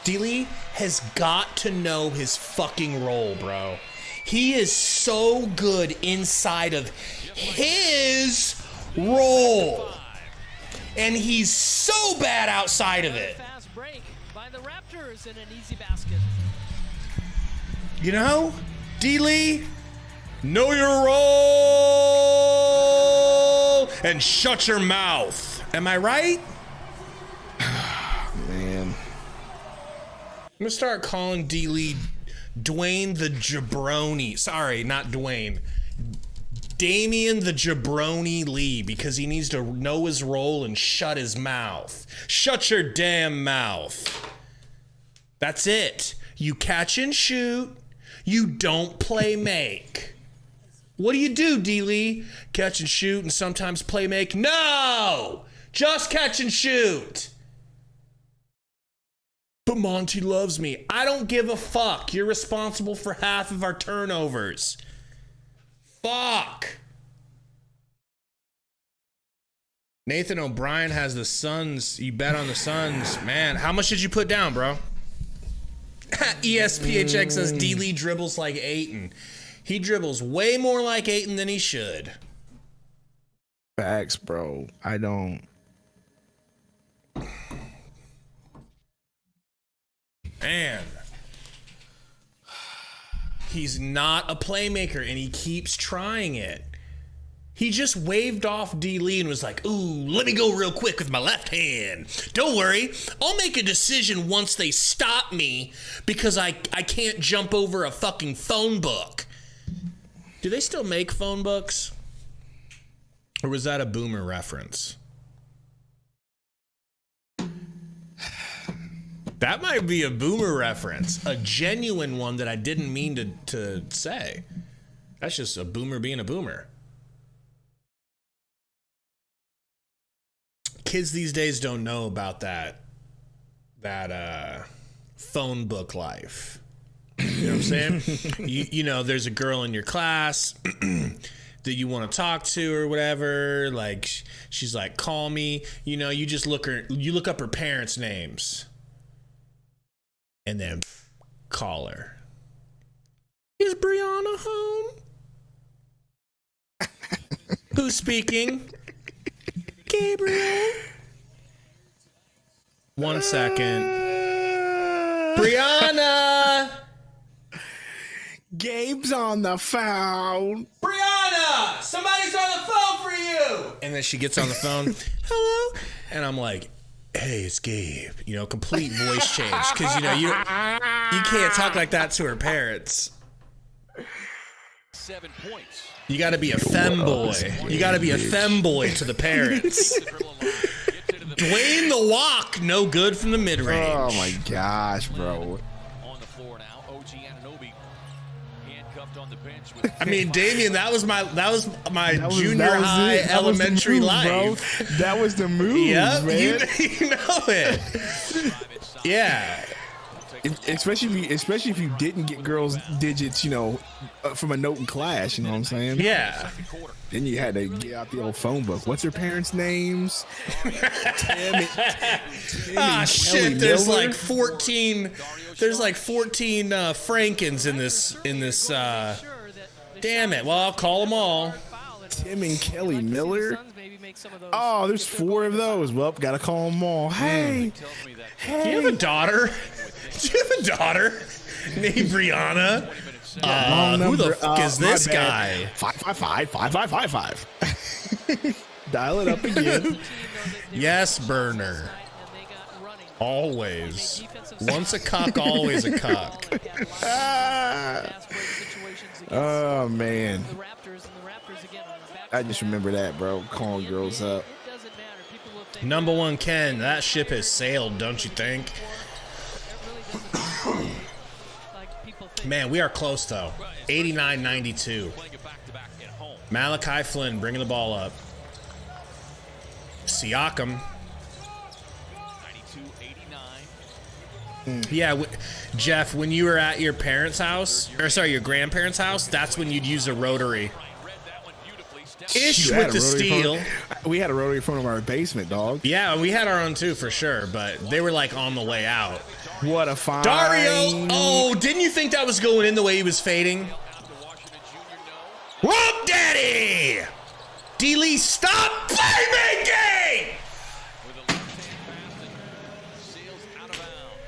D-Lee has got to know his fucking role, bro. He is so good inside of his role. And he's so bad outside of it. Fast break by the Raptors and an easy basket. You know, D-Lee, know your role and shut your mouth. Am I right? Man. I'm going to start calling D-Lee Dwayne the Jabroni. Sorry, not Dwayne. Damian the Jabroni Lee, because he needs to know his role and shut his mouth. Shut your damn mouth. That's it. You catch and shoot. You don't play make. What do you do, D-Lee? Catch and shoot and sometimes play make? No! Just catch and shoot. But Monty loves me. I don't give a fuck. You're responsible for half of our turnovers. Fuck. Nathan O'Brien has the Suns. You bet on the Suns. Man, how much did you put down, bro? ESPHX says D-Lee dribbles like Ayton. He dribbles way more like Ayton than he should. Facts, bro. I don't. Man. He's not a playmaker, and he keeps trying it. He just waved off D-Lee and was like, ooh, let me go real quick with my left hand. Don't worry. I'll make a decision once they stop me because I can't jump over a fucking phone book. Do they still make phone books? Or was that a boomer reference? That might be a boomer reference. A genuine one that I didn't mean to say. That's just a boomer being a boomer. Kids these days don't know about that phone book life. You know what I'm saying? you know, there's a girl in your class that you want to talk to or whatever. Like, she's like, call me. You know, you look up her parents' names. And then call her. Is Brianna home? Who's speaking? Gabriel. 1 second. Brianna! Gabe's on the phone. Brianna! Somebody's on the phone for you! And then she gets on the phone. Hello? And I'm like, hey, it's Gabe. You know, complete voice change. Because, you know, you can't talk like that to her parents. 7 points. You got to be a femboy. You got to be a femboy to the parents. Dwayne the Walk, no good from the mid-range. Oh, my gosh, bro. On the floor now, OG Anunoby handcuffed on the bench. I mean, Damien, that was my junior high elementary life. Bro. That was the move, yep, man. You know it. Yeah. Especially if you didn't get girls' digits, you know, from a note in class, you know what I'm saying? Yeah. Then you had to get out the old phone book. What's their parents' names? Tim shit, there's like 14 Frankens in this damn it. Well, I'll call them all. Tim and Kelly Miller. Oh, there's 4 of those. Well, gotta call them all. Hey. Do you have a daughter? Do you have a daughter named Brianna? Who the fuck is this guy? 555-5555. Dial it up again. Yes, burner. Always. Once a cuck, always a cuck. Oh, man. I just remember that, bro. Calling girls up. Number one, Ken, that ship has sailed, don't you think? Man, we are close, though. 89-92. Malachi Flynn bringing the ball up. Siakam. 92-89. Yeah, Jeff, when you were at your parents' house, or sorry, your grandparents' house, that's when you'd use a rotary. Ish with the steel. We had a rotary phone in our basement, dog. Yeah, we had our own too, for sure, but they were like on the way out. What a find. Dario! Oh, didn't you think that was going in the way he was fading? daddy! D-Lee, stop playmaking! With a left-hand pass that sails out of bounds.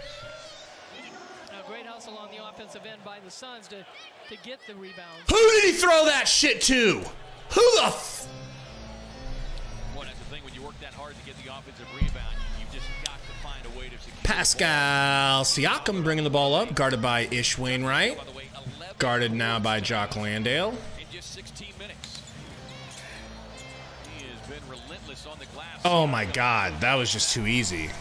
Now, great hustle on the offensive end by the Suns to get the rebounds. Who did he throw that shit to? Who the Boy, that's the thing. When you work that hard to get the offensive rebound, you've just got to find a way to secure Pascal Siakam bringing the ball up, guarded by Ish Wainright. By the way, 11 Guarded now by Jock Landale. in just 16 minutes. He has been relentless on the glass. Oh my God, that was just too easy. 22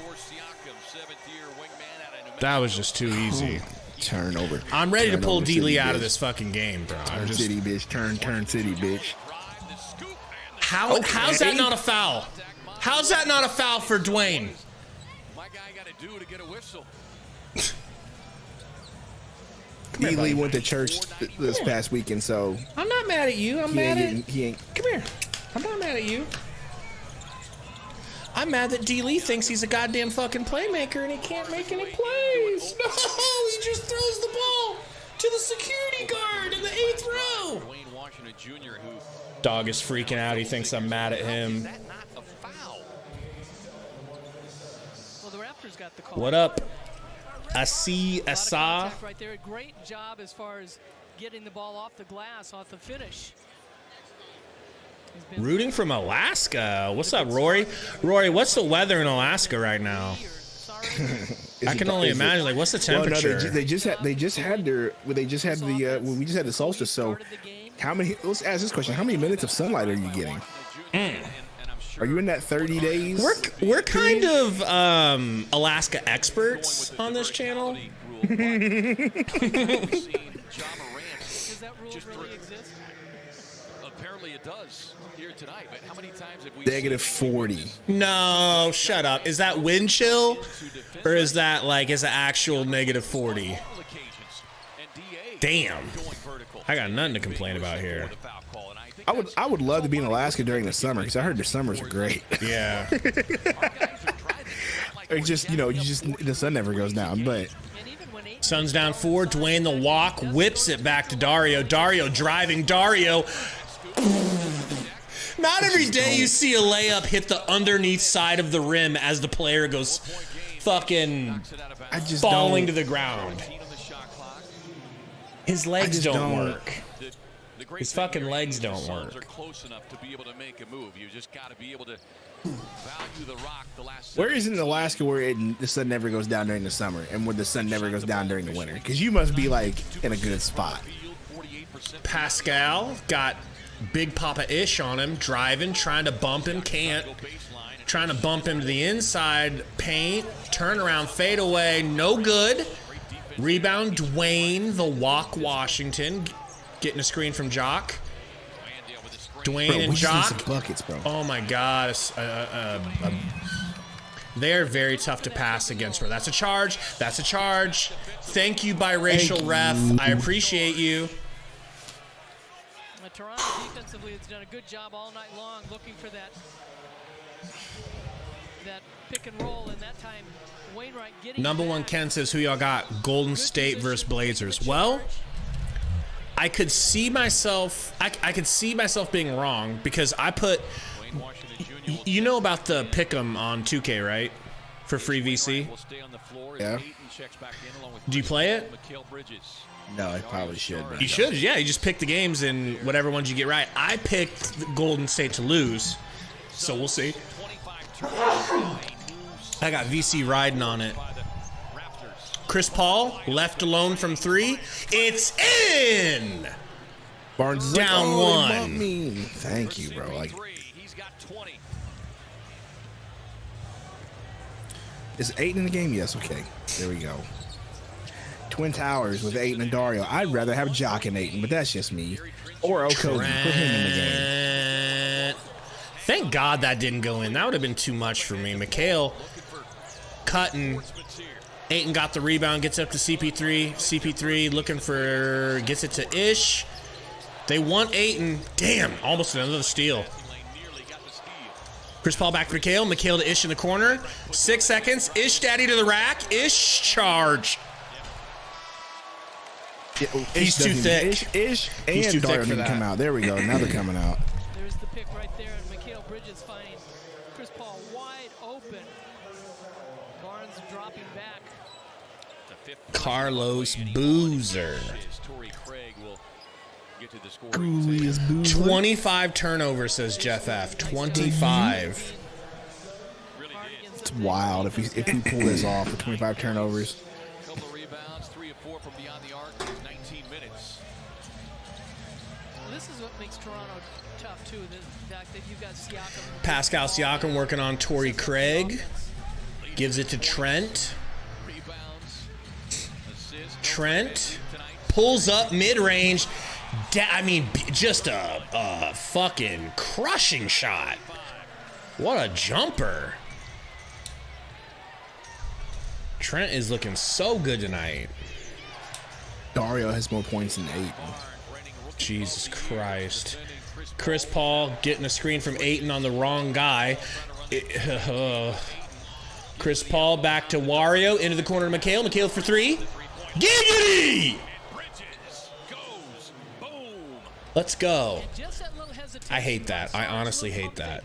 for Siakam, 7th-year wingman out of New Mexico. That was just too easy. Turnover. I'm ready to pull Turnover D-Lee city, out of bitch. this fucking game, bro. Turn city, bitch. Turn city, bitch. Drive, the scoop, and the How's that not a foul? How's that not a foul for Dwayne? my guy got to do to get a whistle. D-Lee went to church this past weekend, so I'm not mad at you. I'm he mad ain't, at getting, he ain't. Come here. I'm not mad at you. I'm mad that D-Lee thinks he's a goddamn fucking playmaker and he can't make any plays. No, he just throws the ball to the security guard in the 8th row. Dwayne Washington Jr., who Dog is freaking out. He thinks I'm mad at him. is that not a foul? Well, the Raptors got the call. What up? I see A lot of Asa. contact right there. Great job as far as getting the ball off the glass, off the finish. He's been Rooting from Alaska. What's up, Rory? Rory, what's the weather in Alaska right now? sorry. I can only imagine. Like, what's the Well, no, temperature? they just had we just had the solstice. So, how many? Let's ask this question: how many minutes of sunlight are you getting? Are you in that 30 days? We're kind of Alaska experts on this channel. Does that rule really exist? Apparently it does here tonight, but how many times have we Negative 40. No, shut up. Is that wind chill, or is that like is it actual negative 40? Damn. I got nothing to complain about here. I would love to be in Alaska during the summer because I heard the summers are great. Yeah. It's just the sun never goes down. But And even when Ayton Sun's down 4. Dwayne the walk whips it back to Dario. Dario driving. Dario. Not every day you see a layup hit the underneath side of the rim as the player goes fucking I just falling to don't. the ground. His legs just don't don't. work. His fucking legs don't work. Are close enough to be able to make a move. You just got to be able to value the rock the last. Where is it in Alaska where the sun never goes down during the summer and where the sun never goes down during the winter? Because you must be like in a good spot. Pascal got Big Papa Ish on him, driving, trying to bump him, can't. Trying to bump him to the inside paint, turnaround, fade away, no good. Rebound, Dwayne, the walk, Washington, getting a screen from Jock. Dwayne Bro, and we just need Jock. some buckets, bro. Oh my God. They're very tough to pass against, bro. That's a charge. That's a charge. Thank you, biracial ref. I appreciate you. Toronto defensively has done a good job all night long looking for that pick and roll, and that time Wainright getting Number one, back. Ken says, who y'all got? Golden State versus Blazers. Well, I could see myself. I could see myself being wrong because I put. You know about the pick'em on 2K, right? For free VC. Yeah. Do you play it? No, I probably should. But You should. Yeah, you just pick the games and whatever ones you get right. I picked the Golden State to lose, so we'll see. I got VC riding on it. Chris Paul left alone from 3. It's in. Barnes is Down like, oh, they 1. bumped me. Thank you, bro. Like, He's got 20. is Ayton in the game? Yes. Okay. There we go. Twin Towers with Ayton and Dario. I'd rather have Jock and Ayton, but that's just me. Or Okogi. Put him in the game. Trent. Thank God that didn't go in. That would have been too much for me. Mikhail cutting. Ayton got the rebound, gets up to CP3. CP3 looking for, gets it to Ish. They want Ayton. Damn, almost another steal. Chris Paul back to Mikhail. Mikhail to Ish in the corner. 6 seconds. Ish daddy to the rack. Ish charge. He's too thick. Ish He's too and Dario thick for didn't come that. out. There we go. Now they're coming out. There's the pick right there, and Mikal Bridges finding Chris Paul wide open. Barnes dropping back. Carlos Boozer. Torrey Craig will get to the score. 25 turnovers, says Jeff F. 25. It's wild if he pull this off with 25 turnovers. Couple of rebounds, 3 of 4 from beyond the arc. 19 minutes. This is what makes Toronto tough too. The fact that you've got Siakam. Pascal Siakam working on Torrey Craig. Gives it to Trent. Trent pulls up mid-range. I mean, just a fucking crushing shot. What a jumper. Trent is looking so good tonight. Dario has more points than Ayton. Jesus Christ. Chris Paul getting a screen from Ayton on the wrong guy. Chris Paul back to Wario. Into the corner to Mikal. Mikal for 3. Giggity! Let's go. I hate that. I honestly hate that.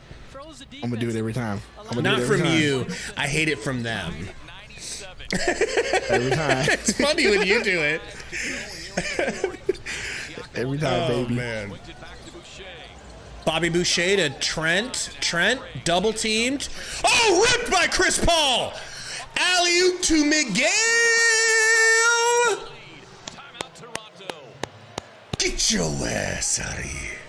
I'm going to do it every time. Not from you. I hate it from them. Every time. It's funny when you do it. Every time, baby. Man. Bobby Boucher to Trent. Trent double teamed. Oh, ripped by Chris Paul. Alley-oop to Miguel. Get your ass out of here.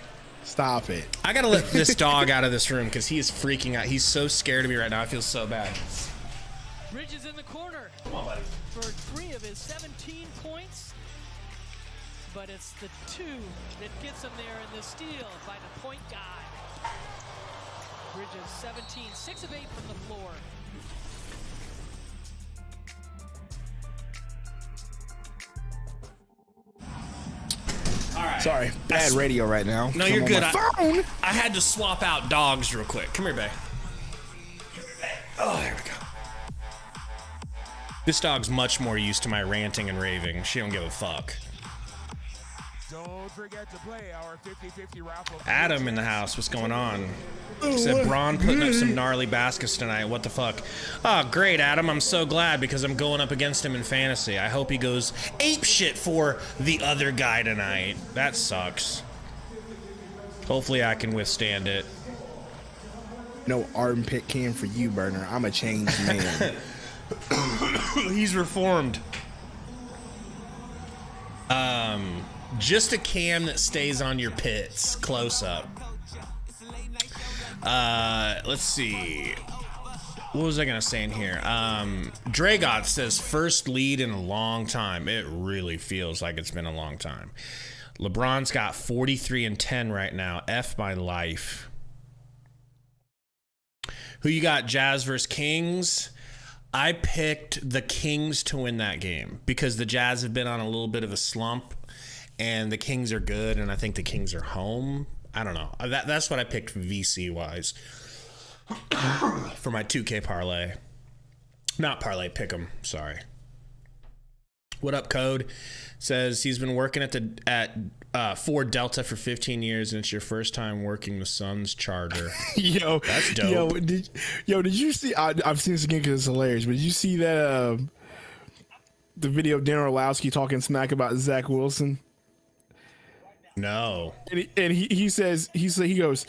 Stop it. I gotta let this dog out of this room because he is freaking out. He's so scared of me right now. I feel so bad. Bridges in the corner for 3 of his 17 points. But it's the 2 that gets him there in the steal by the point guy. Bridges 17, 6 of 8 from the floor. All right. Sorry, bad radio right now. No, you're good. Phone. I had to swap out dogs real quick. Come here, babe. Oh, there we go. This dog's much more used to my ranting and raving. She don't give a fuck. Don't forget to play our 50-50 raffle. Adam in the house. What's going on? Said Braun putting up some gnarly baskets tonight. What the fuck? Oh, great, Adam. I'm so glad because I'm going up against him in fantasy. I hope he goes ape shit for the other guy tonight. That sucks. Hopefully I can withstand it. No armpit cam for you, Burner. I'm a changed man. He's reformed. Just a cam that stays on your pits. Close up. Let's see. What was I gonna say in here? Dragot says first lead in a long time. It really feels like it's been a long time. LeBron's got 43 and 10 right now. F my life. Who you got? Jazz versus Kings. I picked the Kings to win that game because the Jazz have been on a little bit of a slump and the Kings are good and I think the Kings are home. I don't know. That's what I picked VC wise for my 2K parlay. Not parlay, pick 'em. Sorry. What up, Code? Says he's been working at Ford Delta for 15 years and it's your first time working the Suns charter. Yo, that's dope. Did you see? I've seen this again because it's hilarious. But did you see that the video of Dan Orlowski talking smack about Zach Wilson? No. And he goes,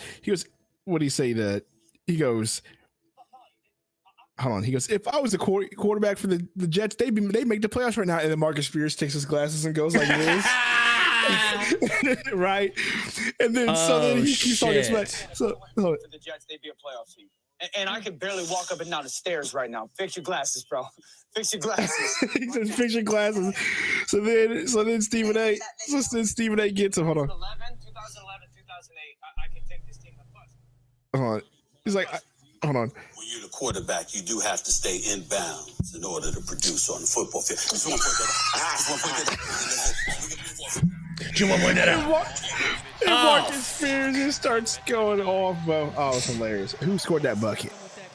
what do you say that? He goes, hold on. He goes, if I was a quarterback for the Jets, they'd make the playoffs right now. And then Marcus Spears takes his glasses and goes like this. Right? And then then he keeps talking smack. So for the Jets, they'd be a playoff team. And I can barely walk up and down the stairs right now. Fix your glasses, bro. Fix your glasses. He says, fix your glasses. So then Stephen A. Stephen A. gets him. Hold on. 2011, 2008, I can take this team to bust. Hold on. He's like, hold on. When you're the quarterback, you do have to stay in bounds in order to produce on the football field. Do you want to point that out? And Marcus Spears just starts going off, bro. Oh, it's hilarious. Who scored that bucket?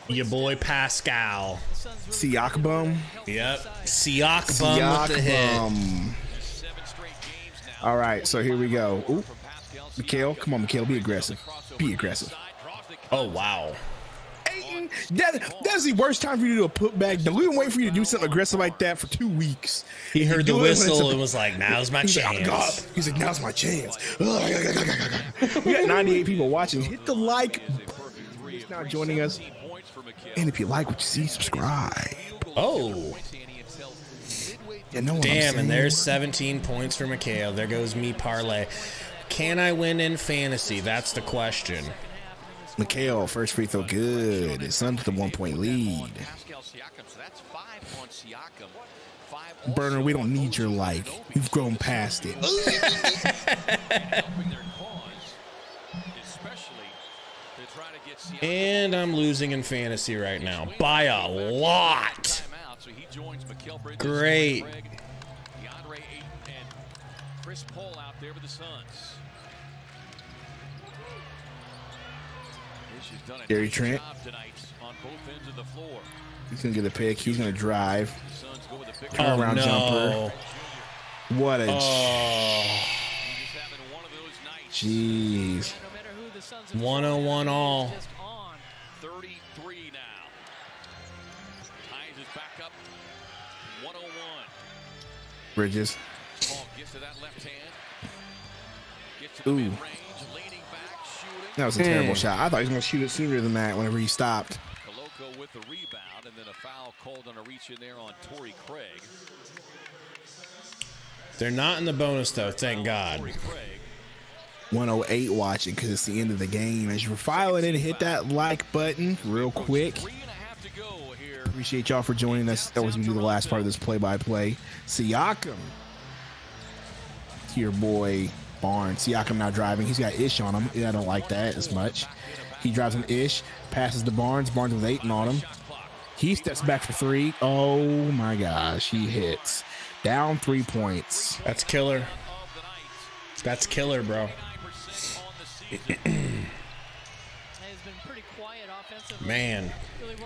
Your boy Pascal. Siakam. Yep. Siakam with the hit. All right, so here we go. Ooh. Mikhail, come on, Mikhail, be aggressive. Be aggressive. Oh, wow. Ayton, that's the worst time for you to do a putback. We've been waiting for you to do something aggressive like that for 2 weeks. He heard the whistle and was like, now's my chance. He's like, now's my chance. We got 98 people watching. Hit the like. Who's now joining us? And if you like what you see, subscribe. Oh. Yeah, no damn, and there's 17 points for Mikhail. There goes me parlay. Can I win in fantasy? That's the question. Mikhail, first free throw, good. It's under the 1-point lead. Burner, we don't need your like. We've grown past it. And I'm losing in fantasy right now by a lot. Great. Gary Trent. He's going to get a pick. He's going to drive. Turnaround jumper. What a... Jeez. 101 all. 33 now. Ties is back up. 101. Bridges. Ball gets to that left hand. Gets to Ooh. the mid-range, leaning back, shooting. That was a terrible shot. I thought he was going to shoot it sooner than that whenever he stopped. Koloko with the rebound, and then a foul called on a reach in there on Torrey Craig. They're not in the bonus, though, thank God. 108 watching because it's the end of the game. As you're filing in, hit that like button real quick. Appreciate y'all for joining us. That was going to be the last part of this play-by-play. Siakam to your boy Barnes. Siakam now driving. He's got Ish on him. Yeah, I don't like that as much. He drives an Ish, passes to Barnes. Barnes with Ayton on him. He steps back for three. Oh my gosh, he hits. Down 3 points. That's killer. That's killer, bro. Man,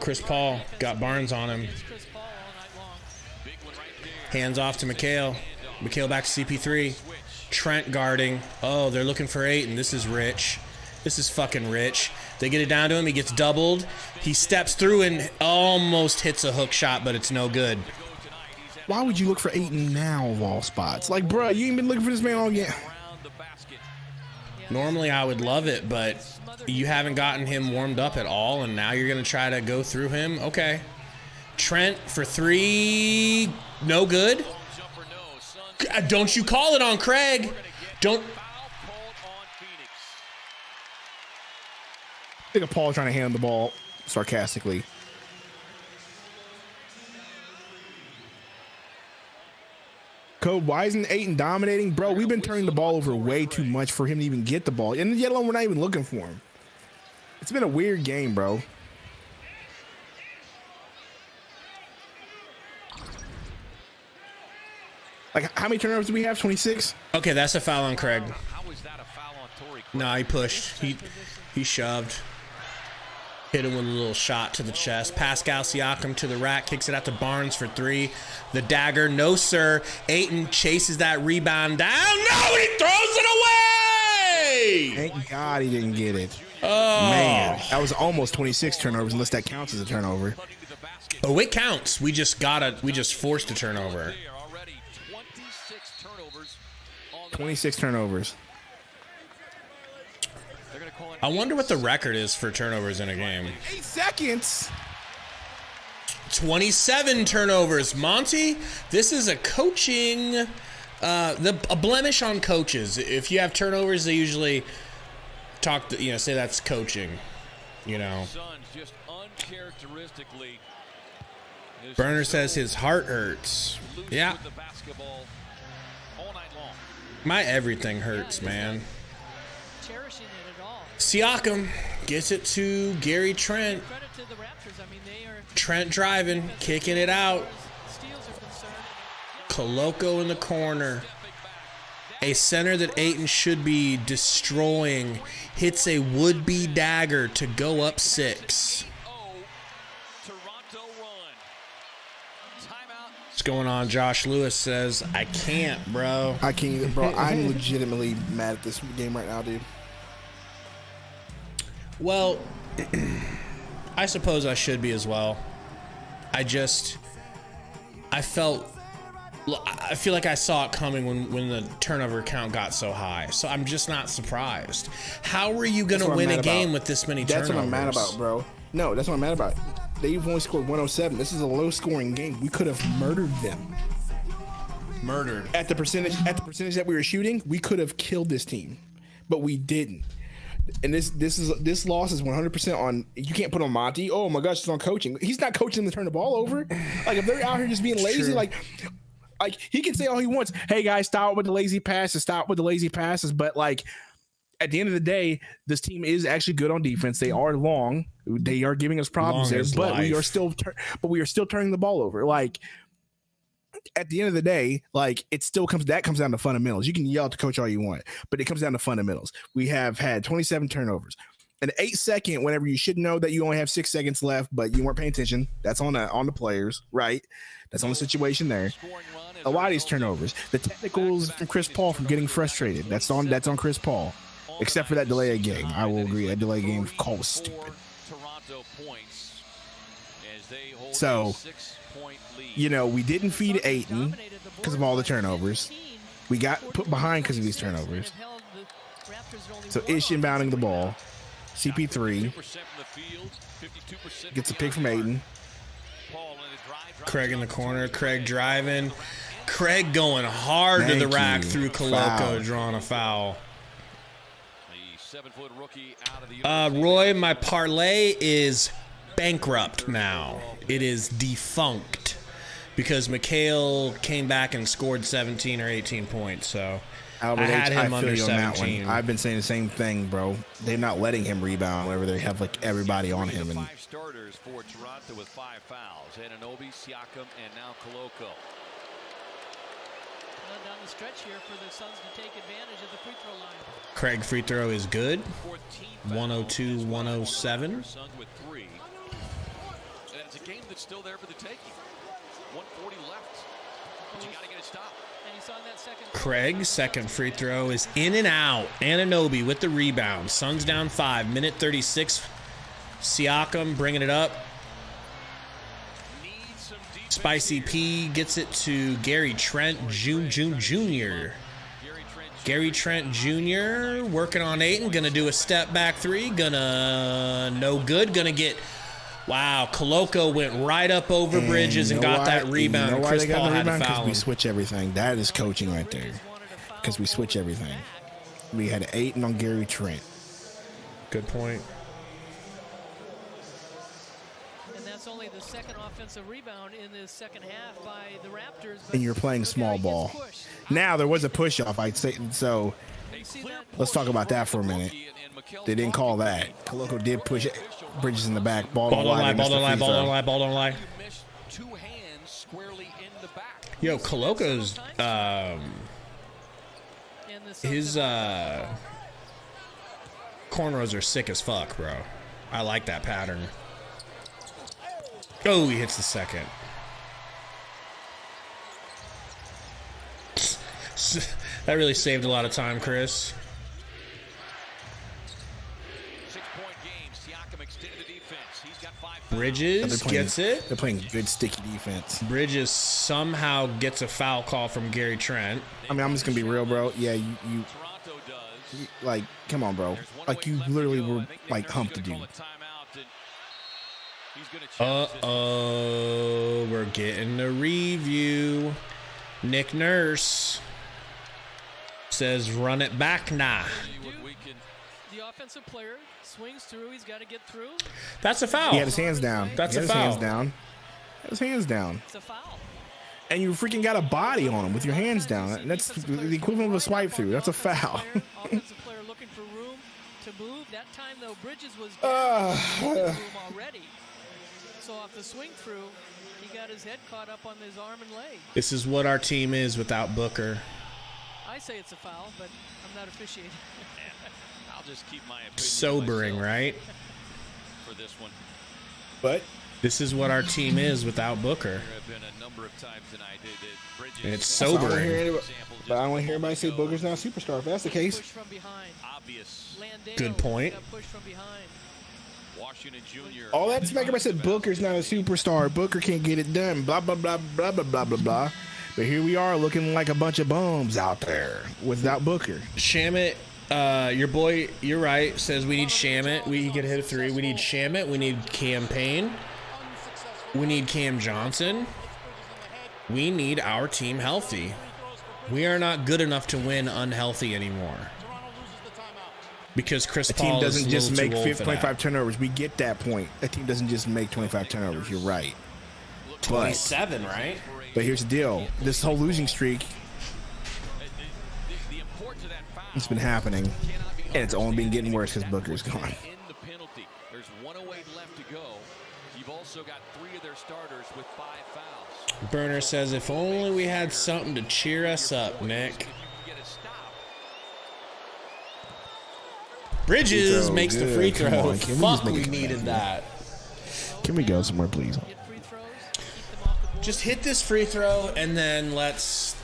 Chris Paul got Barnes on him. Hands off to Mikhail. Mikhail back to CP3. Trent guarding. Oh, they're looking for Ayton. This is rich. This is fucking rich. They get it down to him. He gets doubled. He steps through and almost hits a hook shot, but it's no good. Why would you look for Ayton now of all spots? Like, bro, you ain't been looking for this man all year. Normally, I would love it, but you haven't gotten him warmed up at all, and now you're going to try to go through him? Okay. Trent for three. No good. Don't you call it on Craig. Don't. I think of Paul trying to hand the ball sarcastically. Code, why isn't Ayton dominating? Bro, we've been turning the ball over way too much for him to even get the ball. And yet alone, we're not even looking for him. It's been a weird game, bro. Like, how many turnovers do we have? 26? Okay, that's a foul on Craig. No, he pushed. He shoved. Hit him with a little shot to the chest. Pascal Siakam to the rack. Kicks it out to Barnes for three. The dagger. No, sir. Ayton chases that rebound down. No, he throws it away! Thank God he didn't get it. Oh. Man, that was almost 26 turnovers, unless that counts as a turnover. Oh, it counts. We just forced a turnover. 26 turnovers. I wonder what the record is for turnovers in a game. 8 seconds. 27 turnovers. Monty, this is a coaching, a blemish on coaches. If you have turnovers, they usually say that's coaching, Burner says his heart hurts. Yeah. My everything hurts, man. Siakam gets it to Gary Trent. Trent driving, kicking it out. Koloko in the corner. A center that Ayton should be destroying hits a would-be dagger to go up 6. What's going on? Josh Lewis says, I can't, bro. I can't either, bro. I'm legitimately mad at this game right now, dude. Well, I suppose I should be as well. I feel like I saw it coming when the turnover count got so high. So I'm just not surprised. How are you going to win a game with this many turnovers? That's what I'm mad about, bro. No, that's what I'm mad about. They've only scored 107. This is a low-scoring game. We could have murdered them. Murdered. At the percentage that we were shooting, we could have killed this team, but we didn't. And this loss is 100% on. You can't put on Monty. Oh my gosh, it's on coaching. He's not coaching them to turn the ball over. Like if they're out here just being lazy, like he can say all he wants. Hey guys, stop with the lazy passes. Stop with the lazy passes. But like at the end of the day, this team is actually good on defense. They are long. They are giving us problems there, but we are still turning the ball over. Like at the end of the day, like comes down to fundamentals. You can yell at the coach all you want, but it comes down to fundamentals. We have had 27 turnovers. An 8-second, whenever you should know that you only have 6 seconds left, but you weren't paying attention. That's on the players, right? That's on the situation there. A lot of these turnovers, the technicals from Chris Paul from getting frustrated. That's on Chris Paul. Except for that delay of game. I will agree. That delay game call was stupid. So, we didn't feed Ayton because of all the turnovers. We got put behind because of these turnovers. So Ish inbounding the ball. CP3 gets a pick from Ayton. Craig in the corner. Craig driving. Craig going hard to the rack through Koloko, drawing a foul. Roy, my parlay is bankrupt now. It is defunct because Mikhail came back and scored 17 or 18 points. So Albert I had him under 17. I've been saying the same thing, bro. They're not letting him rebound whenever they have like everybody on him. And 5 starters for Toronto with 5 fouls. Anunoby, Siakam, and now Koloko. Down the stretch here for the Suns to take advantage of the free throw line. Craig free throw is good. 102, 107. Suns with 3. And it's a game that's still there for the taking. 140 left. But you got to get it stopped. And he saw that second. Craig, second free throw is in and out. Anunoby with the rebound. Suns down 5. Minute 36. Siakam bringing it up. Spicy P gets it to Gary Trent Jr. Gary Trent Jr. working on Ayton. Gonna do a step back 3. No good. Gonna get. Wow, Koloko went right up over Bridges and got that rebound. You know why Chris they got Paul the had to rebound? foul Because we him. switch everything. That is coaching right there. Because we switch everything. We had Ayton on Gary Trent. Good point. And that's only the second offensive rebound in the second half by the Raptors. And you're playing small ball. Now, there was a push-off, I'd say. So, let's talk about that for a minute. They didn't call that. Koloko did push Bridges in the back. Ball don't lie. Ball don't lie. Yo, Koloko's his cornrows are sick as fuck, bro. I like that pattern. Oh, he hits the second. That really saved a lot of time, Chris. 6-point game. Siakam extended the defense. He's got 5 fouls. Bridges gets it. They're playing good sticky defense. Bridges somehow gets a foul call from Gary Trent. I mean, I'm just gonna be real, bro. Yeah, you like, come on, bro. Like, you literally were like humped the dude. Uh-oh, we're getting a review. Nick Nurse says run it back now. The offensive player swings through. He's got to get through. That's a foul. He had his hands down. That's a foul. His hands down. It's a foul. And you freaking got a body on him with your hands down. That's the equivalent of a swipe through. That's a foul. Offensive player looking for room to move. That time, though, Bridges was room already. So off the swing through, he got his head caught up on his arm and leg. This is what our team is without Booker. I say it's a foul, but I'm not officiating. I'll just keep my opinion Sobering, myself right? for this one. But This is what our team is without Booker. There have been a number of times tonight that Bridges. And it's So I don't sobering. hear anybody, but I don't want to hear anybody say Booker's not a superstar. If that's the case, Push from behind. Obvious. Landale Good point. got pushed from behind. Washington Jr. all that smack everybody said Booker's not a superstar. Booker can't get it done. Blah blah blah blah blah blah blah blah. But here we are looking like a bunch of bums out there without Booker. Shamit, your boy, you're right, says we need Shamit. He could hit a 3. We need Shamit. We need Campaign. We need Cam Johnson. We need our team healthy. We are not good enough to win unhealthy anymore. Because Chris A team Paul doesn't is just make 25 25 turnovers. We get that point. A team doesn't just make 25 turnovers. You're right. 27, right? But here's the deal. This whole losing streak, it's been happening. And it's only been getting worse because Booker's gone. In the penalty. There's 108 left to go. You've also got 3 of their starters with 5 fouls. Burner says, if only we had something to cheer us up, Nick. If you can get a stop. Bridges Free throw, makes the good. free Come throw. on, can we just Fuck, make we it needed come that. Can we go somewhere, please? Get free throws. Keep them off the board. Just hit this free throw, and then let's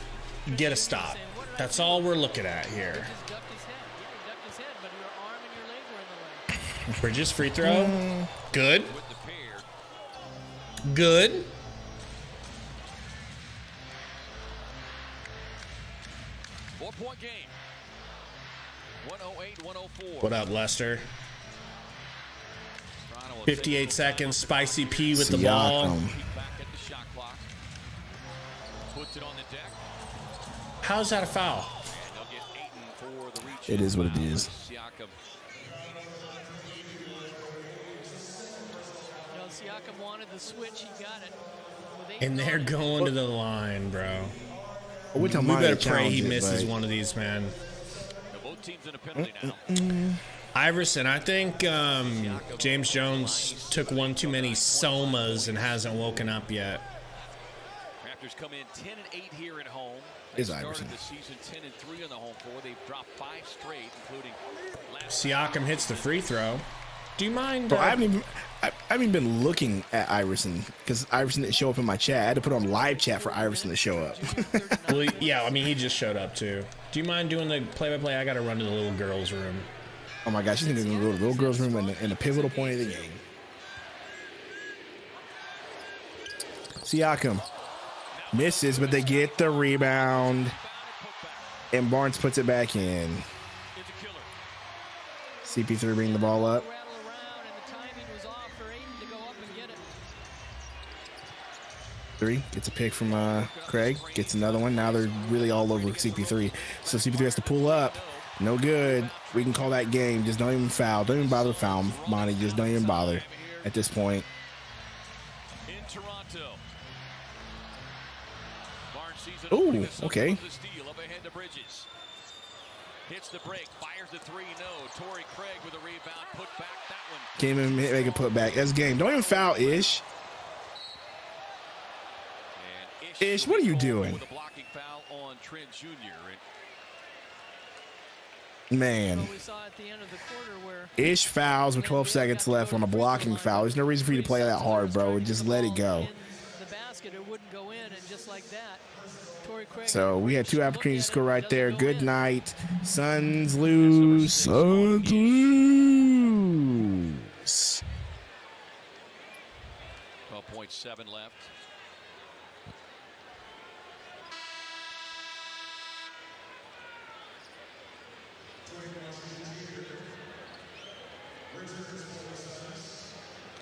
get a stop. That's all we're looking at here. Just ducked his head. Yeah, he ducked his head, but your arm and your leg were in the way. Bridges free throw. Good. With the pair. Good. Four-point game. 108-104. What up, Lester? Toronto will 58 take seconds. Spicy P with the ball. Siakam. Peek back at the shot clock. Puts it on the deck. How's that a foul? And they'll get Ayton for the reach. It is what it foul. is. Siakam. You know, Siakam wanted the switch. He got it. With Ayton And they're on it. going to the line, bro. We We better pray he misses one of these, man. Now both teams in a penalty now. Iverson, I think James Jones took one too many somas and hasn't woken up yet. Raptors come in 10-8 here at home. Is They Iverson. started the season 10-3 on the home floor. They've dropped 5 straight, including last Siakam hits the free throw. Do you mind? Bro, I haven't even been looking at Iverson because Iverson didn't show up in my chat. I had to put on live chat for Iverson to show up. Well, yeah, I mean, he just showed up, too. Do you mind doing the play-by-play? I got to run to the little girl's room. Oh my gosh, she's gonna go to the little girl's room in the pivotal point of the game. Siakam misses, but they get the rebound, and Barnes puts it back in. is a killer. CP3 bringing the ball up. Rattle around, and the timing was off for Ayton to go up and get it. 3 gets a pick from Craig, gets another one. Now they're really all over CP3, so CP3 has to pull up. No good. We can call that game. Just don't even foul. Don't even bother to foul, Monty. Just don't even bother at this point. In Toronto. Barnes sees it. Ooh, okay. The steal up ahead to Bridges. Hits the break, fires the 3. No. Torrey Craig with a rebound. Put back that one. Can't even make a putback. That's game. Don't even foul Ish. And Ish, what are you doing? With a blocking foul on Trent Jr. Man. What we saw at the end of the quarter where Ish fouls with 12 seconds left on a blocking foul. There's no reason for you to play that hard, bro. Just let it go. in the basket, it wouldn't go in, and just like that, Torrey Craig. So we had 2 opportunities to score right there. Good night. Suns lose. Suns lose. 12.7 left.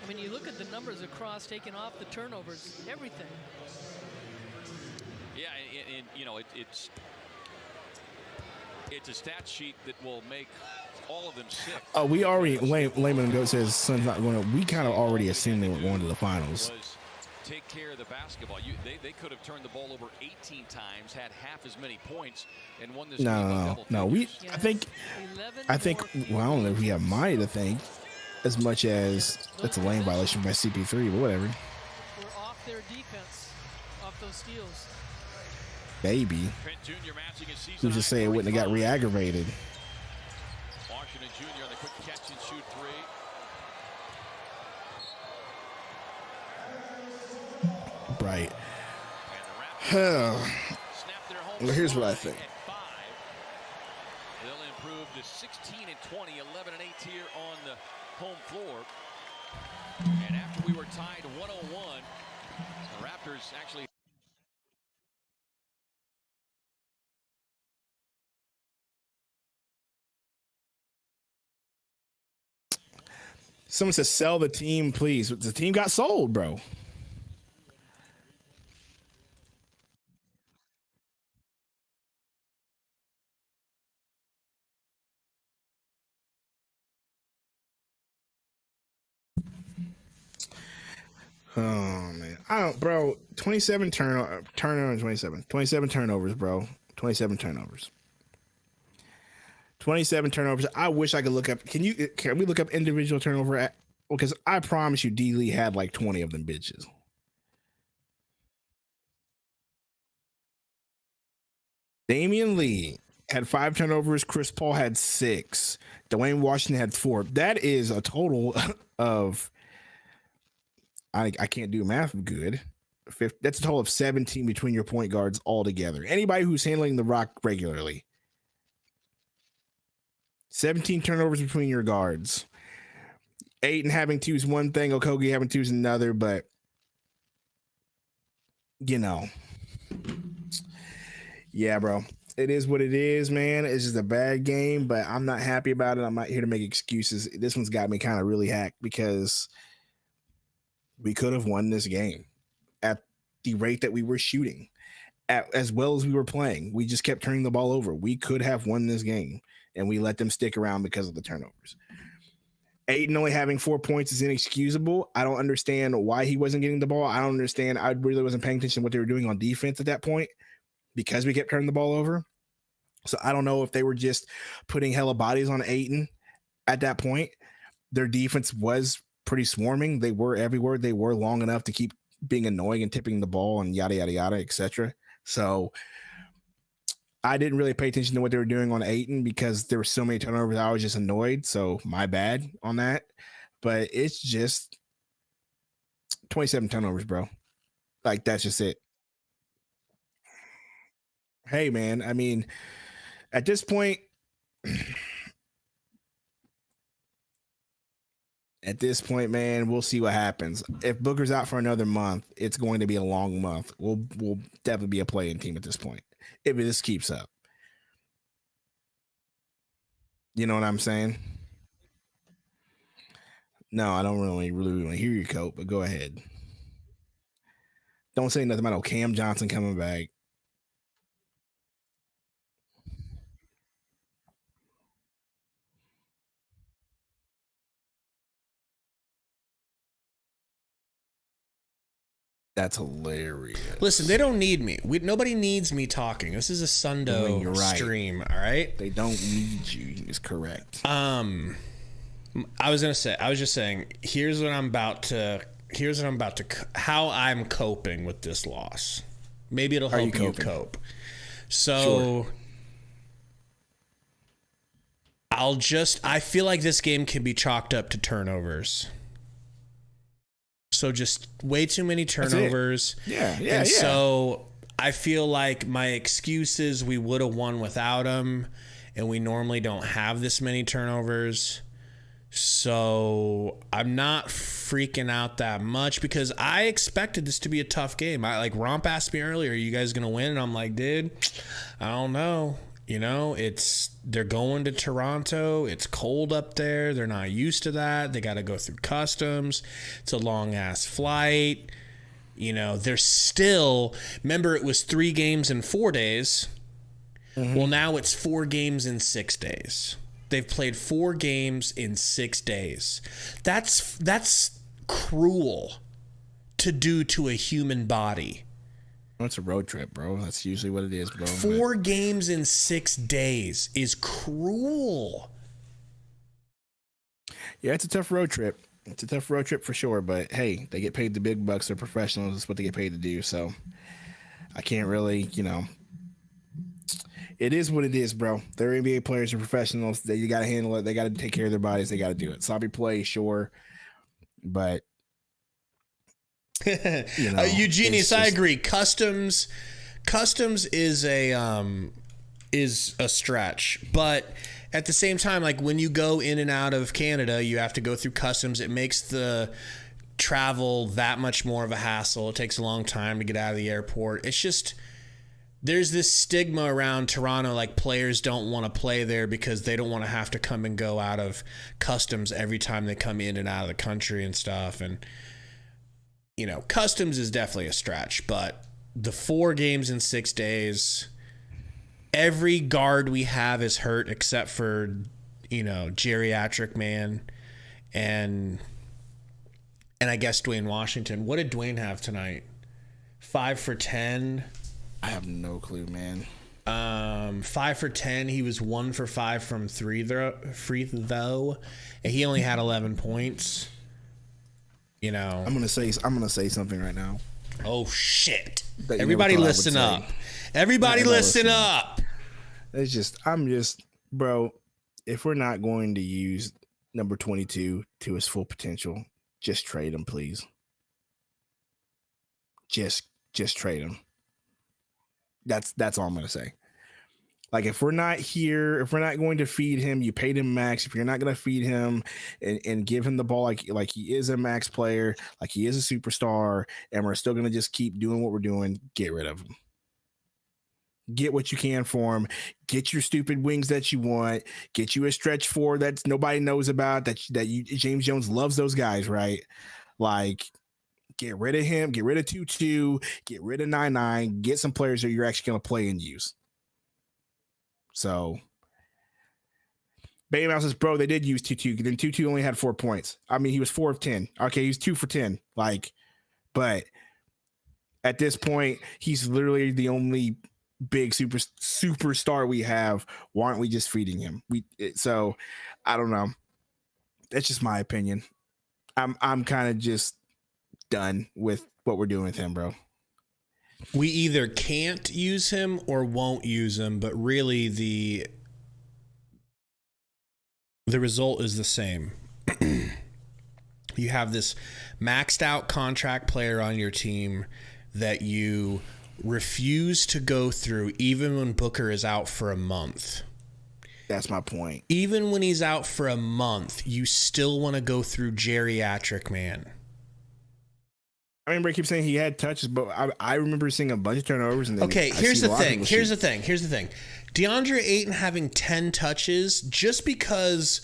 I mean, you look at the numbers across, taking off the turnovers, everything. Yeah, and you know, it's a stat sheet that will make all of them sick. Oh, we already, Layman Goat says Suns not going to, we kind of already assumed they were going to the finals. Was take care of the basketball. They could have turned the ball over 18 times, had half as many points, and won this game by double No. We, figures. I think, well, I don't know if we have money to think as much as that's a lane violation by CP3, but whatever. We're off their defense, off those steals. Baby. Trent Jr. matching his season Who's to say it wouldn't have got re-aggravated? Washington Jr. on the quick catch and shoot 3. right. Well, here's what I think. They'll improve to 16 and 20, 11 and 8 here on the home floor. And after we were tied 101, the Raptors actually. Someone says sell the team, please. The team got sold, bro. Oh man, I don't, bro. 27 turnovers, 27 turnovers, bro. 27 turnovers. 27 turnovers. I wish I could look up. Can we look up individual turnover at? Because I promise you, D Lee had like 20 of them bitches. Damian Lee had 5 turnovers. Chris Paul had 6. Dwayne Washington had 4. That is a total of. I can't do math good. That's a total of 17 between your point guards altogether. Anybody who's handling the rock regularly. 17 turnovers between your guards. Ayton having 2 is one thing. Okogi having 2 is another. But, you know. Yeah, bro. It is what it is, man. It's just a bad game, but I'm not happy about it. I'm not here to make excuses. This one's got me kind of really hacked because we could have won this game at the rate that we were shooting, as well as we were playing. We just kept turning the ball over. We could have won this game, and we let them stick around because of the turnovers. Ayton only having 4 points is inexcusable. I don't understand why he wasn't getting the ball. I don't understand. I really wasn't paying attention to what they were doing on defense at that point because we kept turning the ball over. So I don't know if they were just putting hella bodies on Ayton at that point. Their defense was pretty swarming. They were everywhere. They were long enough to keep being annoying and tipping the ball and yada, yada, yada, etc. So I didn't really pay attention to what they were doing on Ayton because there were so many turnovers. I was just annoyed. So my bad on that. But it's just 27 turnovers, bro. Like, that's just it. Hey, man. I mean, at this point, man, we'll see what happens. If Booker's out for another month, it's going to be a long month. We'll definitely be a playing team at this point if this keeps up. You know what I'm saying? No, I don't really want to hear your coat, but go ahead. Don't say nothing about Cam Johnson coming back. That's hilarious. Listen, they don't need me. Nobody needs me talking. This is a Sundo stream, all right? They don't need you. Is correct. I was just saying, how I'm coping with this loss. Maybe it'll help you cope. So sure. I feel like this game can be chalked up to turnovers. So just way too many turnovers. Yeah. So I feel like my excuse is we would have won without him, and we normally don't have this many turnovers. So I'm not freaking out that much because I expected this to be a tough game. Romp asked me earlier, are you guys going to win? And I'm like, dude, I don't know. You know, they're going to Toronto. It's cold up there. They're not used to that. They got to go through customs. It's a long ass flight. You know, they're still, remember it was 3 games in 4 days. Mm-hmm. Well, now it's 4 games in 6 days. They've played 4 games in 6 days. That's cruel to do to a human body. It's a road trip, bro. That's usually what it is, bro. 4 games in 6 days is cruel. Yeah, it's a tough road trip. It's a tough road trip for sure. But hey, they get paid the big bucks. They're professionals. That's what they get paid to do. So I can't really, it is what it is, bro. They're NBA players and professionals. You got to handle it. They got to take care of their bodies. They got to do it. Sloppy play, sure. But Eugenius, I agree. Customs is a stretch, but at the same time, like when you go in and out of Canada, you have to go through customs. It makes the travel that much more of a hassle. It takes a long time to get out of the airport. It's just, there's this stigma around Toronto, like players don't want to play there because they don't want to have to come and go out of customs every time they come in and out of the country and stuff. And, you know, customs is definitely a stretch, but the 4 games in 6 days, every guard we have is hurt except for, you know, geriatric man and I guess Dwayne Washington. What did Dwayne have tonight? 5 for 10. I have no clue, man. 5 for 10. He was 1 for 5 from free throw, and he only had 11 points. You know, I'm gonna say something right now. Oh shit! Everybody listen up. Everybody listen up. I'm just, bro. If we're not going to use number 22 to his full potential, just trade him, please. Just trade him. That's all I'm gonna say. Like, if we're not going to feed him, you paid him max. If you're not going to feed him and give him the ball like he is a max player, like he is a superstar, and we're still going to just keep doing what we're doing, get rid of him. Get what you can for him. Get your stupid wings that you want. Get you a stretch 4 that nobody knows about. James Jones loves those guys, right? Like, get rid of him. Get rid of 2-2. Get rid of 9-9. Get some players that you're actually going to play and use. So, Baby Mouse says, bro, they did use 2-2. Then 2-2 only had 4 points. I mean, he was 4 of 10. Okay, he was 2 for 10. Like, but at this point, he's literally the only big superstar we have. Why aren't we just feeding him? So, I don't know. That's just my opinion. I'm kind of just done with what we're doing with him, bro. We either can't use him or won't use him, but really the result is the same. You have this maxed out contract player on your team that you refuse to go through even when Booker is out for a month. That's my point. Even when he's out for a month, you still want to go through geriatric man. I remember I keep saying he had touches, but I remember seeing a bunch of turnovers. And then here's the thing. Here's the thing. DeAndre Ayton having 10 touches just because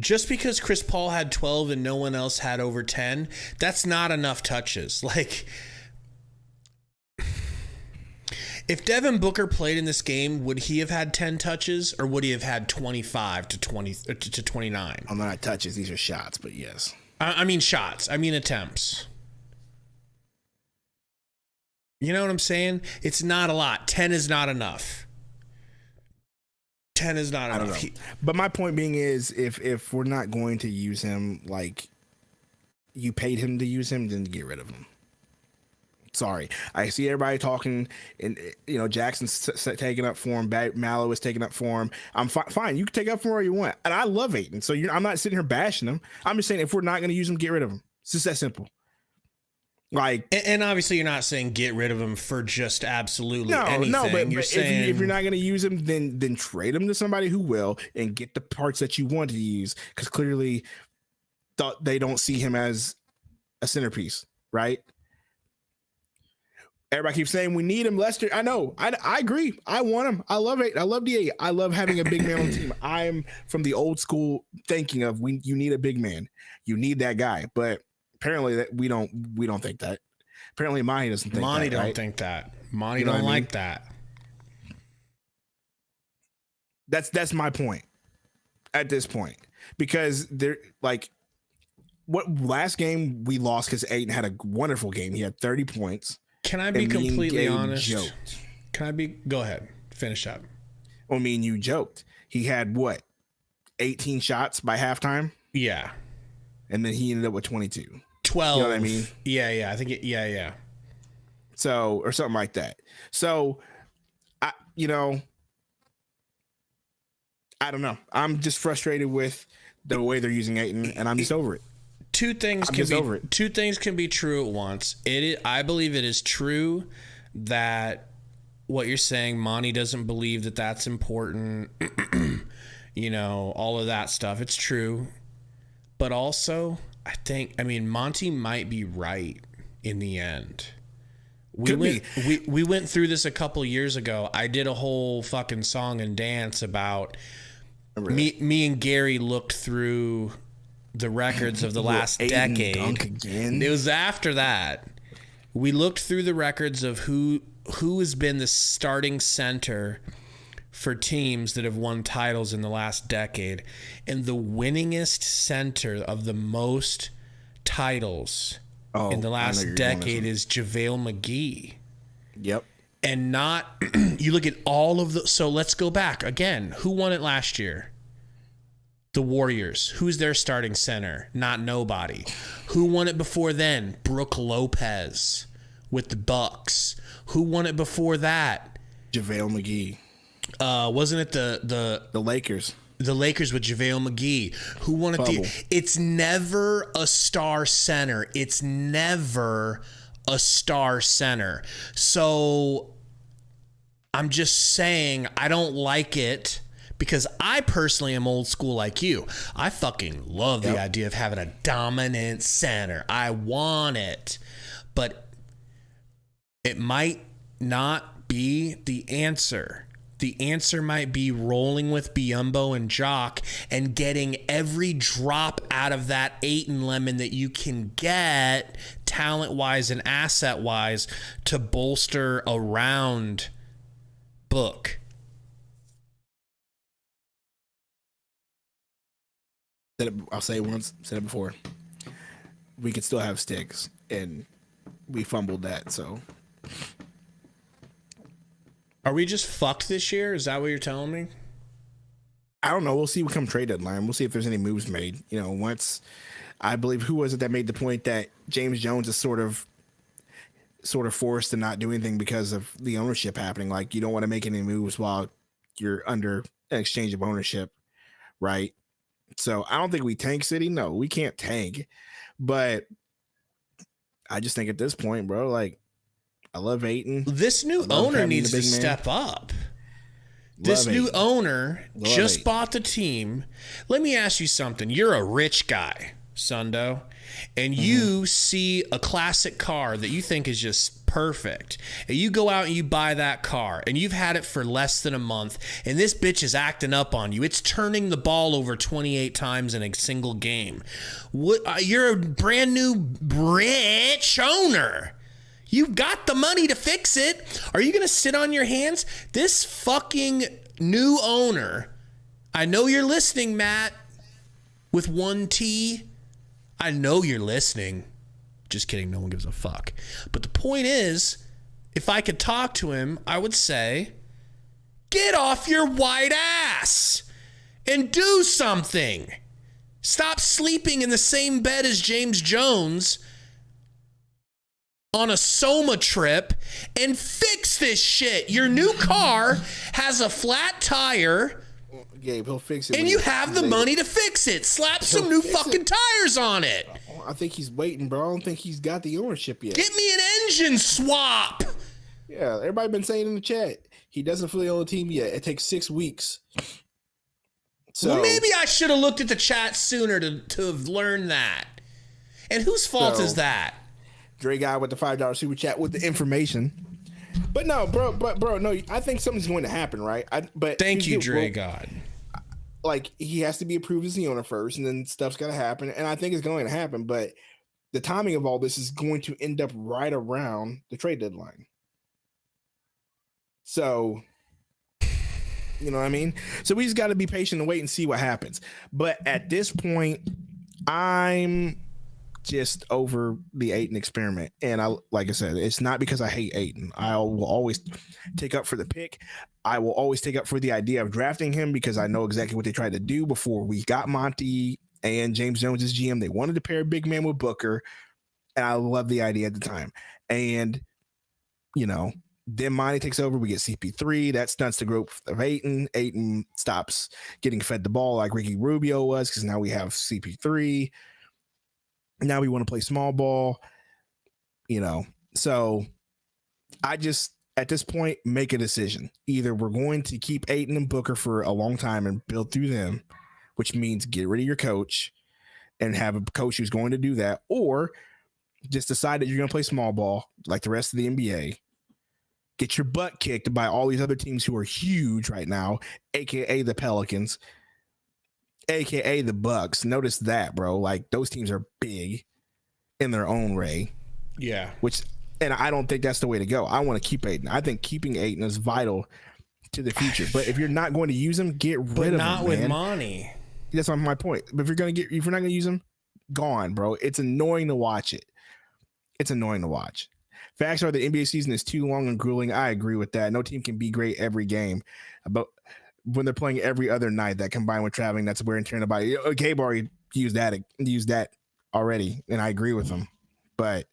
Chris Paul had 12 and no one else had over 10, that's not enough touches. Like, if Devin Booker played in this game, would he have had 10 touches or would he have had 25 to 20 to 29? I'm not touches. These are shots, but yes. I mean shots. I mean attempts. You know what I'm saying? It's not a lot. 10 is not enough. 10 is not enough. But my point being is, if we're not going to use him, like you paid him to use him, then get rid of him. Sorry. I see everybody talking, and Jackson's taking up for him. Mallow is taking up for him. I'm fine. You can take up for him where you want. And I love Ayton. So I'm not sitting here bashing him. I'm just saying, if we're not going to use him, get rid of him. It's just that simple. Like, and obviously you're not saying get rid of him for just absolutely anything. No, but you're saying, if you're not going to use him, then trade him to somebody who will and get the parts that you want to use, because clearly they don't see him as a centerpiece, right? Everybody keeps saying we need him, Lester. I know. I agree. I want him. I love it. I love DA. I love having a big man on the team. I'm from the old school thinking of you need a big man. You need that guy, but apparently that we don't think that. Apparently Monty doesn't think Monty that. Monty right? don't think that. Monty don't like that. That's my point at this point, because they're like, what last game we lost because Ayton had a wonderful game. He had 30 points. Can I be completely honest? Joked. Go ahead. Finish up. I mean, you joked. He had what? 18 shots by halftime? Yeah. And then he ended up with 22. 12. You know what I mean? Yeah. I think yeah. So, or something like that. So, I don't know. I'm just frustrated with the way they're using Ayton, and I'm just over it. two things can be true at once. I believe it is true that what you're saying, Monty doesn't believe that that's important. All of that stuff. It's true. But also, I mean, Monty might be right in the end. We went through this a couple years ago. I did a whole fucking song and dance about me and Gary looked through the records of the last decade. It was after that. We looked through the records of who has been the starting center for teams that have won titles in the last decade. And the winningest center of the most titles in the last decade is JaVale McGee. Yep. And not, you look at all of the, so let's go back again. Who won it last year? The Warriors. Who's their starting center? Not nobody. Who won it before then? Brooke Lopez with the Bucks. Who won it before that? JaVale McGee. Wasn't it the Lakers? The Lakers with JaVale McGee. Who won it? It's never a star center. It's never a star center. So I'm just saying I don't like it because I personally am old school like you. I fucking love the idea of having a dominant center. I want it. But it might not be the answer. The answer might be rolling with Biyombo and Jock and getting every drop out of that Ayton lemon that you can get talent-wise and asset-wise to bolster a round book. I'll say it once, said it before. We could still have sticks, and we fumbled that, so... Are we just fucked this year? Is that what you're telling me? I don't know. We'll see what come trade deadline. We'll see if there's any moves made. Once I believe who was it that made the point that James Jones is sort of forced to not do anything because of the ownership happening. Like you don't want to make any moves while you're under an exchange of ownership, right? So I don't think we tank City. No, we can't tank. But I just think at this point, bro, like. I love Ayton. This new owner needs to step up. This new owner just bought the team. Let me ask you something. You're a rich guy, Sundo, and you see a classic car that you think is just perfect. And you go out and you buy that car, and you've had it for less than a month, and this bitch is acting up on you. It's turning the ball over 28 times in a single game. You're a brand new rich owner. You've got the money to fix it. Are you going to sit on your hands? This fucking new owner, I know you're listening, Matt, with one T. I know you're listening. Just kidding. No one gives a fuck. But the point is, if I could talk to him, I would say, get off your white ass and do something. Stop sleeping in the same bed as James Jones on a Soma trip and fix this shit. Your new car has a flat tire. Gabe, he'll fix it. And you have the money to fix it. Slap some new fucking tires on it. I think he's waiting, bro. I don't think he's got the ownership yet. Get me an engine swap. Yeah, everybody been saying in the chat, he doesn't fully own the team yet. It takes 6 weeks. So well, maybe I should have looked at the chat sooner to have learned that. And whose fault is that? Dre guy with the $5 super chat with the information. But no, bro, no, I think something's going to happen, right? Thank you, Dre God. Like, he has to be approved as the owner first, and then stuff's got to happen. And I think it's going to happen, but the timing of all this is going to end up right around the trade deadline. So, you know what I mean? So we just got to be patient and wait and see what happens. But at this point, I'm just over the Ayton experiment. And like I said, it's not because I hate Ayton. I will always take up for the pick. I will always take up for the idea of drafting him because I know exactly what they tried to do before we got Monty and James Jones as GM. They wanted to pair big man with Booker. And I love the idea at the time. And, then Monty takes over. We get CP3. That stunts the growth of Ayton. Ayton stops getting fed the ball like Ricky Rubio was because now we have CP3. Now we want to play small ball, So I just, at this point, make a decision. Either we're going to keep Ayton and Booker for a long time and build through them, which means get rid of your coach and have a coach who's going to do that, or just decide that you're going to play small ball like the rest of the NBA, get your butt kicked by all these other teams who are huge right now, aka the Pelicans, aka the Bucks. Notice that, bro. Like, those teams are big in their own way. Yeah. And I don't think that's the way to go. I want to keep Ayton. I think keeping Ayton is vital to the future. But if you're not going to use him, get rid of him. But not with Monty. That's my point. But if you're not going to use him, gone, bro. It's annoying to watch it. It's annoying to watch. Facts are the NBA season is too long and grueling. I agree with that. No team can be great every game. But when they're playing every other night, that combined with traveling, that's wear and tear in the body. Gabe already used that already, and I agree with him. But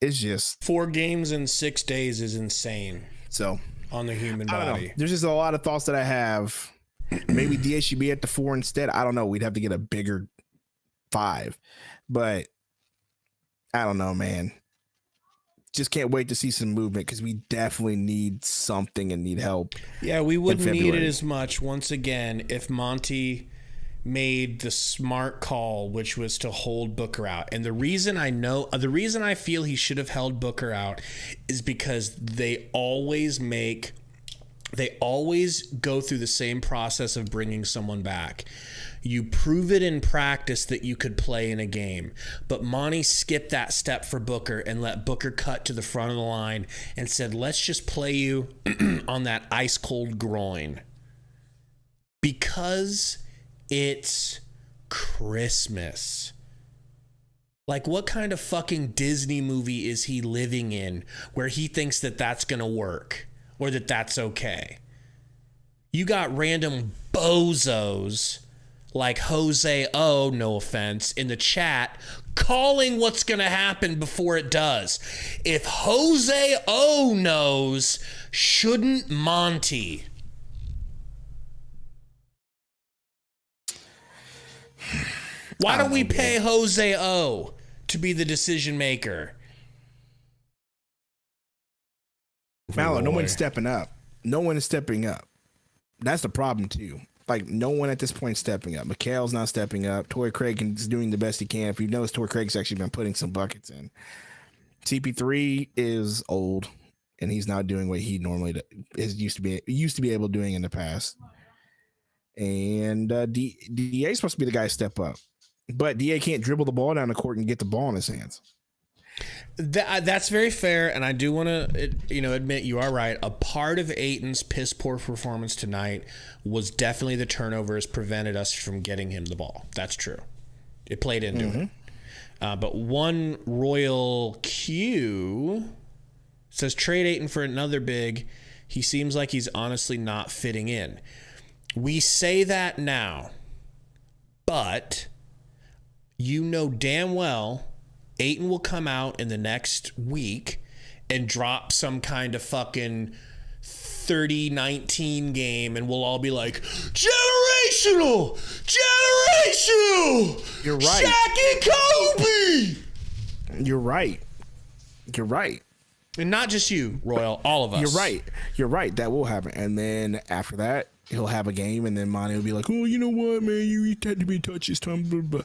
it's just 4 games in 6 days is insane. So on the human body, I don't know. There's just a lot of thoughts that I have. Maybe DA should be at the 4 instead. I don't know. We'd have to get a bigger 5, but I don't know, man. Just can't wait to see some movement because we definitely need something and need help. Yeah, we wouldn't need it as much once again if Monty made the smart call, which was to hold Booker out. And the reason I feel he should have held Booker out is because they always go through the same process of bringing someone back. You prove it in practice that you could play in a game. But Monty skipped that step for Booker and let Booker cut to the front of the line and said, let's just play you on that ice cold groin. Because it's Christmas. Like, what kind of fucking Disney movie is he living in where he thinks that that's going to work or that that's okay? You got random bozos like Jose O, no offense, in the chat calling what's going to happen before it does. If Jose O knows, shouldn't Monty? Why don't we pay Jose O to be the decision maker? Mallow, no one's stepping up. No one is stepping up. That's the problem, too. Like, no one at this point is stepping up. Mikhail's not stepping up. Torrey Craig is doing the best he can. If you notice, Torrey Craig's actually been putting some buckets in. CP3 is old, and he's not doing what he normally used to be able to doing in the past. And DA is supposed to be the guy to step up. But DA can't dribble the ball down the court and get the ball in his hands. That's very fair, and I do want to, admit you are right. A part of Ayton's piss poor performance tonight was definitely the turnovers prevented us from getting him the ball. That's true. It played into it. But one Royal Q says trade Ayton for another big. He seems like he's honestly not fitting in. We say that now, but you know damn well Ayton will come out in the next week and drop some kind of fucking 30-19 game, and we'll all be like, generational! You're right. Shaq and Kobe! You're right. And not just you, Royal, all of us. You're right. That will happen. And then after that, he'll have a game, and then Monty will be like, oh, you know what, man? You had to be touched this time. Blah, blah.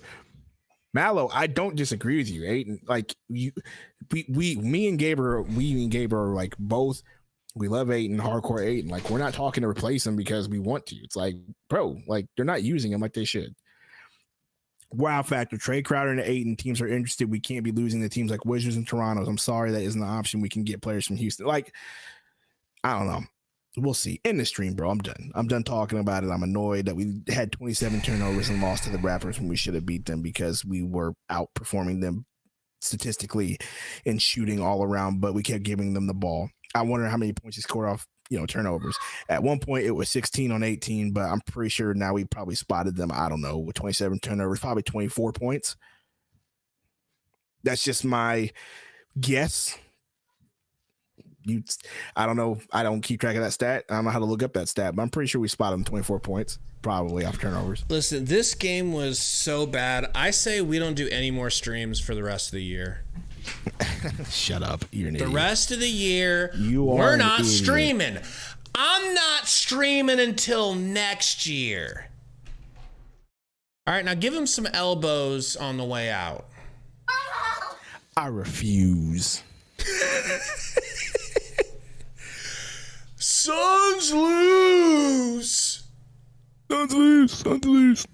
Mallow, I don't disagree with you. Ayton, like me and Gabe are like both. We love Ayton, hardcore Ayton. Like, we're not talking to replace him because we want to. It's like, bro, like they're not using him like they should. Wow factor: Trey Crowder and Ayton. Teams are interested. We can't be losing to teams like Wizards and Toronto. I'm sorry, that isn't an option. We can get players from Houston. Like, I don't know. We'll see. In the stream, bro. I'm done talking about it. I'm annoyed that we had 27 turnovers and lost to the Raptors when we should have beat them because we were outperforming them statistically in shooting all around, but we kept giving them the ball. I wonder how many points he scored off, turnovers. At one point, it was 16 on 18, but I'm pretty sure now we probably spotted them, I don't know, with 27 turnovers, probably 24 points. That's just my guess. I don't know. I don't keep track of that stat. I don't know how to look up that stat, but I'm pretty sure we spotted him 24 points, probably off turnovers. Listen, this game was so bad. I say we don't do any more streams for the rest of the year. Shut up. You're an the idiot. Rest of the year, we're not streaming. I'm not streaming until next year. All right, now give him some elbows on the way out. I refuse. Suns lose. Suns lose.